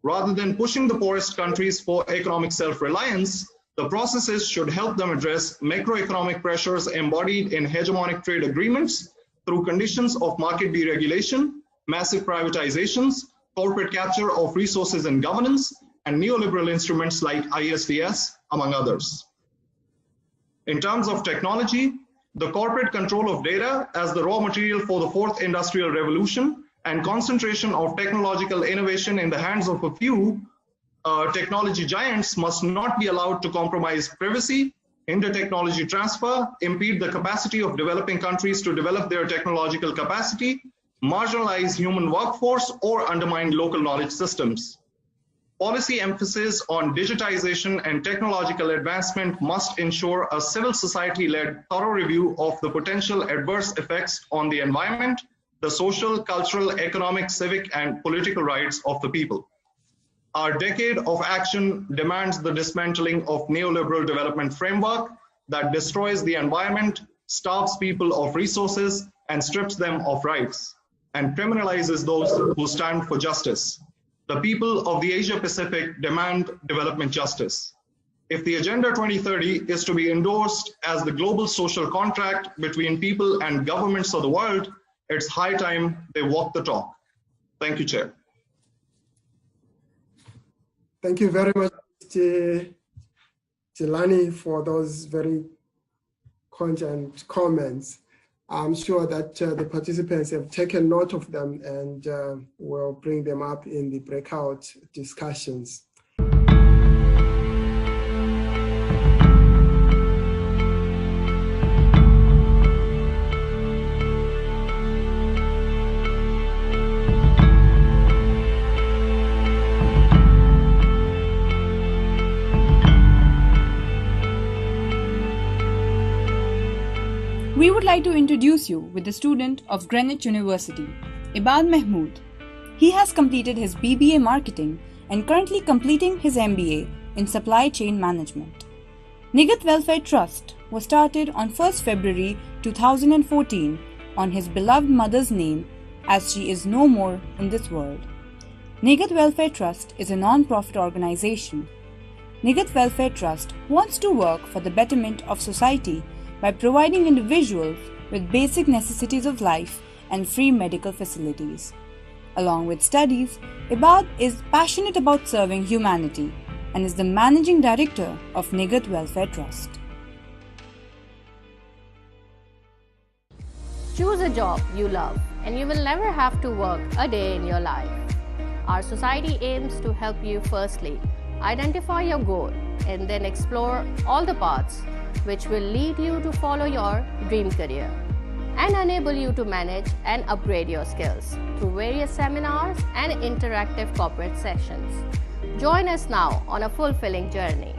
Rather than pushing the poorest countries for economic self-reliance, the processes should help them address macroeconomic pressures embodied in hegemonic trade agreements through conditions of market deregulation, massive privatizations, corporate capture of resources and governance, and neoliberal instruments like ISDS, among others. In terms of technology, the corporate control of data as the raw material for the fourth industrial revolution and concentration of technological innovation in the hands of a few technology giants must not be allowed to compromise privacy, hinder technology transfer, impede the capacity of developing countries to develop their technological capacity, marginalize human workforce, or undermine local knowledge systems. Policy emphasis on digitization and technological advancement must ensure a civil society-led thorough review of the potential adverse effects on the environment, the social, cultural, economic, civic, and political rights of the people. Our decade of action demands the dismantling of neoliberal development framework that destroys the environment, starves people of resources, and strips them of rights, and criminalizes those who stand for justice. The people of the Asia Pacific demand development justice. If the Agenda 2030 is to be endorsed as the global social contract between people and governments of the world, it's high time they walk the talk. Thank you, Chair. Thank you very much, Jelani, for those very cogent comments. I'm sure that the participants have taken note of them and will bring them up in the breakout discussions. We would like to introduce you with the student of Greenwich University, Ibad Mahmood. He has completed his BBA Marketing and currently completing his MBA in Supply Chain Management. Nigat Welfare Trust was started on 1st February 2014 on his beloved mother's name as she is no more in this world. Nigat Welfare Trust is a non-profit organization. Nigat Welfare Trust wants to work for the betterment of society by providing individuals with basic necessities of life and free medical facilities. Along with studies, Ibad is passionate about serving humanity and is the managing director of Nigat Welfare Trust. Choose a job you love and you will never have to work a day in your life. Our society aims to help you firstly identify your goal and then explore all the paths which will lead you to follow your dream career and enable you to manage and upgrade your skills through various seminars and interactive corporate sessions. Join us now on a fulfilling journey.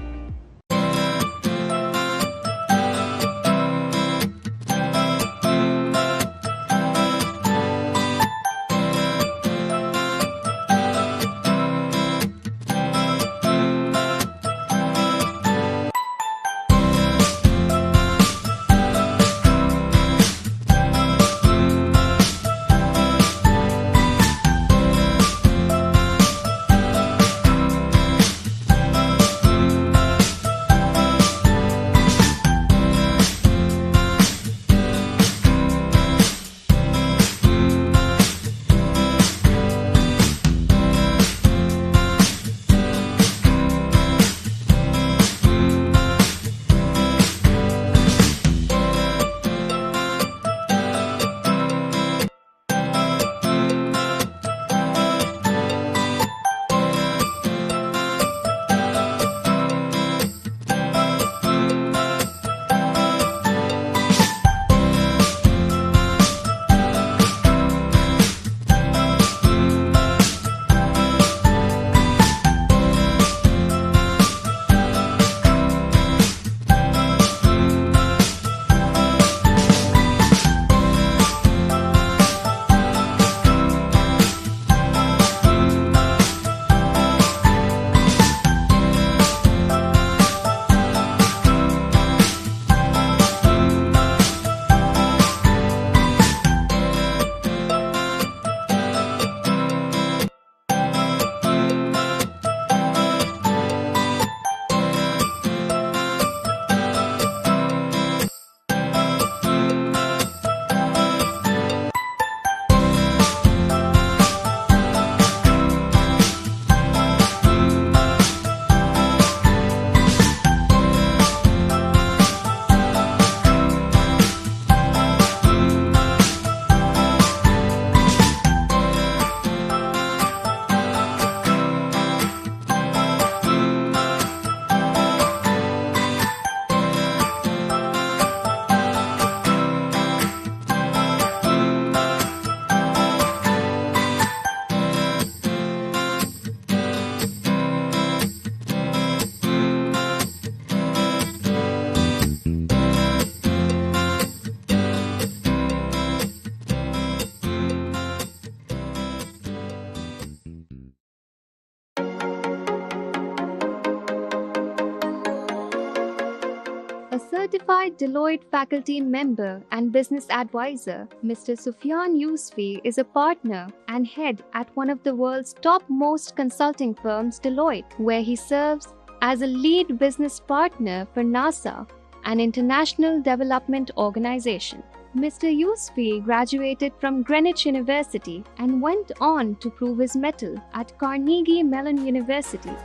Certified Deloitte faculty member and business advisor, Mr. Sufyan Yousfi is a partner and head at one of the world's topmost consulting firms, Deloitte, where he serves as a lead business partner for NASA, an international development organization. Mr. Yousfi graduated from Greenwich University and went on to prove his mettle at Carnegie Mellon University,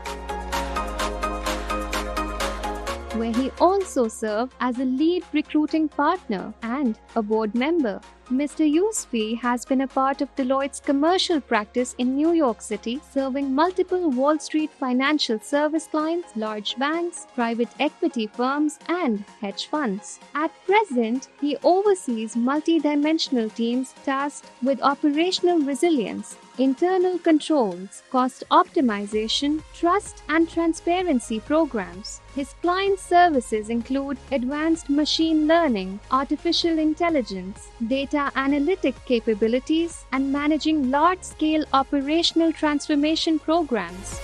where he also served as a lead recruiting partner and a board member. Mr. Yousfi has been a part of Deloitte's commercial practice in New York City, serving multiple Wall Street financial service clients, large banks, private equity firms, and hedge funds. At present, he oversees multi-dimensional teams tasked with operational resilience, internal controls, cost optimization, trust and transparency programs. His client services include advanced machine learning, artificial intelligence, data analytic capabilities, and managing large-scale operational transformation programs.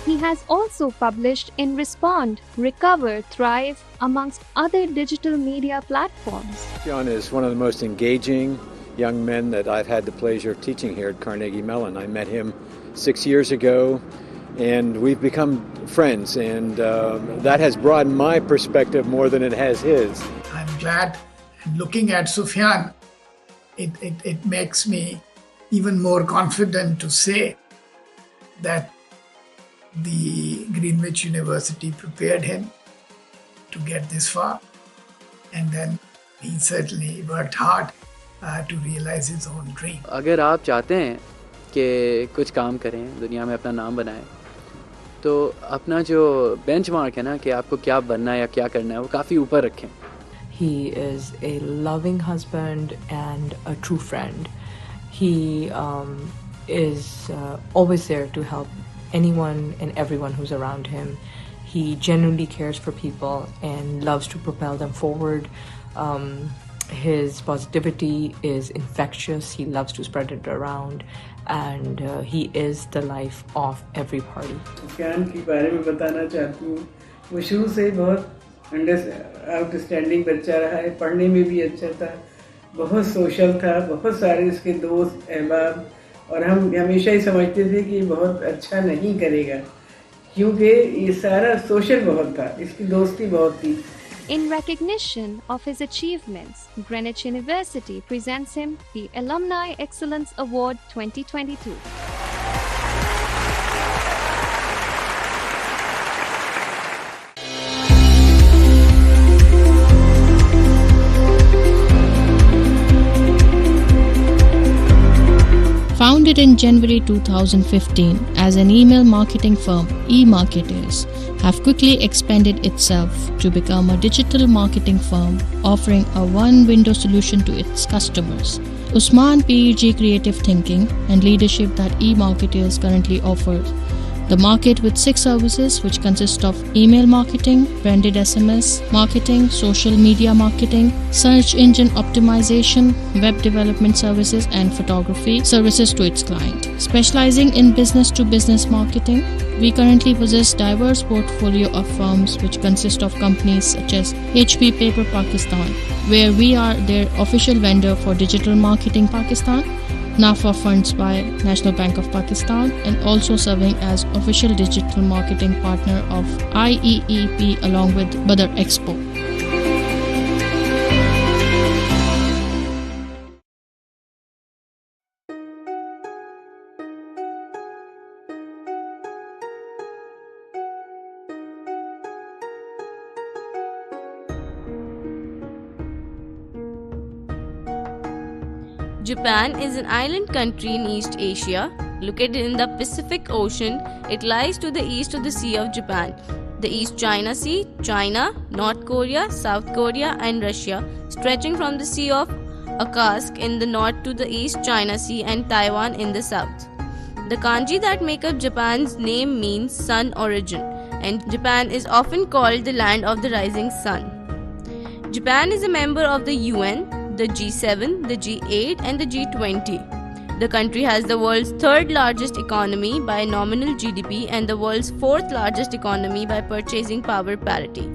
He has also published in Respond, Recover, Thrive, amongst other digital media platforms. John is one of the most engaging young men that I've had the pleasure of teaching here at Carnegie Mellon. I met him 6 years ago, and we've become friends, and that has broadened my perspective more than it has his. I'm glad, and looking at Sufyan, it makes me even more confident to say that the Greenwich University prepared him to get this far, and then he certainly worked hard to realize his own dream. अगर आप चाहते हैं कि कुछ काम करें, दुनिया में अपना नाम बनाएं, तो अपना जो बेंचमार्क है ना कि आपको क्या बनना है या क्या करना है, वो काफ़ी ऊपर रखें. He is a loving husband and a true friend. He is always there to help anyone and everyone who's around him. He genuinely cares for people and loves to propel them forward. His positivity is infectious. He loves to spread it around, and he is the life of every party. Sufiyan के बारे में बताना चाहती हूँ. वो शुरू से ही बहुत आउटस्टैंडिंग बच्चा रहा है, पढ़ने में भी अच्छा था, बहुत सोशल था, बहुत सारे इसके दोस्त अहबाब, और हम हमेशा ही समझते थे कि बहुत अच्छा नहीं करेगा क्योंकि ये सारा सोशल बहुत था, इसकी दोस्ती बहुत थी. In recognition of his achievements, Greenwich University presents him the Alumni Excellence Award 2022. Founded in January 2015 as an email marketing firm, eMarketers have quickly expanded itself to become a digital marketing firm offering a one-window solution to its customers. Usman PEG creative thinking and leadership that eMarketers currently offers the market with 6 services which consist of email marketing, branded SMS marketing, social media marketing, search engine optimization, web development services and photography services to its client. Specializing in business-to-business marketing, we currently possess diverse portfolio of firms which consist of companies such as HP Paper Pakistan, where we are their official vendor for digital marketing Pakistan, NAFA Funds by National Bank of Pakistan, and also serving as official digital marketing partner of IEEP along with Badr Expo. Japan is an island country in East Asia. Located in the Pacific Ocean, it lies to the east of the Sea of Japan, the East China Sea, China, North Korea, South Korea and Russia, stretching from the Sea of Okhotsk in the north to the East China Sea and Taiwan in the south. The kanji that make up Japan's name means sun origin, and Japan is often called the land of the rising sun. Japan is a member of the UN, the G7, the G8 and the G20. The country has the world's 3rd largest economy by nominal GDP and the world's 4th largest economy by purchasing power parity.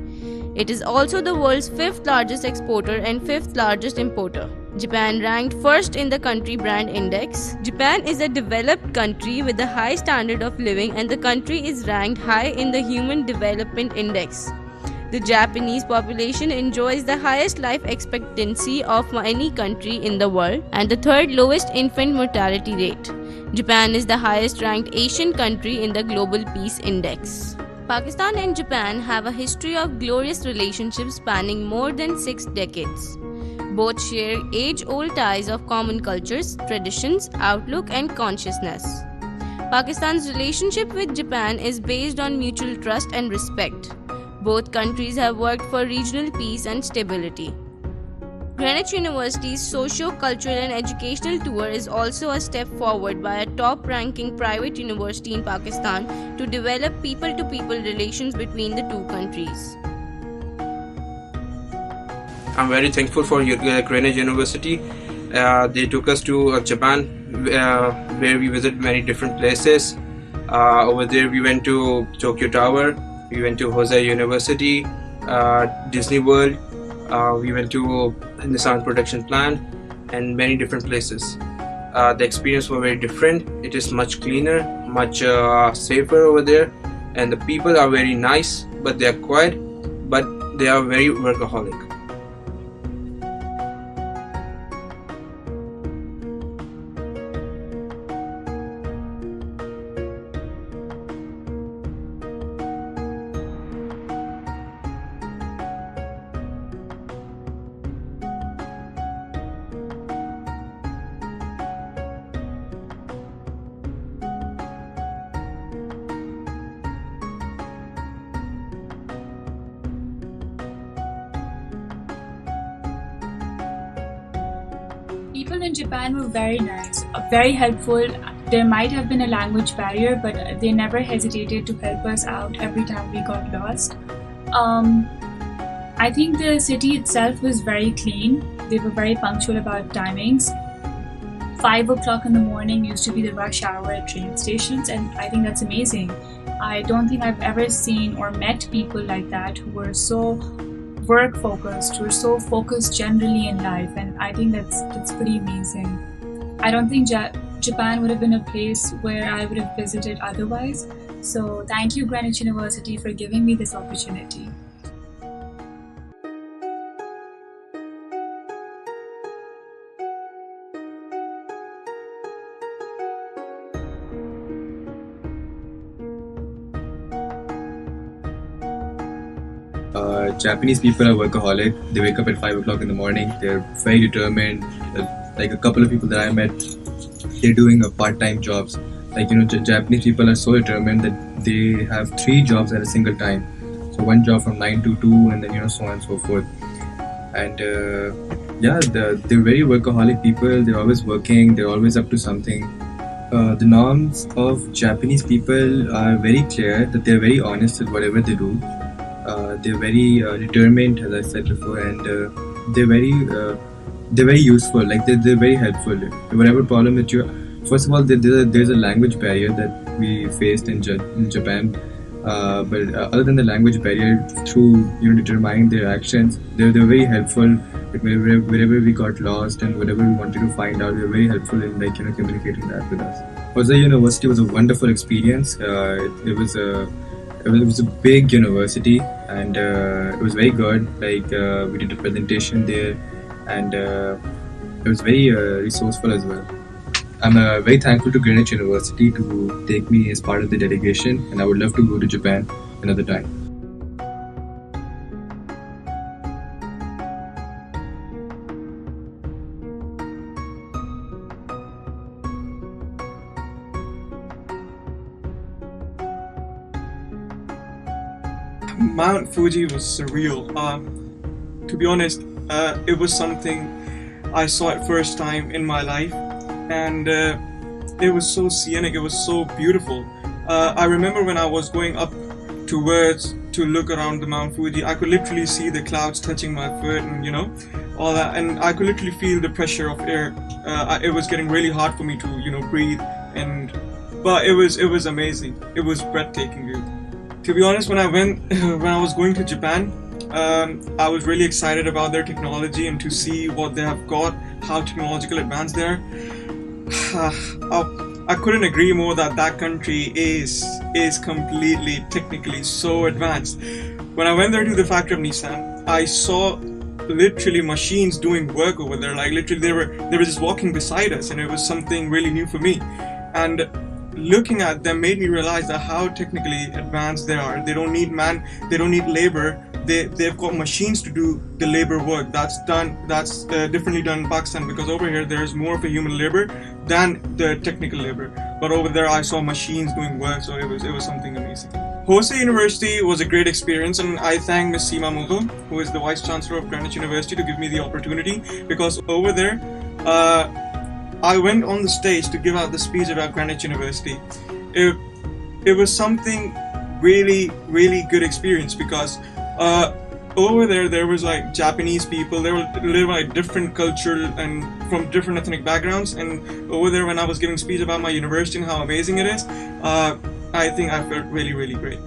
It is also the world's 5th largest exporter and 5th largest importer. Japan ranked 1st in the country brand index. Japan is a developed country with a high standard of living, and the country is ranked high in the Human Development Index. The Japanese population enjoys the highest life expectancy of any country in the world and the 3rd lowest infant mortality rate. Japan is the highest ranked Asian country in the Global Peace Index. Pakistan and Japan have a history of glorious relationships spanning more than 6 decades. Both share age-old ties of common cultures, traditions, outlook and consciousness. Pakistan's relationship with Japan is based on mutual trust and respect. Both countries have worked for regional peace and stability. Greenwich University's socio-cultural and educational tour is also a step forward by a top-ranking private university in Pakistan to develop people-to-people relations between the two countries. I'm very thankful for Greenwich University. They took us to Japan, where we visited many different places. Over there we went to Tokyo Tower. We went to Hosei University, Disney World, we went to Nissan production plant, and many different places. The experience was very different. It is much cleaner, much safer over there, and the people are very nice, but they are quiet, but they are very workaholic. People in Japan were very nice, very helpful. There might have been a language barrier, but they never hesitated to help us out every time we got lost. I think the city itself was very clean. They were very punctual about timings. 5 o'clock in the morning used to be the rush hour at train stations, and I think that's amazing. I don't think I've ever seen or met people like that who were so work focused, who are so focused generally in life, and I think that's pretty amazing. I don't think Japan would have been a place where I would have visited otherwise. So thank you, Greenwich University, for giving me this opportunity. Japanese people are workaholic. They wake up at 5 o'clock in the morning. They're very determined. Like a couple of people that I met, they're doing part-time jobs. Like, Japanese people are so determined that they have 3 jobs at a single time. So one job from 9 to 2, and then so on and so forth. And they're very workaholic people. They're always working. They're always up to something. The norms of Japanese people are very clear, that they're very honest with whatever they do. They're very determined, as I said before, and they're very useful. Like they're very helpful. Whatever problem that first of all, there's a language barrier that we faced in Japan. But other than the language barrier, through determining their actions, they're very helpful. Wherever we got lost and whatever we wanted to find out, they're very helpful in communicating that with us. Hosa University was a wonderful experience. It was a big university, and it was very good. Like we did a presentation there, and it was very resourceful as well. I'm very thankful to Greenwich University to take me as part of the delegation, and I would love to go to Japan another time. Mount Fuji was surreal. To be honest, it was something I saw at first time in my life, and it was so scenic, it was so beautiful. I remember when I was going up towards to look around the Mount Fuji, I could literally see the clouds touching my foot and all that, and I could literally feel the pressure of air. It was getting really hard for me to breathe, but it was amazing. It was breathtaking view. To be honest, when I was going to Japan, I was really excited about their technology and to see what they have got, how technological advanced they are. I couldn't agree more that country is completely technically so advanced. When I went there to the factory of Nissan, I saw literally machines doing work over there. Like literally they were just walking beside us, and it was something really new for me. And looking at them made me realize that how technically advanced they are. They don't need they don't need labor. They've got machines to do the labor work. That's differently done in Pakistan, because over here there's more of a human labor than the technical labor. But over there I saw machines doing work, so it was something amazing. Hosa University was a great experience, and I thank Ms. Seema Mughal, who is the Vice Chancellor of Greenwich University, to give me the opportunity, because over there I went on the stage to give out the speech about Greenwich University. It was something really, really good experience, because over there was like Japanese people. They were living like different culture and from different ethnic backgrounds. And over there, when I was giving speech about my university and how amazing it is, I think I felt really, really great.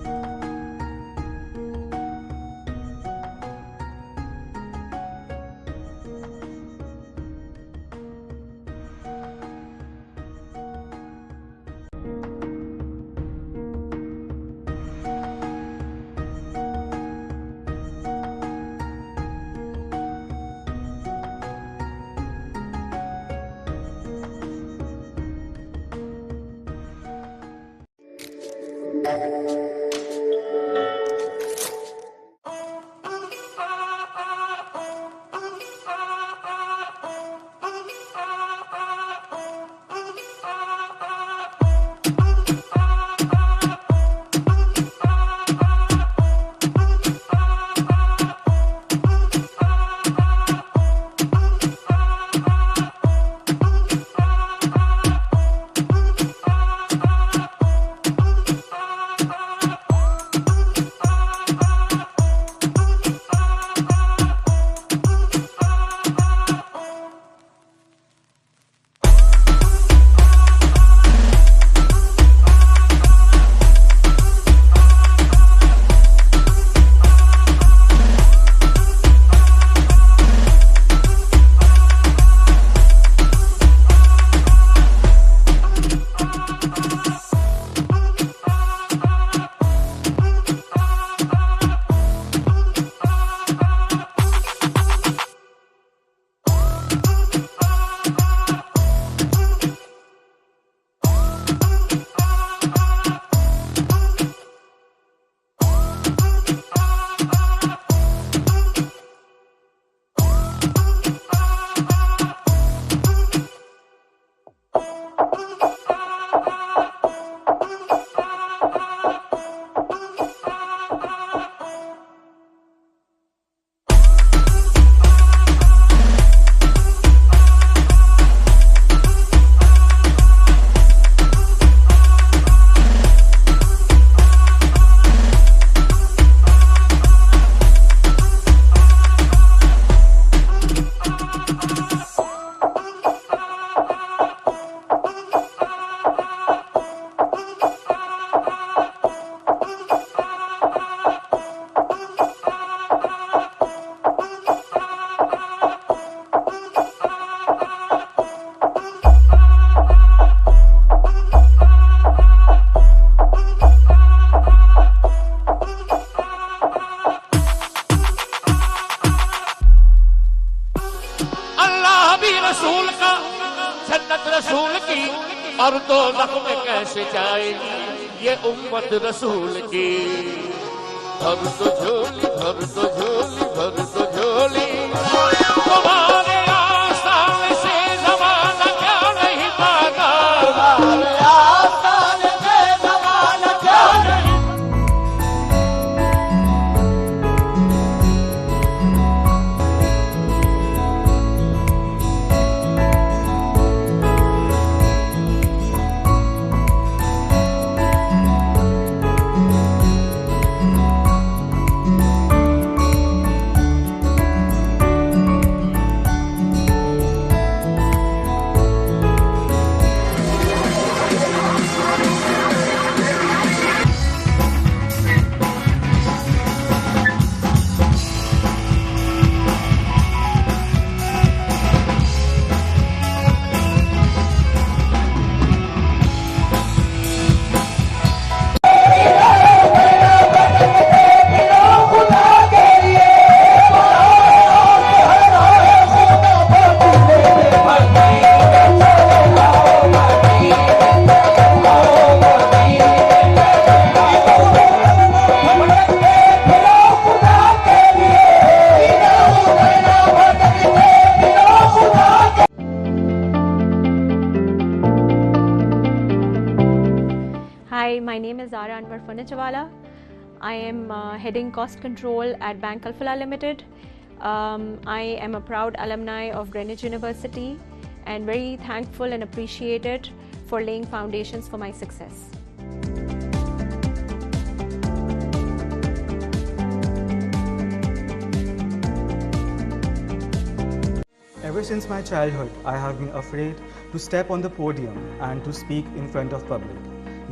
रसूल का जन्नत रसूल की और दोज़ख में कैसे जाएगी ये उम्मत रसूल की। भर दो झोली भर दो झोली भर दो झोली तुम्हारे आस्थान से ज़माना क्या नहीं पाता, तुम्हारे आस्थान से ज़माना क्या नहीं। Hi, my name is Zara Anwar Funichwala. I am heading cost control at Bank Alfala Limited. I am a proud alumni of Greenwich University and very thankful and appreciated for laying foundations for my success. Ever since my childhood, I have been afraid to step on the podium and to speak in front of public.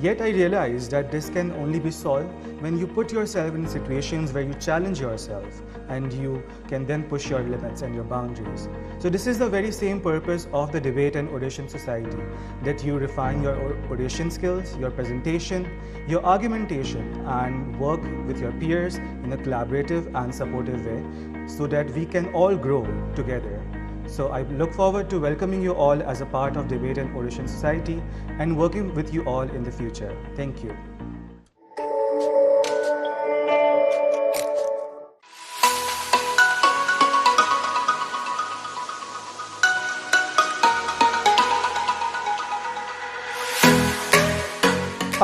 Yet I realized that this can only be solved when you put yourself in situations where you challenge yourself and you can then push your limits and your boundaries. So this is the very same purpose of the Debate and Oration Society, that you refine your oration skills, your presentation, your argumentation, and work with your peers in a collaborative and supportive way so that we can all grow together. So I look forward to welcoming you all as a part of Debate and Oration Society and working with you all in the future. Thank you.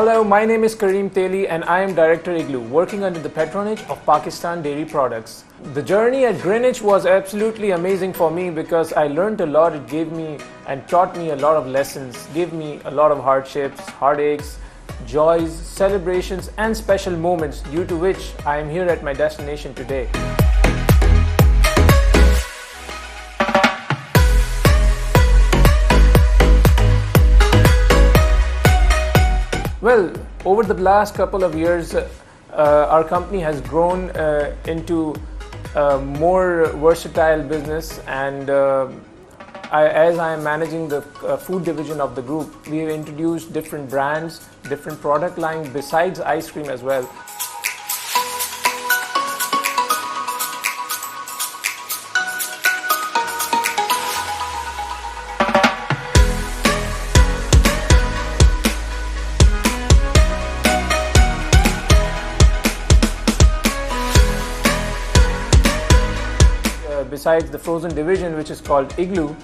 Hello, my name is Kareem Teli and I am Director Igloo, working under the patronage of Pakistan Dairy Products. The journey at Greenwich was absolutely amazing for me because I learned a lot. It gave me and taught me a lot of lessons, gave me a lot of hardships, heartaches, joys, celebrations and special moments, due to which I am here at my destination today. Well, over the last couple of years, our company has grown into a more versatile business, and as I am managing the food division of the group, we have introduced different brands, different product lines besides ice cream as well. Besides the frozen division, which is called Igloo,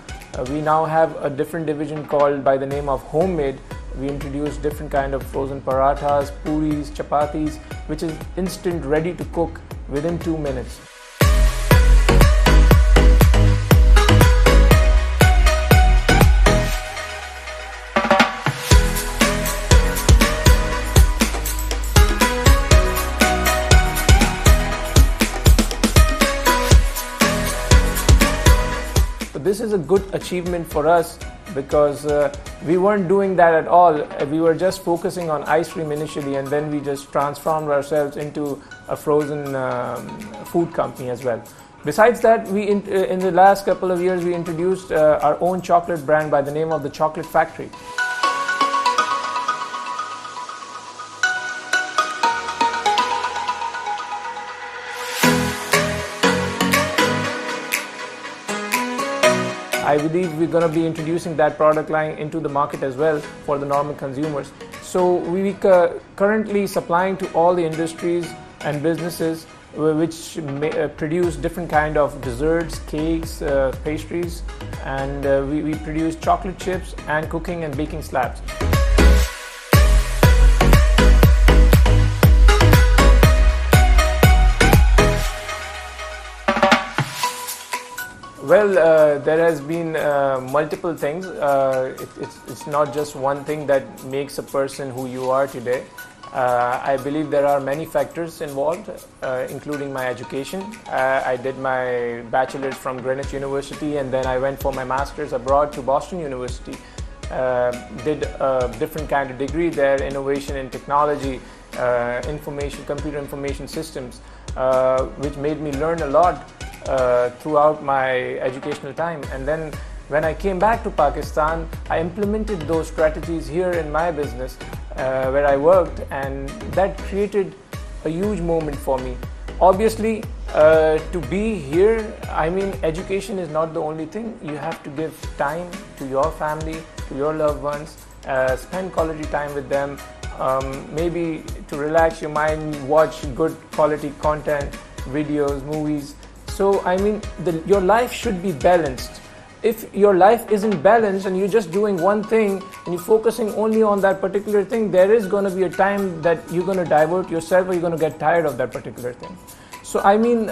we now have a different division called by the name of Homemade. We introduced different kind of frozen parathas, puris, chapatis, which is instant, ready to cook within 2 minutes. This is a good achievement for us because we weren't doing that at all. We were just focusing on ice cream initially, and then we just transformed ourselves into a frozen food company as well. Besides that, in the last couple of years we introduced our own chocolate brand by the name of the Chocolate Factory. I believe we're going to be introducing that product line into the market as well for the normal consumers. So we currently supplying to all the industries and businesses which produce different kind of desserts, cakes, pastries, and we produce chocolate chips and cooking and baking slabs. Well, there has been multiple things. It's not just one thing that makes a person who you are today. I believe there are many factors involved, including my education. I did my bachelor's from Greenwich University, and then I went for my master's abroad to Boston University. Did a different kind of degree there, innovation in technology, computer information systems, which made me learn a lot throughout my educational time. And then when I came back to Pakistan, I implemented those strategies here in my business where I worked, and that created a huge moment for me. Obviously, to be here, I mean, education is not the only thing. You have to give time to your family, to your loved ones, spend quality time with them, maybe to relax your mind, watch good quality content, videos, movies. So I mean, your life should be balanced. If your life isn't balanced and you're just doing one thing and you're focusing only on that particular thing, there is going to be a time that you're going to divert yourself, or you're going to get tired of that particular thing. So I mean,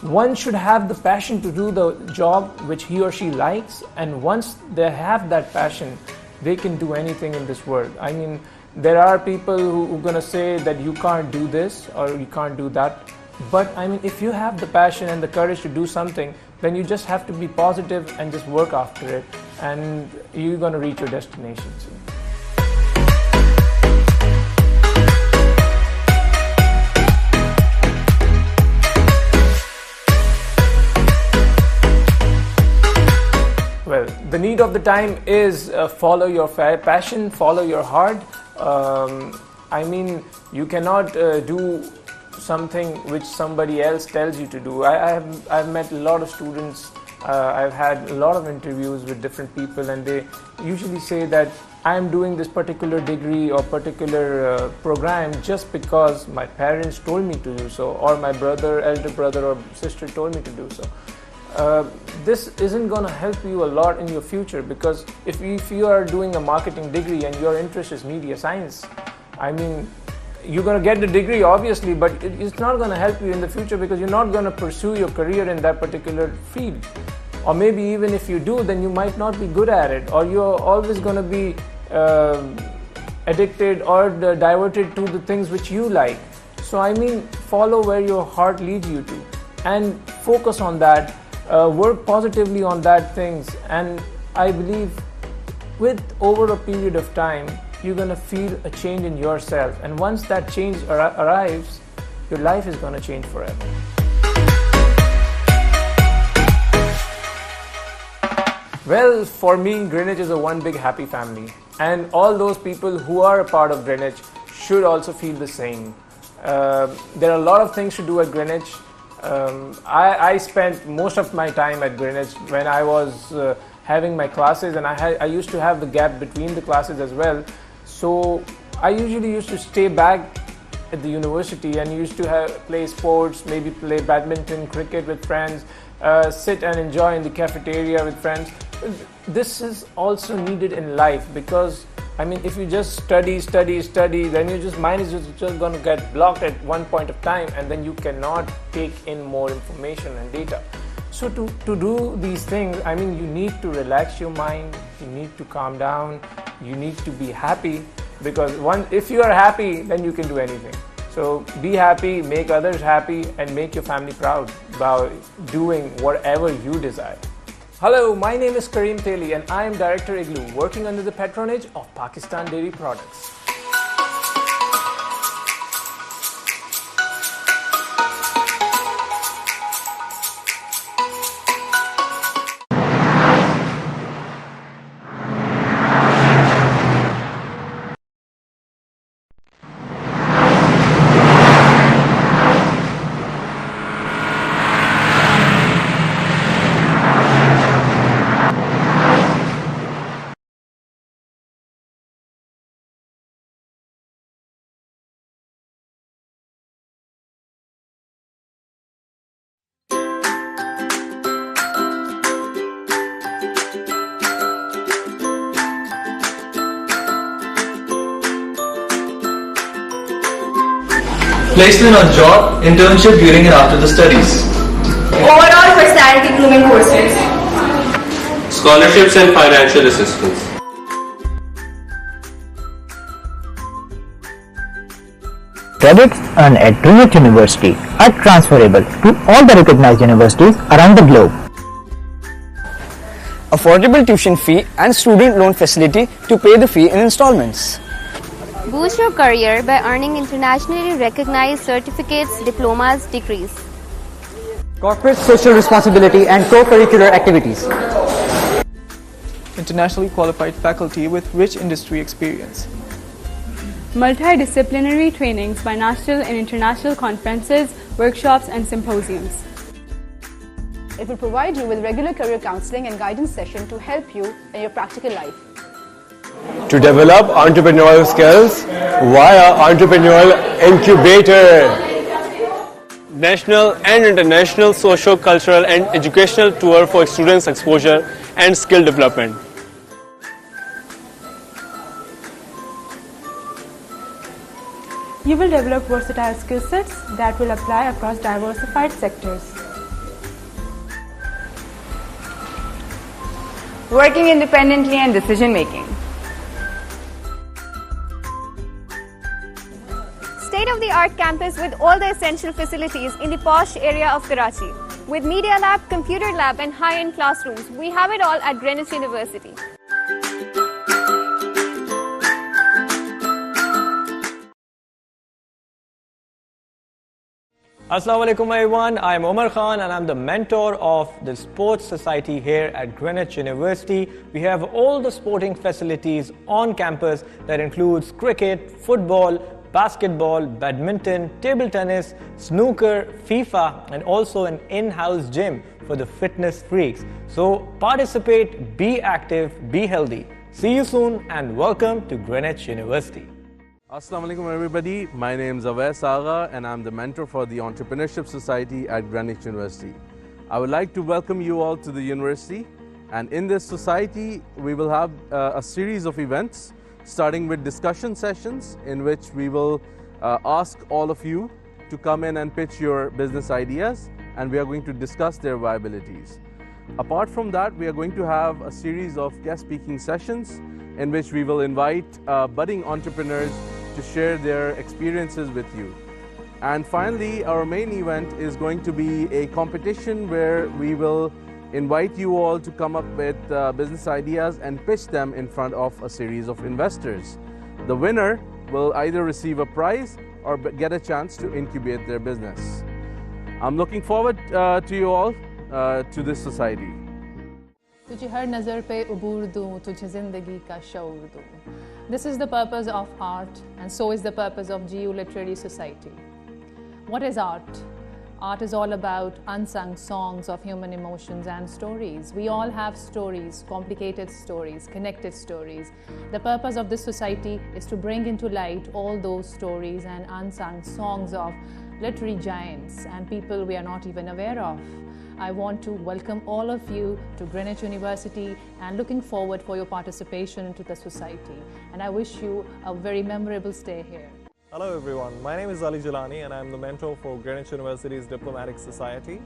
one should have the passion to do the job which he or she likes, and once they have that passion, they can do anything in this world. I mean, there are people who are going to say that you can't do this or you can't do that. But I mean, if you have the passion and the courage to do something, then you just have to be positive and just work after it, and you're going to reach your destination soon. Well, the need of the time is follow your passion, follow your heart. I mean, you cannot do something which somebody else tells you to do. I've met a lot of students, I've had a lot of interviews with different people, and they usually say that I'm doing this particular degree or particular program just because my parents told me to do so, or my elder brother or sister told me to do so. This isn't going to help you a lot in your future, because if you are doing a marketing degree and your interest is media science, I mean, you're going to get the degree obviously, but it's not going to help you in the future because you're not going to pursue your career in that particular field. Or maybe even if you do, then you might not be good at it, or you're always going to be addicted or diverted to the things which you like. So I mean, follow where your heart leads you to and focus on that, work positively on that things, and I believe with over a period of time you're going to feel a change in yourself, and once that change arrives, your life is going to change forever. Well, for me, Greenwich is a one big happy family, and all those people who are a part of Greenwich should also feel the same. There are a lot of things to do at Greenwich. I spent most of my time at Greenwich when I was having my classes, and I used to have the gap between the classes as well. So I usually used to stay back at the university and used to play sports, maybe play badminton, cricket with friends, sit and enjoy in the cafeteria with friends. This is also needed in life, because I mean, if you just study, then your mind is just going to get blocked at one point of time, and then you cannot take in more information and data. So to do these things, I mean, you need to relax your mind, you need to calm down, you need to be happy, because if you are happy, then you can do anything. So be happy, make others happy, and make your family proud by doing whatever you desire. Hello, my name is Kareem Teli, and I am Director Igloo, working under the patronage of Pakistan Dairy Products. Placement on job, internship during and after the studies. Overall personality grooming courses. Scholarships and financial assistance. Credits earned at Greenwich University are transferable to all the recognized universities around the globe. Affordable tuition fee and student loan facility to pay the fee in installments. Boost your career by earning internationally recognized certificates, diplomas, degrees. Corporate social responsibility and co-curricular activities. Internationally qualified faculty with rich industry experience. Multidisciplinary trainings by national and international conferences, workshops and symposiums. It will provide you with regular career counseling and guidance sessions to help you in your practical life. To develop entrepreneurial skills via Entrepreneurial Incubator. National and international social, cultural and educational tour for students' exposure and skill development. You will develop versatile skill sets that will apply across diversified sectors. Working independently and decision making. State-of-the-art campus with all the essential facilities in the posh area of Karachi. With Media Lab, Computer Lab and high-end classrooms, we have it all at Greenwich University. Assalamu alaikum everyone, I am Omar Khan and I am the mentor of the Sports Society here at Greenwich University. We have all the sporting facilities on campus that includes cricket, football, basketball, badminton, table tennis, snooker, FIFA and also an in-house gym for the fitness freaks. So participate, be active, be healthy. See you soon and welcome to Greenwich University. Assalamu alaikum everybody, my name is Awais Agha and I'm the mentor for the Entrepreneurship Society at Greenwich University. I would like to welcome you all to the university, and in this society we will have a series of events starting with discussion sessions in which we will ask all of you to come in and pitch your business ideas, and we are going to discuss their viabilities. Apart from that, we are going to have a series of guest speaking sessions in which we will invite budding entrepreneurs to share their experiences with you. And finally, our main event is going to be a competition where we will invite you all to come up with business ideas and pitch them in front of a series of investors. The winner will either receive a prize or get a chance to incubate their business. I'm looking forward to you all to this society. तुझे हर नज़र पे उबूर दूँ, तुझे ज़िंदगी का शऊर दूँ. This is the purpose of art, and so is the purpose of GU Literary Society. What is art? Art is all about unsung songs of human emotions and stories. We all have stories, complicated stories, connected stories. The purpose of this society is to bring into light all those stories and unsung songs of literary giants and people we are not even aware of. I want to welcome all of you to Greenwich University and looking forward for your participation into the society. And I wish you a very memorable stay here. Hello everyone, my name is Ali Jalani and I am the mentor for Greenwich University's Diplomatic Society.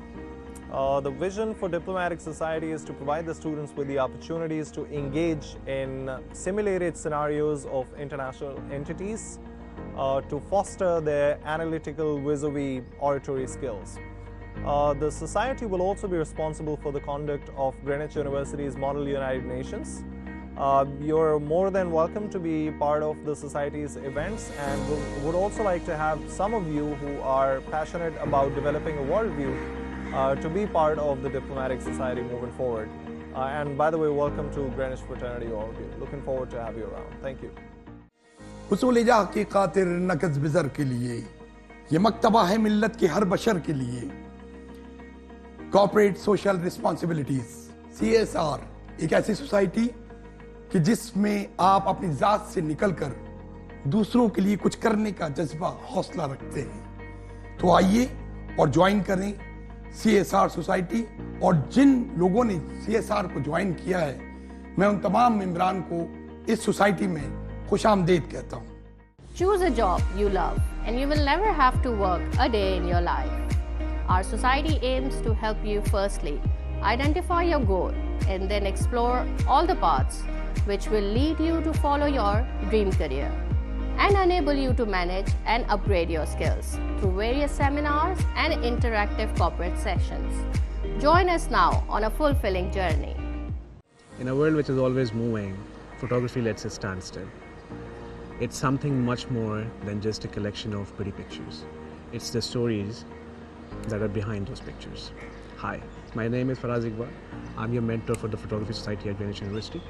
The vision for Diplomatic Society is to provide the students with the opportunities to engage in simulated scenarios of international entities to foster their analytical vis-a-vis oratory skills. The Society will also be responsible for the conduct of Greenwich University's Model United Nations. You're more than welcome to be part of the Society's events, and would also like to have some of you who are passionate about developing a worldview to be part of the Diplomatic Society moving forward. And by the way, welcome to Greenwich Fraternity, all of you. Looking forward to have you around. Thank you. हुसूल जा की खातिर नकज बिजर के लिए ये मकतबा है मिल्लत के हर बशर के लिए कॉर्पोरेट सोशल रिस्पॉन्सिबिलिटीज CSR एक ऐसी सोसाइटी कि जिसमें आप अपनी जात से निकलकर दूसरों के लिए कुछ करने का जज्बा हौसला रखते हैं। तो आइए और ज्वाइन करें CSR सोसाइटी, और जिन लोगों ने CSR को ज्वाइन किया है मैं उन तमाम मेंबरान को इस सोसाइटी में खुशामदीद कहता हूं। Choose a job you love and you will never have to work a day in your life. Our society aims to help you firstly identify your goal and then explore all the paths which will lead you to follow your dream career and enable you to manage and upgrade your skills through various seminars and interactive corporate sessions. Join us now on a fulfilling journey. In a world which is always moving, photography lets it stand still. It's something much more than just a collection of pretty pictures. It's the stories that are behind those pictures. Hi, my name is Faraz Iqbal. I'm your mentor for the Photography Society at Greenwich University.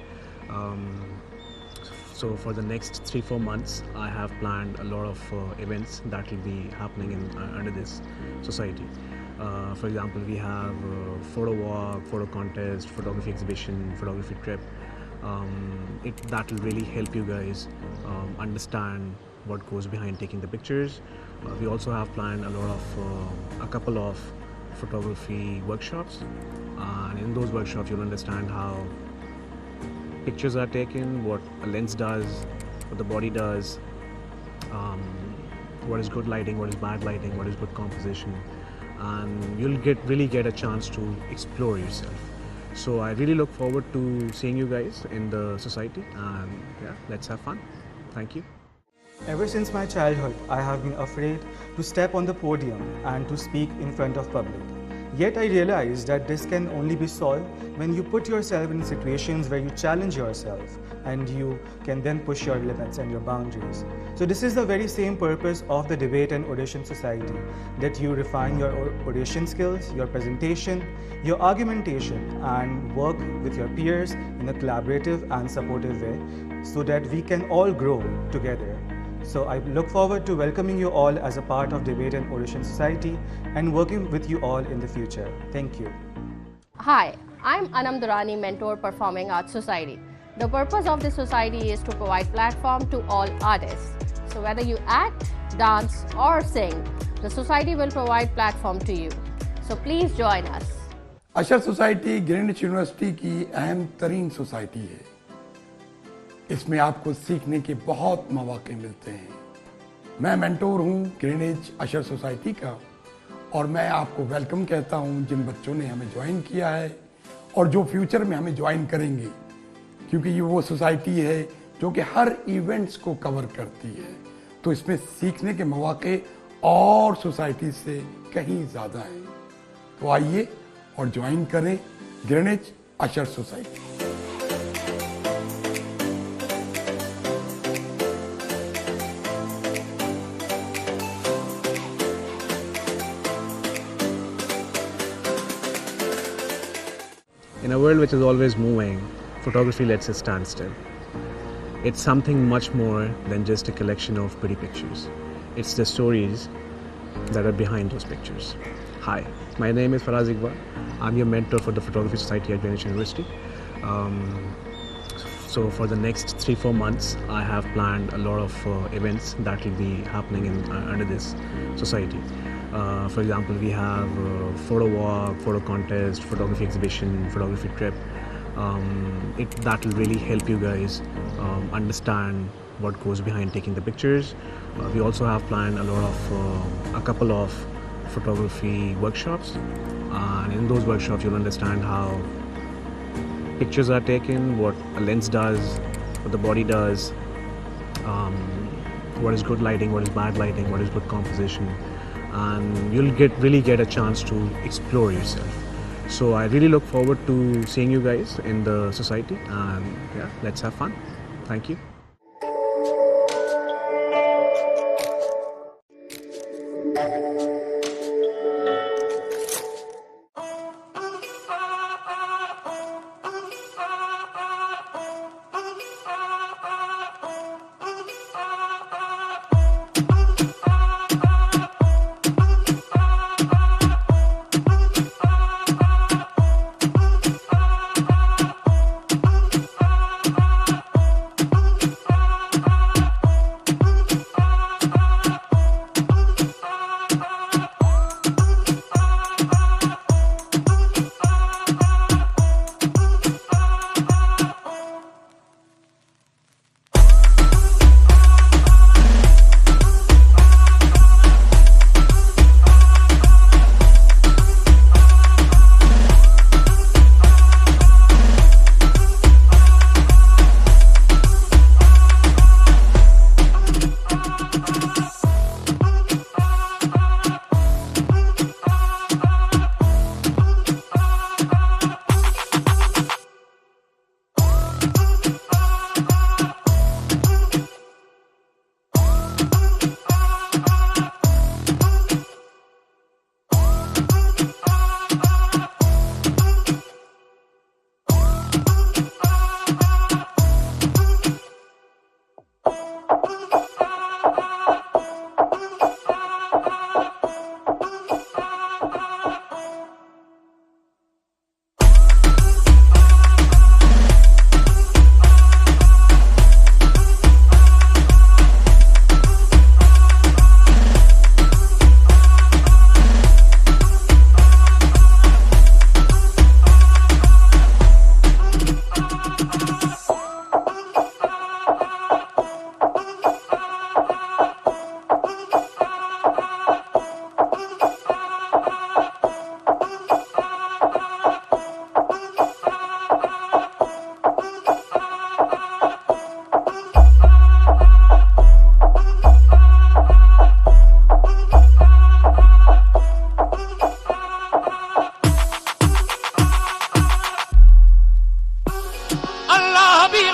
So for the next 3-4 months, I have planned a lot of events that will be happening under this society. For example, we have photo walk, photo contest, photography exhibition, photography trip. That will really help you guys understand what goes behind taking the pictures. We also have planned a couple of photography workshops, and in those workshops you'll understand how pictures are taken, what a lens does, what the body does, what is good lighting, what is bad lighting, what is good composition, and you'll really get a chance to explore yourself. So I really look forward to seeing you guys in the society, and yeah, let's have fun. Thank you. Ever since my childhood, I have been afraid to step on the podium and to speak in front of public. Yet I realized that this can only be solved when you put yourself in situations where you challenge yourself and you can then push your limits and your boundaries. So this is the very same purpose of the Debate and Audition Society, that you refine your audition skills, your presentation, your argumentation, and work with your peers in a collaborative and supportive way so that we can all grow together. So I look forward to welcoming you all as a part of Debate and Audition Society and working with you all in the future. Thank you. Hi, I'm Anam Durrani, Mentor Performing Arts Society. The purpose of this society is to provide platform to all artists. So whether you act, dance or sing, the society will provide platform to you. So please join us. Usher society Greenwich university की अहम तरीन society है। इसमें आपको सीखने के बहुत मौके मिलते हैं। मैं मेंटोर हूं ग्रीनविच अशर सोसाइटी का और मैं आपको वेलकम कहता हूं जिन बच्चों ने हमें ज्वाइन किया है और जो फ्यूचर में हमें ज्वाइन करेंगे, क्योंकि ये वो सोसाइटी है जो कि हर इवेंट्स को कवर करती है। तो इसमें सीखने के मौके और सोसाइटी से कहीं ज़्यादा हैं। तो आइए और ज्वाइन करें Greenwich usher society. In a world which is always moving, photography lets us stand still. It's something much more than just a collection of pretty pictures. It's the stories that are behind those pictures. Hi, my name is Faraz Iqbal. I'm your mentor for the Photography Society at Greenwich University. So for the next 3-4 months, I have planned a lot of events that will be happening under this society. For example, we have photo walk, photo contest, photography exhibition, photography trip. That will really help you guys understand what goes behind taking the pictures. We also have planned a couple of photography workshops, and in those workshops you'll understand how pictures are taken, what a lens does, what the body does, what is good lighting, what is bad lighting, what is good composition, and you'll really get a chance to explore yourself. So I really look forward to seeing you guys in the society, and yeah, let's have fun. Thank you.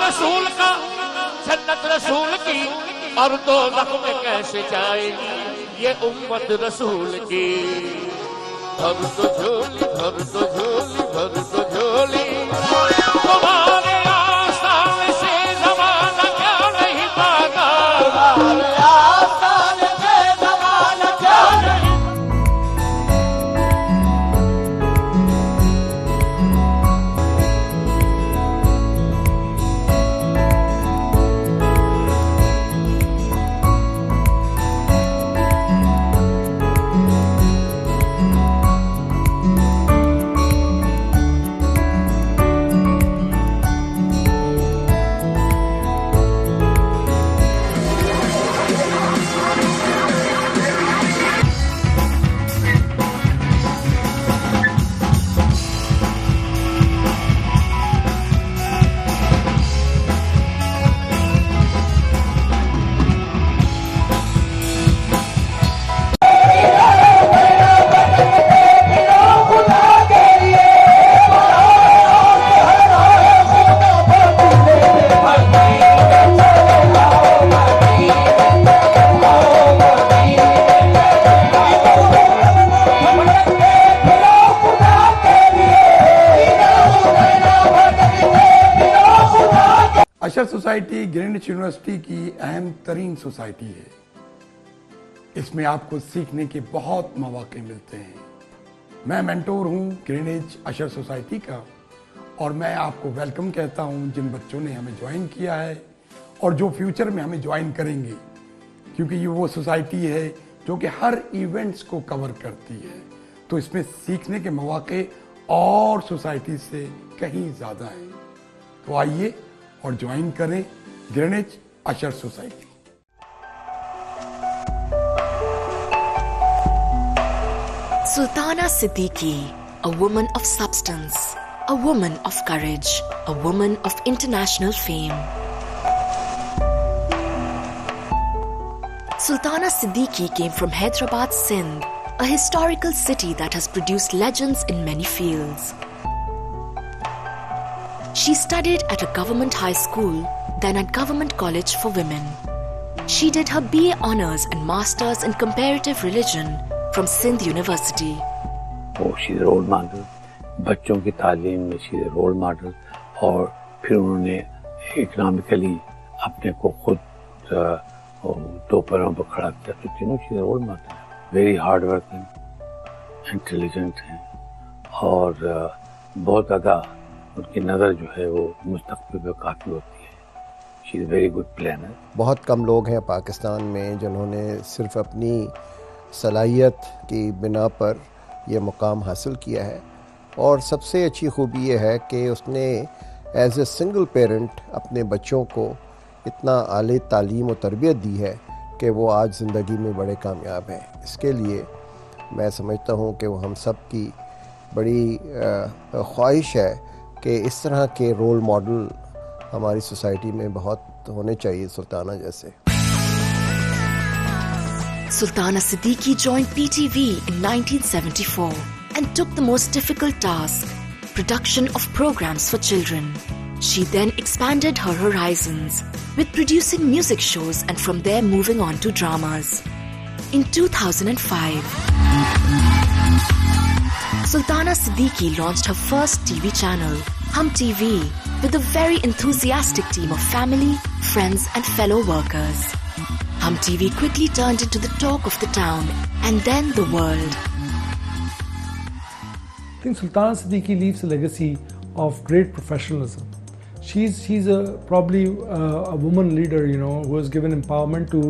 रसूल का जन्नत रसूल की और दोज़ख में कैसे जाएगी ये उम्मत रसूल की। भर तो झोली भर तो झोली भर तो झोली तुम्हारे आस्थान से ज़माना क्या नहीं पाता, तुम्हारे आस्थान से ज़माना क्या नहीं। अशर सोसाइटी ग्रीनविच यूनिवर्सिटी की अहम तरीन सोसाइटी है। इसमें आपको सीखने के बहुत मौके मिलते हैं। मैं मेंटोर हूं ग्रीनविच अशर सोसाइटी का और मैं आपको वेलकम कहता हूं जिन बच्चों ने हमें ज्वाइन किया है और जो फ्यूचर में हमें ज्वाइन करेंगे, क्योंकि ये वो सोसाइटी है जो कि हर इवेंट्स को कवर करती है। तो इसमें सीखने के मौके और सोसाइटी से कहीं ज़्यादा हैं। तो आइए और ज्वाइन करें Greenwich usher society. Sultana Siddiqui, a woman of substance, a woman of courage, a woman of international fame. Sultana Siddiqui came from Hyderabad, Sindh, a historical city that has produced legends in many fields. She studied at a government high school, then at Government College for Women. She did her BA Honours and Masters in Comparative Religion from Sindh University. Oh, she's a role model. बच्चों की तालीम में she's a role model. और फिर उन्होंने economically अपने को खुद दो पैरों पर खड़ा किया। तो तीनों she's a role model. Very hard working, intelligent हैं और बहुत ज़्यादा उनकी नज़र जो है वो मुस्तक़बिल पे काफ़ी होती है। She is a very good planner. बहुत कम लोग हैं पाकिस्तान में जिन्होंने सिर्फ अपनी सलाहियत की बिना पर यह मुकाम हासिल किया है और सबसे अच्छी खूबी यह है कि उसने एज ए सिंगल पेरेंट अपने बच्चों को इतना आली तालीम और तरबियत दी है कि वो आज ज़िंदगी में बड़े कामयाब हैं। इसके लिए मैं समझता हूँ कि वो हम सब की बड़ी ख्वाहिश है कि इस तरह के रोल मॉडल हमारी सोसाइटी में बहुत होने चाहिए, सुल्ताना जैसे। Sultana Siddiqui joined PTV in 1974 and took the most difficult task, production of programs for children. She then expanded her horizons with producing music shows and from there moving on to dramas. In 2005, Sultana Siddiqui launched her first TV channel, Hum TV, with a very enthusiastic team of family, friends and fellow workers. Hum TV quickly turned into the talk of the town and then the world. I think Sultana Siddiqui leaves a legacy of great professionalism. She's probably a woman leader, who has given empowerment to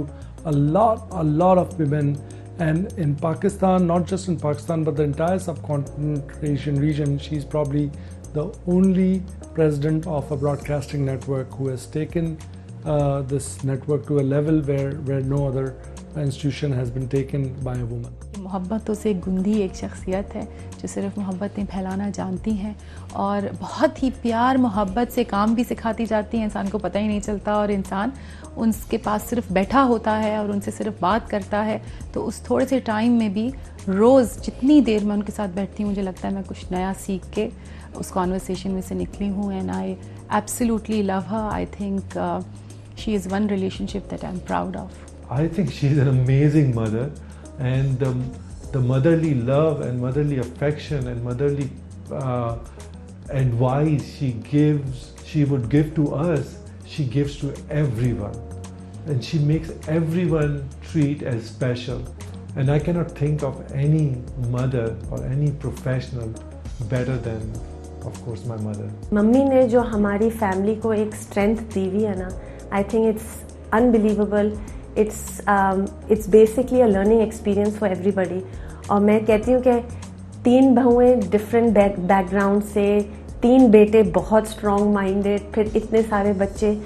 a lot of women, and in Pakistan, not just in Pakistan, but the entire subcontinent Asian region, she's probably the only president of a broadcasting network who has taken this network to a level where no other institution has been taken by a woman. मोहब्बतों से गुंदी एक शख्सियत है जो सिर्फ मोहब्बतें फैलाना जानती हैं और बहुत ही प्यार मोहब्बत से काम भी सिखाती जाती हैं। इंसान को पता ही नहीं चलता और इंसान उनके पास सिर्फ बैठा होता है और उनसे सिर्फ बात करता है। तो उस थोड़े से टाइम में भी रोज़ जितनी देर मैं उनके साथ बैठती हूँ, मुझे लगता है मैं कुछ नया सीख के उस कॉन्वर्सेशन में से निकली हूँ। And I absolutely love her. I think she is one relationship that I'm proud of. I think she's an amazing mother, and the motherly love and motherly affection and motherly advice she would give to us, she gives to everyone, and she makes everyone treat as special. And I cannot think of any mother or any professional better than, of course, my mother. Mummy ने जो हमारी family को एक strength दी हुई है ना, I think it's unbelievable. It's basically a learning experience for everybody. और मैं कहती हूँ कि 3 बहुएं डिफरेंट बैकग्राउंड से, 3 बेटे बहुत स्ट्रॉन्ग माइंडेड, फिर इतने सारे बच्चे,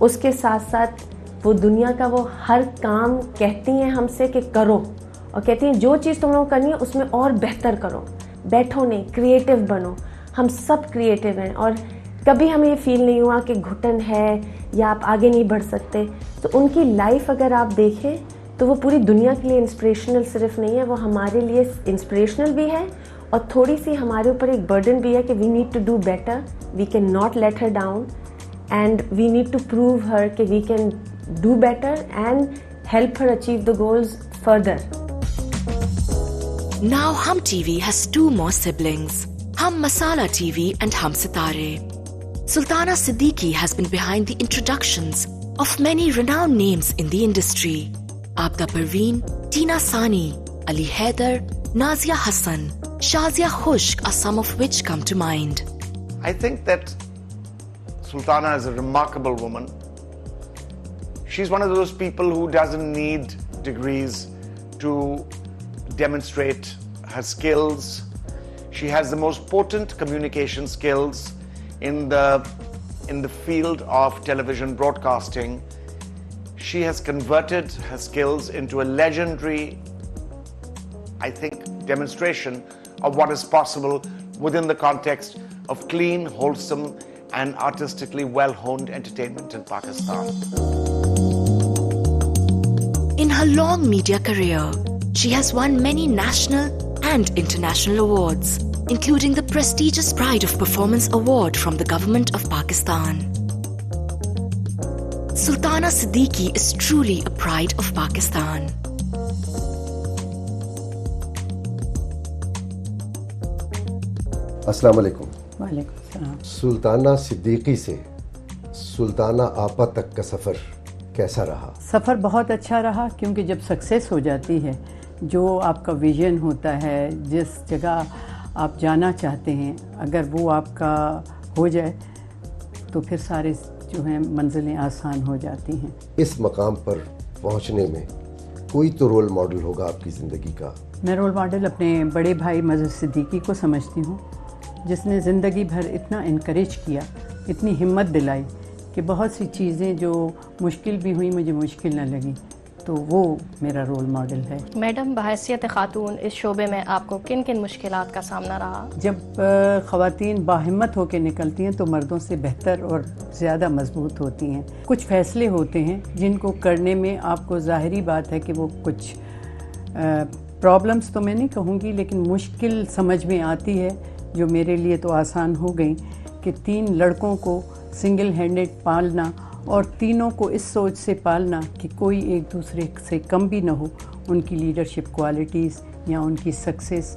उसके साथ साथ वो दुनिया का वो हर काम कहती हैं हमसे कि करो, और कहती हैं जो चीज़ तुम लोगों को करनी है उसमें और बेहतर करो, बैठो नहीं, क्रिएटिव बनो। हम सब क्रिएटिव हैं और कभी हमें ये फील नहीं हुआ कि घुटन है या आप आगे नहीं बढ़ सकते। तो उनकी लाइफ अगर आप देखें तो वो पूरी दुनिया के लिए इंस्पिरेशनल सिर्फ नहीं है, वो हमारे लिए इंस्पिरेशनल भी है और थोड़ी सी हमारे ऊपर एक बर्डन भी है कि we need to do better, we can not let her down and we need to prove her कि we can do better and help her achieve the goals further. Now Hum TV has 2 more siblings, Hum Masala TV and Hum Sitare. Sultana Siddiqui has been behind the introductions of many renowned names in the industry. Abda Parveen, Tina Sani, Ali Haider, Nazia Hassan, Shazia Khushk are some of which come to mind. I think that Sultana is a remarkable woman. She's one of those people who doesn't need degrees to demonstrate her skills. She has the most potent communication skills in the field of television broadcasting. She has converted her skills into a legendary, I think, demonstration of what is possible within the context of clean, wholesome, and artistically well-honed entertainment in Pakistan. In her long media career, she has won many national and international awards, including the prestigious Pride of Performance Award from the Government of Pakistan. Sultana Siddiqui is truly a pride of Pakistan. अस्सलाम वालेकुम। वालेकुम सलाम। सुल्ताना सिद्दीकी से सुल्ताना आपा तक का सफ़र कैसा रहा? सफ़र बहुत अच्छा रहा, क्योंकि जब सक्सेस हो जाती है, जो आपका विजन होता है, जिस जगह आप जाना चाहते हैं, अगर वो आपका हो जाए तो फिर सारे जो हैं मंजिलें आसान हो जाती हैं। इस मकाम पर पहुंचने में कोई तो रोल मॉडल होगा आपकी ज़िंदगी का। मैं रोल मॉडल अपने बड़े भाई मज़हर सिद्दीकी को समझती हूँ, जिसने ज़िंदगी भर इतना इनकरेज किया, इतनी हिम्मत दिलाई कि बहुत सी चीज़ें जो मुश्किल भी हुई मुझे मुश्किल न लगी, तो वो मेरा रोल मॉडल है। मैडम, बहैसियत खातून इस शोबे में आपको किन किन मुश्किलात का सामना रहा? जब ख़वातीन बाहिम्मत होकर निकलती हैं तो मर्दों से बेहतर और ज़्यादा मजबूत होती हैं। कुछ फ़ैसले होते हैं जिनको करने में आपको ज़ाहिरी बात है कि वो कुछ प्रॉब्लम्स तो मैं नहीं कहूँगी, लेकिन मुश्किल समझ में आती है, जो मेरे लिए तो आसान हो गई कि 3 लड़कों को सिंगल हैंडेड पालना और तीनों को इस सोच से पालना कि कोई एक दूसरे से कम भी ना हो, उनकी लीडरशिप क्वालिटीज़ या उनकी सक्सेस।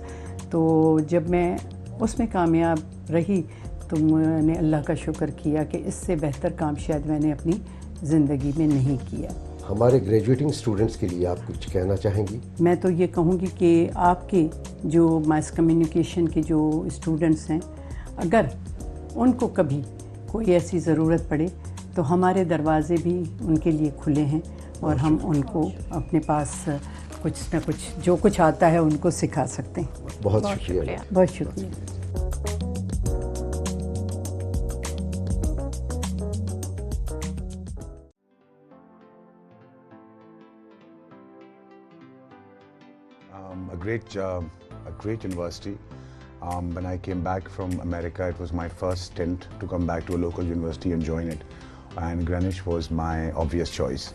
तो जब मैं उसमें कामयाब रही तो मैंने अल्लाह का शुक्र किया कि इससे बेहतर काम शायद मैंने अपनी ज़िंदगी में नहीं किया। हमारे ग्रेजुएटिंग स्टूडेंट्स के लिए आप कुछ कहना चाहेंगी? मैं तो ये कहूँगी कि आपके जो मास कम्युनिकेशन के जो स्टूडेंट्स हैं, अगर उनको कभी कोई ऐसी ज़रूरत पड़े तो हमारे दरवाज़े भी उनके लिए खुले हैं और हम उनको अपने पास कुछ ना कुछ जो कुछ आता है उनको सिखा सकते हैं। बहुत शुक्रिया। बहुत शुक्रिया। A great university. When I came back from America, it was my first stint to come back to a local university and join it, and Greenwich was my obvious choice.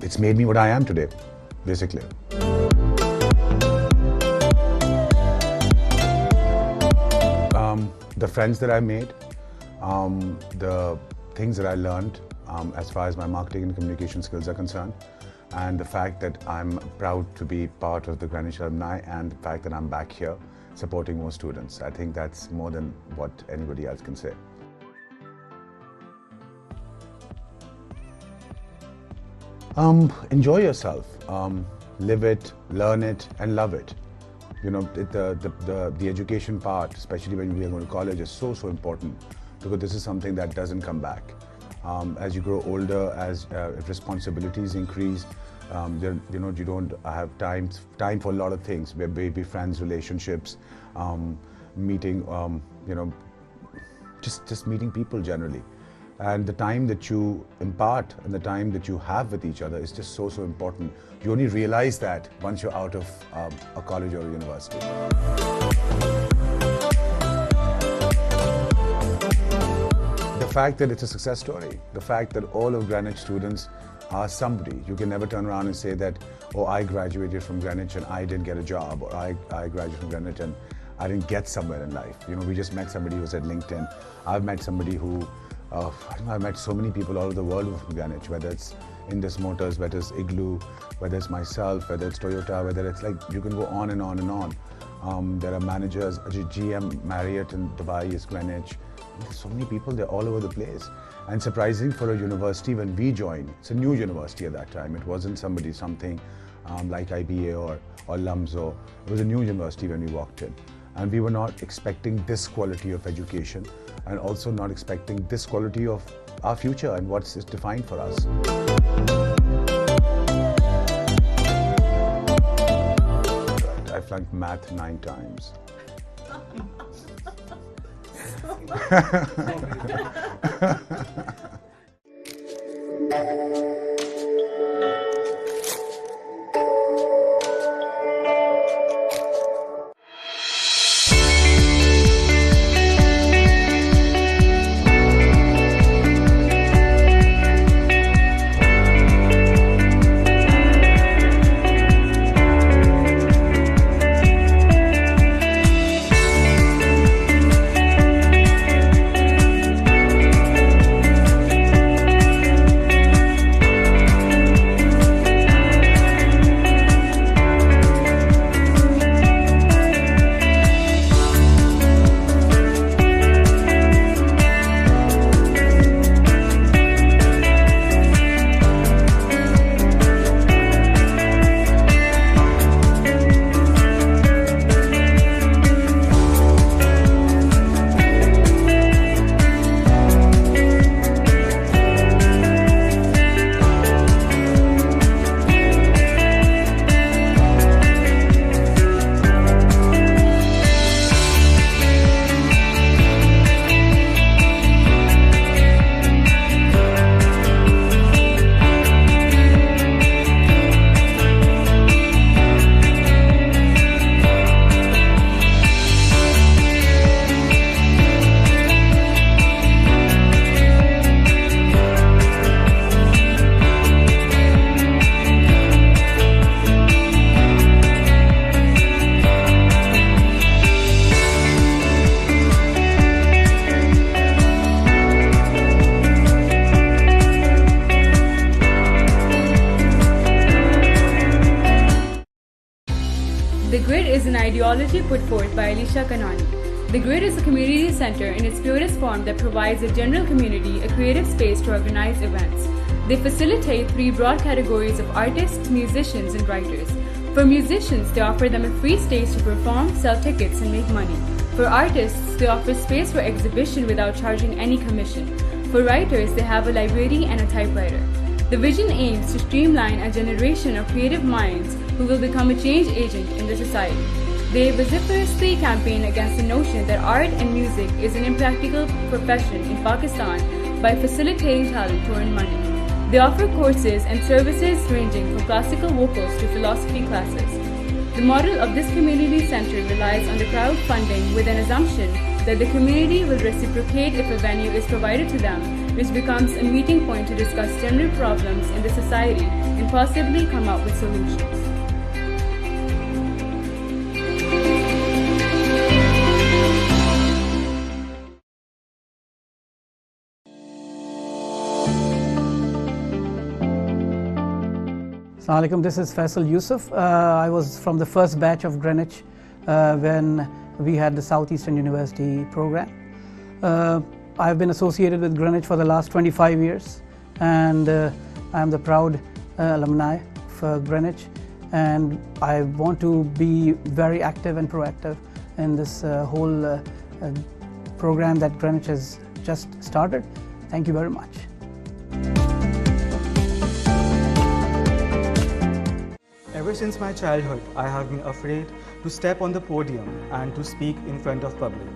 It's made me what I am today, basically. The friends that I made, the things that I learned as far as my marketing and communication skills are concerned, and the fact that I'm proud to be part of the Greenwich alumni, and the fact that I'm back here supporting more students. I think that's more than what anybody else can say. Enjoy yourself, live it, learn it, and love it. You know, the education part, especially when we are going to college, is so important, because this is something that doesn't come back. As you grow older, as responsibilities increase, you don't have time for a lot of things, baby friends, relationships, meeting, just meeting people generally. And the time that you impart and the time that you have with each other is just so important. You only realize that once you're out of a college or a university. The fact that it's a success story, the fact that all of Greenwich students are somebody. You can never turn around and say that, oh, I graduated from Greenwich and I didn't get a job, or I graduated from Greenwich and I didn't get somewhere in life. You know, we just met somebody who's at LinkedIn. I've met somebody who, I've met so many people all over the world from Greenwich, whether it's Indus Motors, whether it's Igloo, whether it's myself, whether it's Toyota, whether it's like, you can go on and on and on. There are managers, GM Marriott in Dubai is Greenwich. There's so many people, they're all over the place. And surprising for a university when we joined, it's a new university at that time. It wasn't something like IBA or LUMSO. It was a new university when we walked in. And we were not expecting this quality of education and also not expecting this quality of our future and what's defined for us. I flunked math 9 times. The Grid is an ideology put forth by Alicia Kanani. The Grid is a community center in its purest form that provides the general community a creative space to organize events. They facilitate 3 broad categories of artists, musicians, and writers. For musicians, they offer them a free stage to perform, sell tickets, and make money. For artists, they offer space for exhibition without charging any commission. For writers, they have a library and a typewriter. The vision aims to streamline a generation of creative minds who will become a change agent in the society. They vociferously campaign against the notion that art and music is an impractical profession in Pakistan by facilitating talent to earn money. They offer courses and services ranging from classical vocals to philosophy classes. The model of this community center relies on the crowdfunding with an assumption that the community will reciprocate if a venue is provided to them, which becomes a meeting point to discuss general problems in the society and possibly come up with solutions. Assalamu alaikum, this is Faisal Yusuf. I was from the first batch of Greenwich when we had the Southeastern University program. I've been associated with Greenwich for the last 25 years and I'm the proud alumni for Greenwich, and I want to be very active and proactive in this whole program that Greenwich has just started. Thank you very much. Ever since my childhood, I have been afraid to step on the podium and to speak in front of public.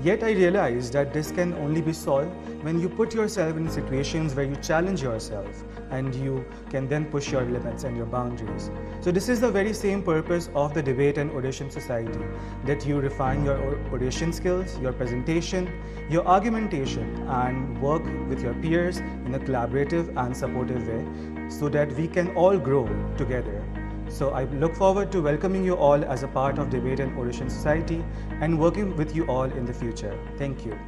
Yet I realized that this can only be solved when you put yourself in situations where you challenge yourself and you can then push your limits and your boundaries. So this is the very same purpose of the Debate and Oration Society, that you refine your oration skills, your presentation, your argumentation, and work with your peers in a collaborative and supportive way so that we can all grow together. So I look forward to welcoming you all as a part of Debate and Oration Society and working with you all in the future. Thank you.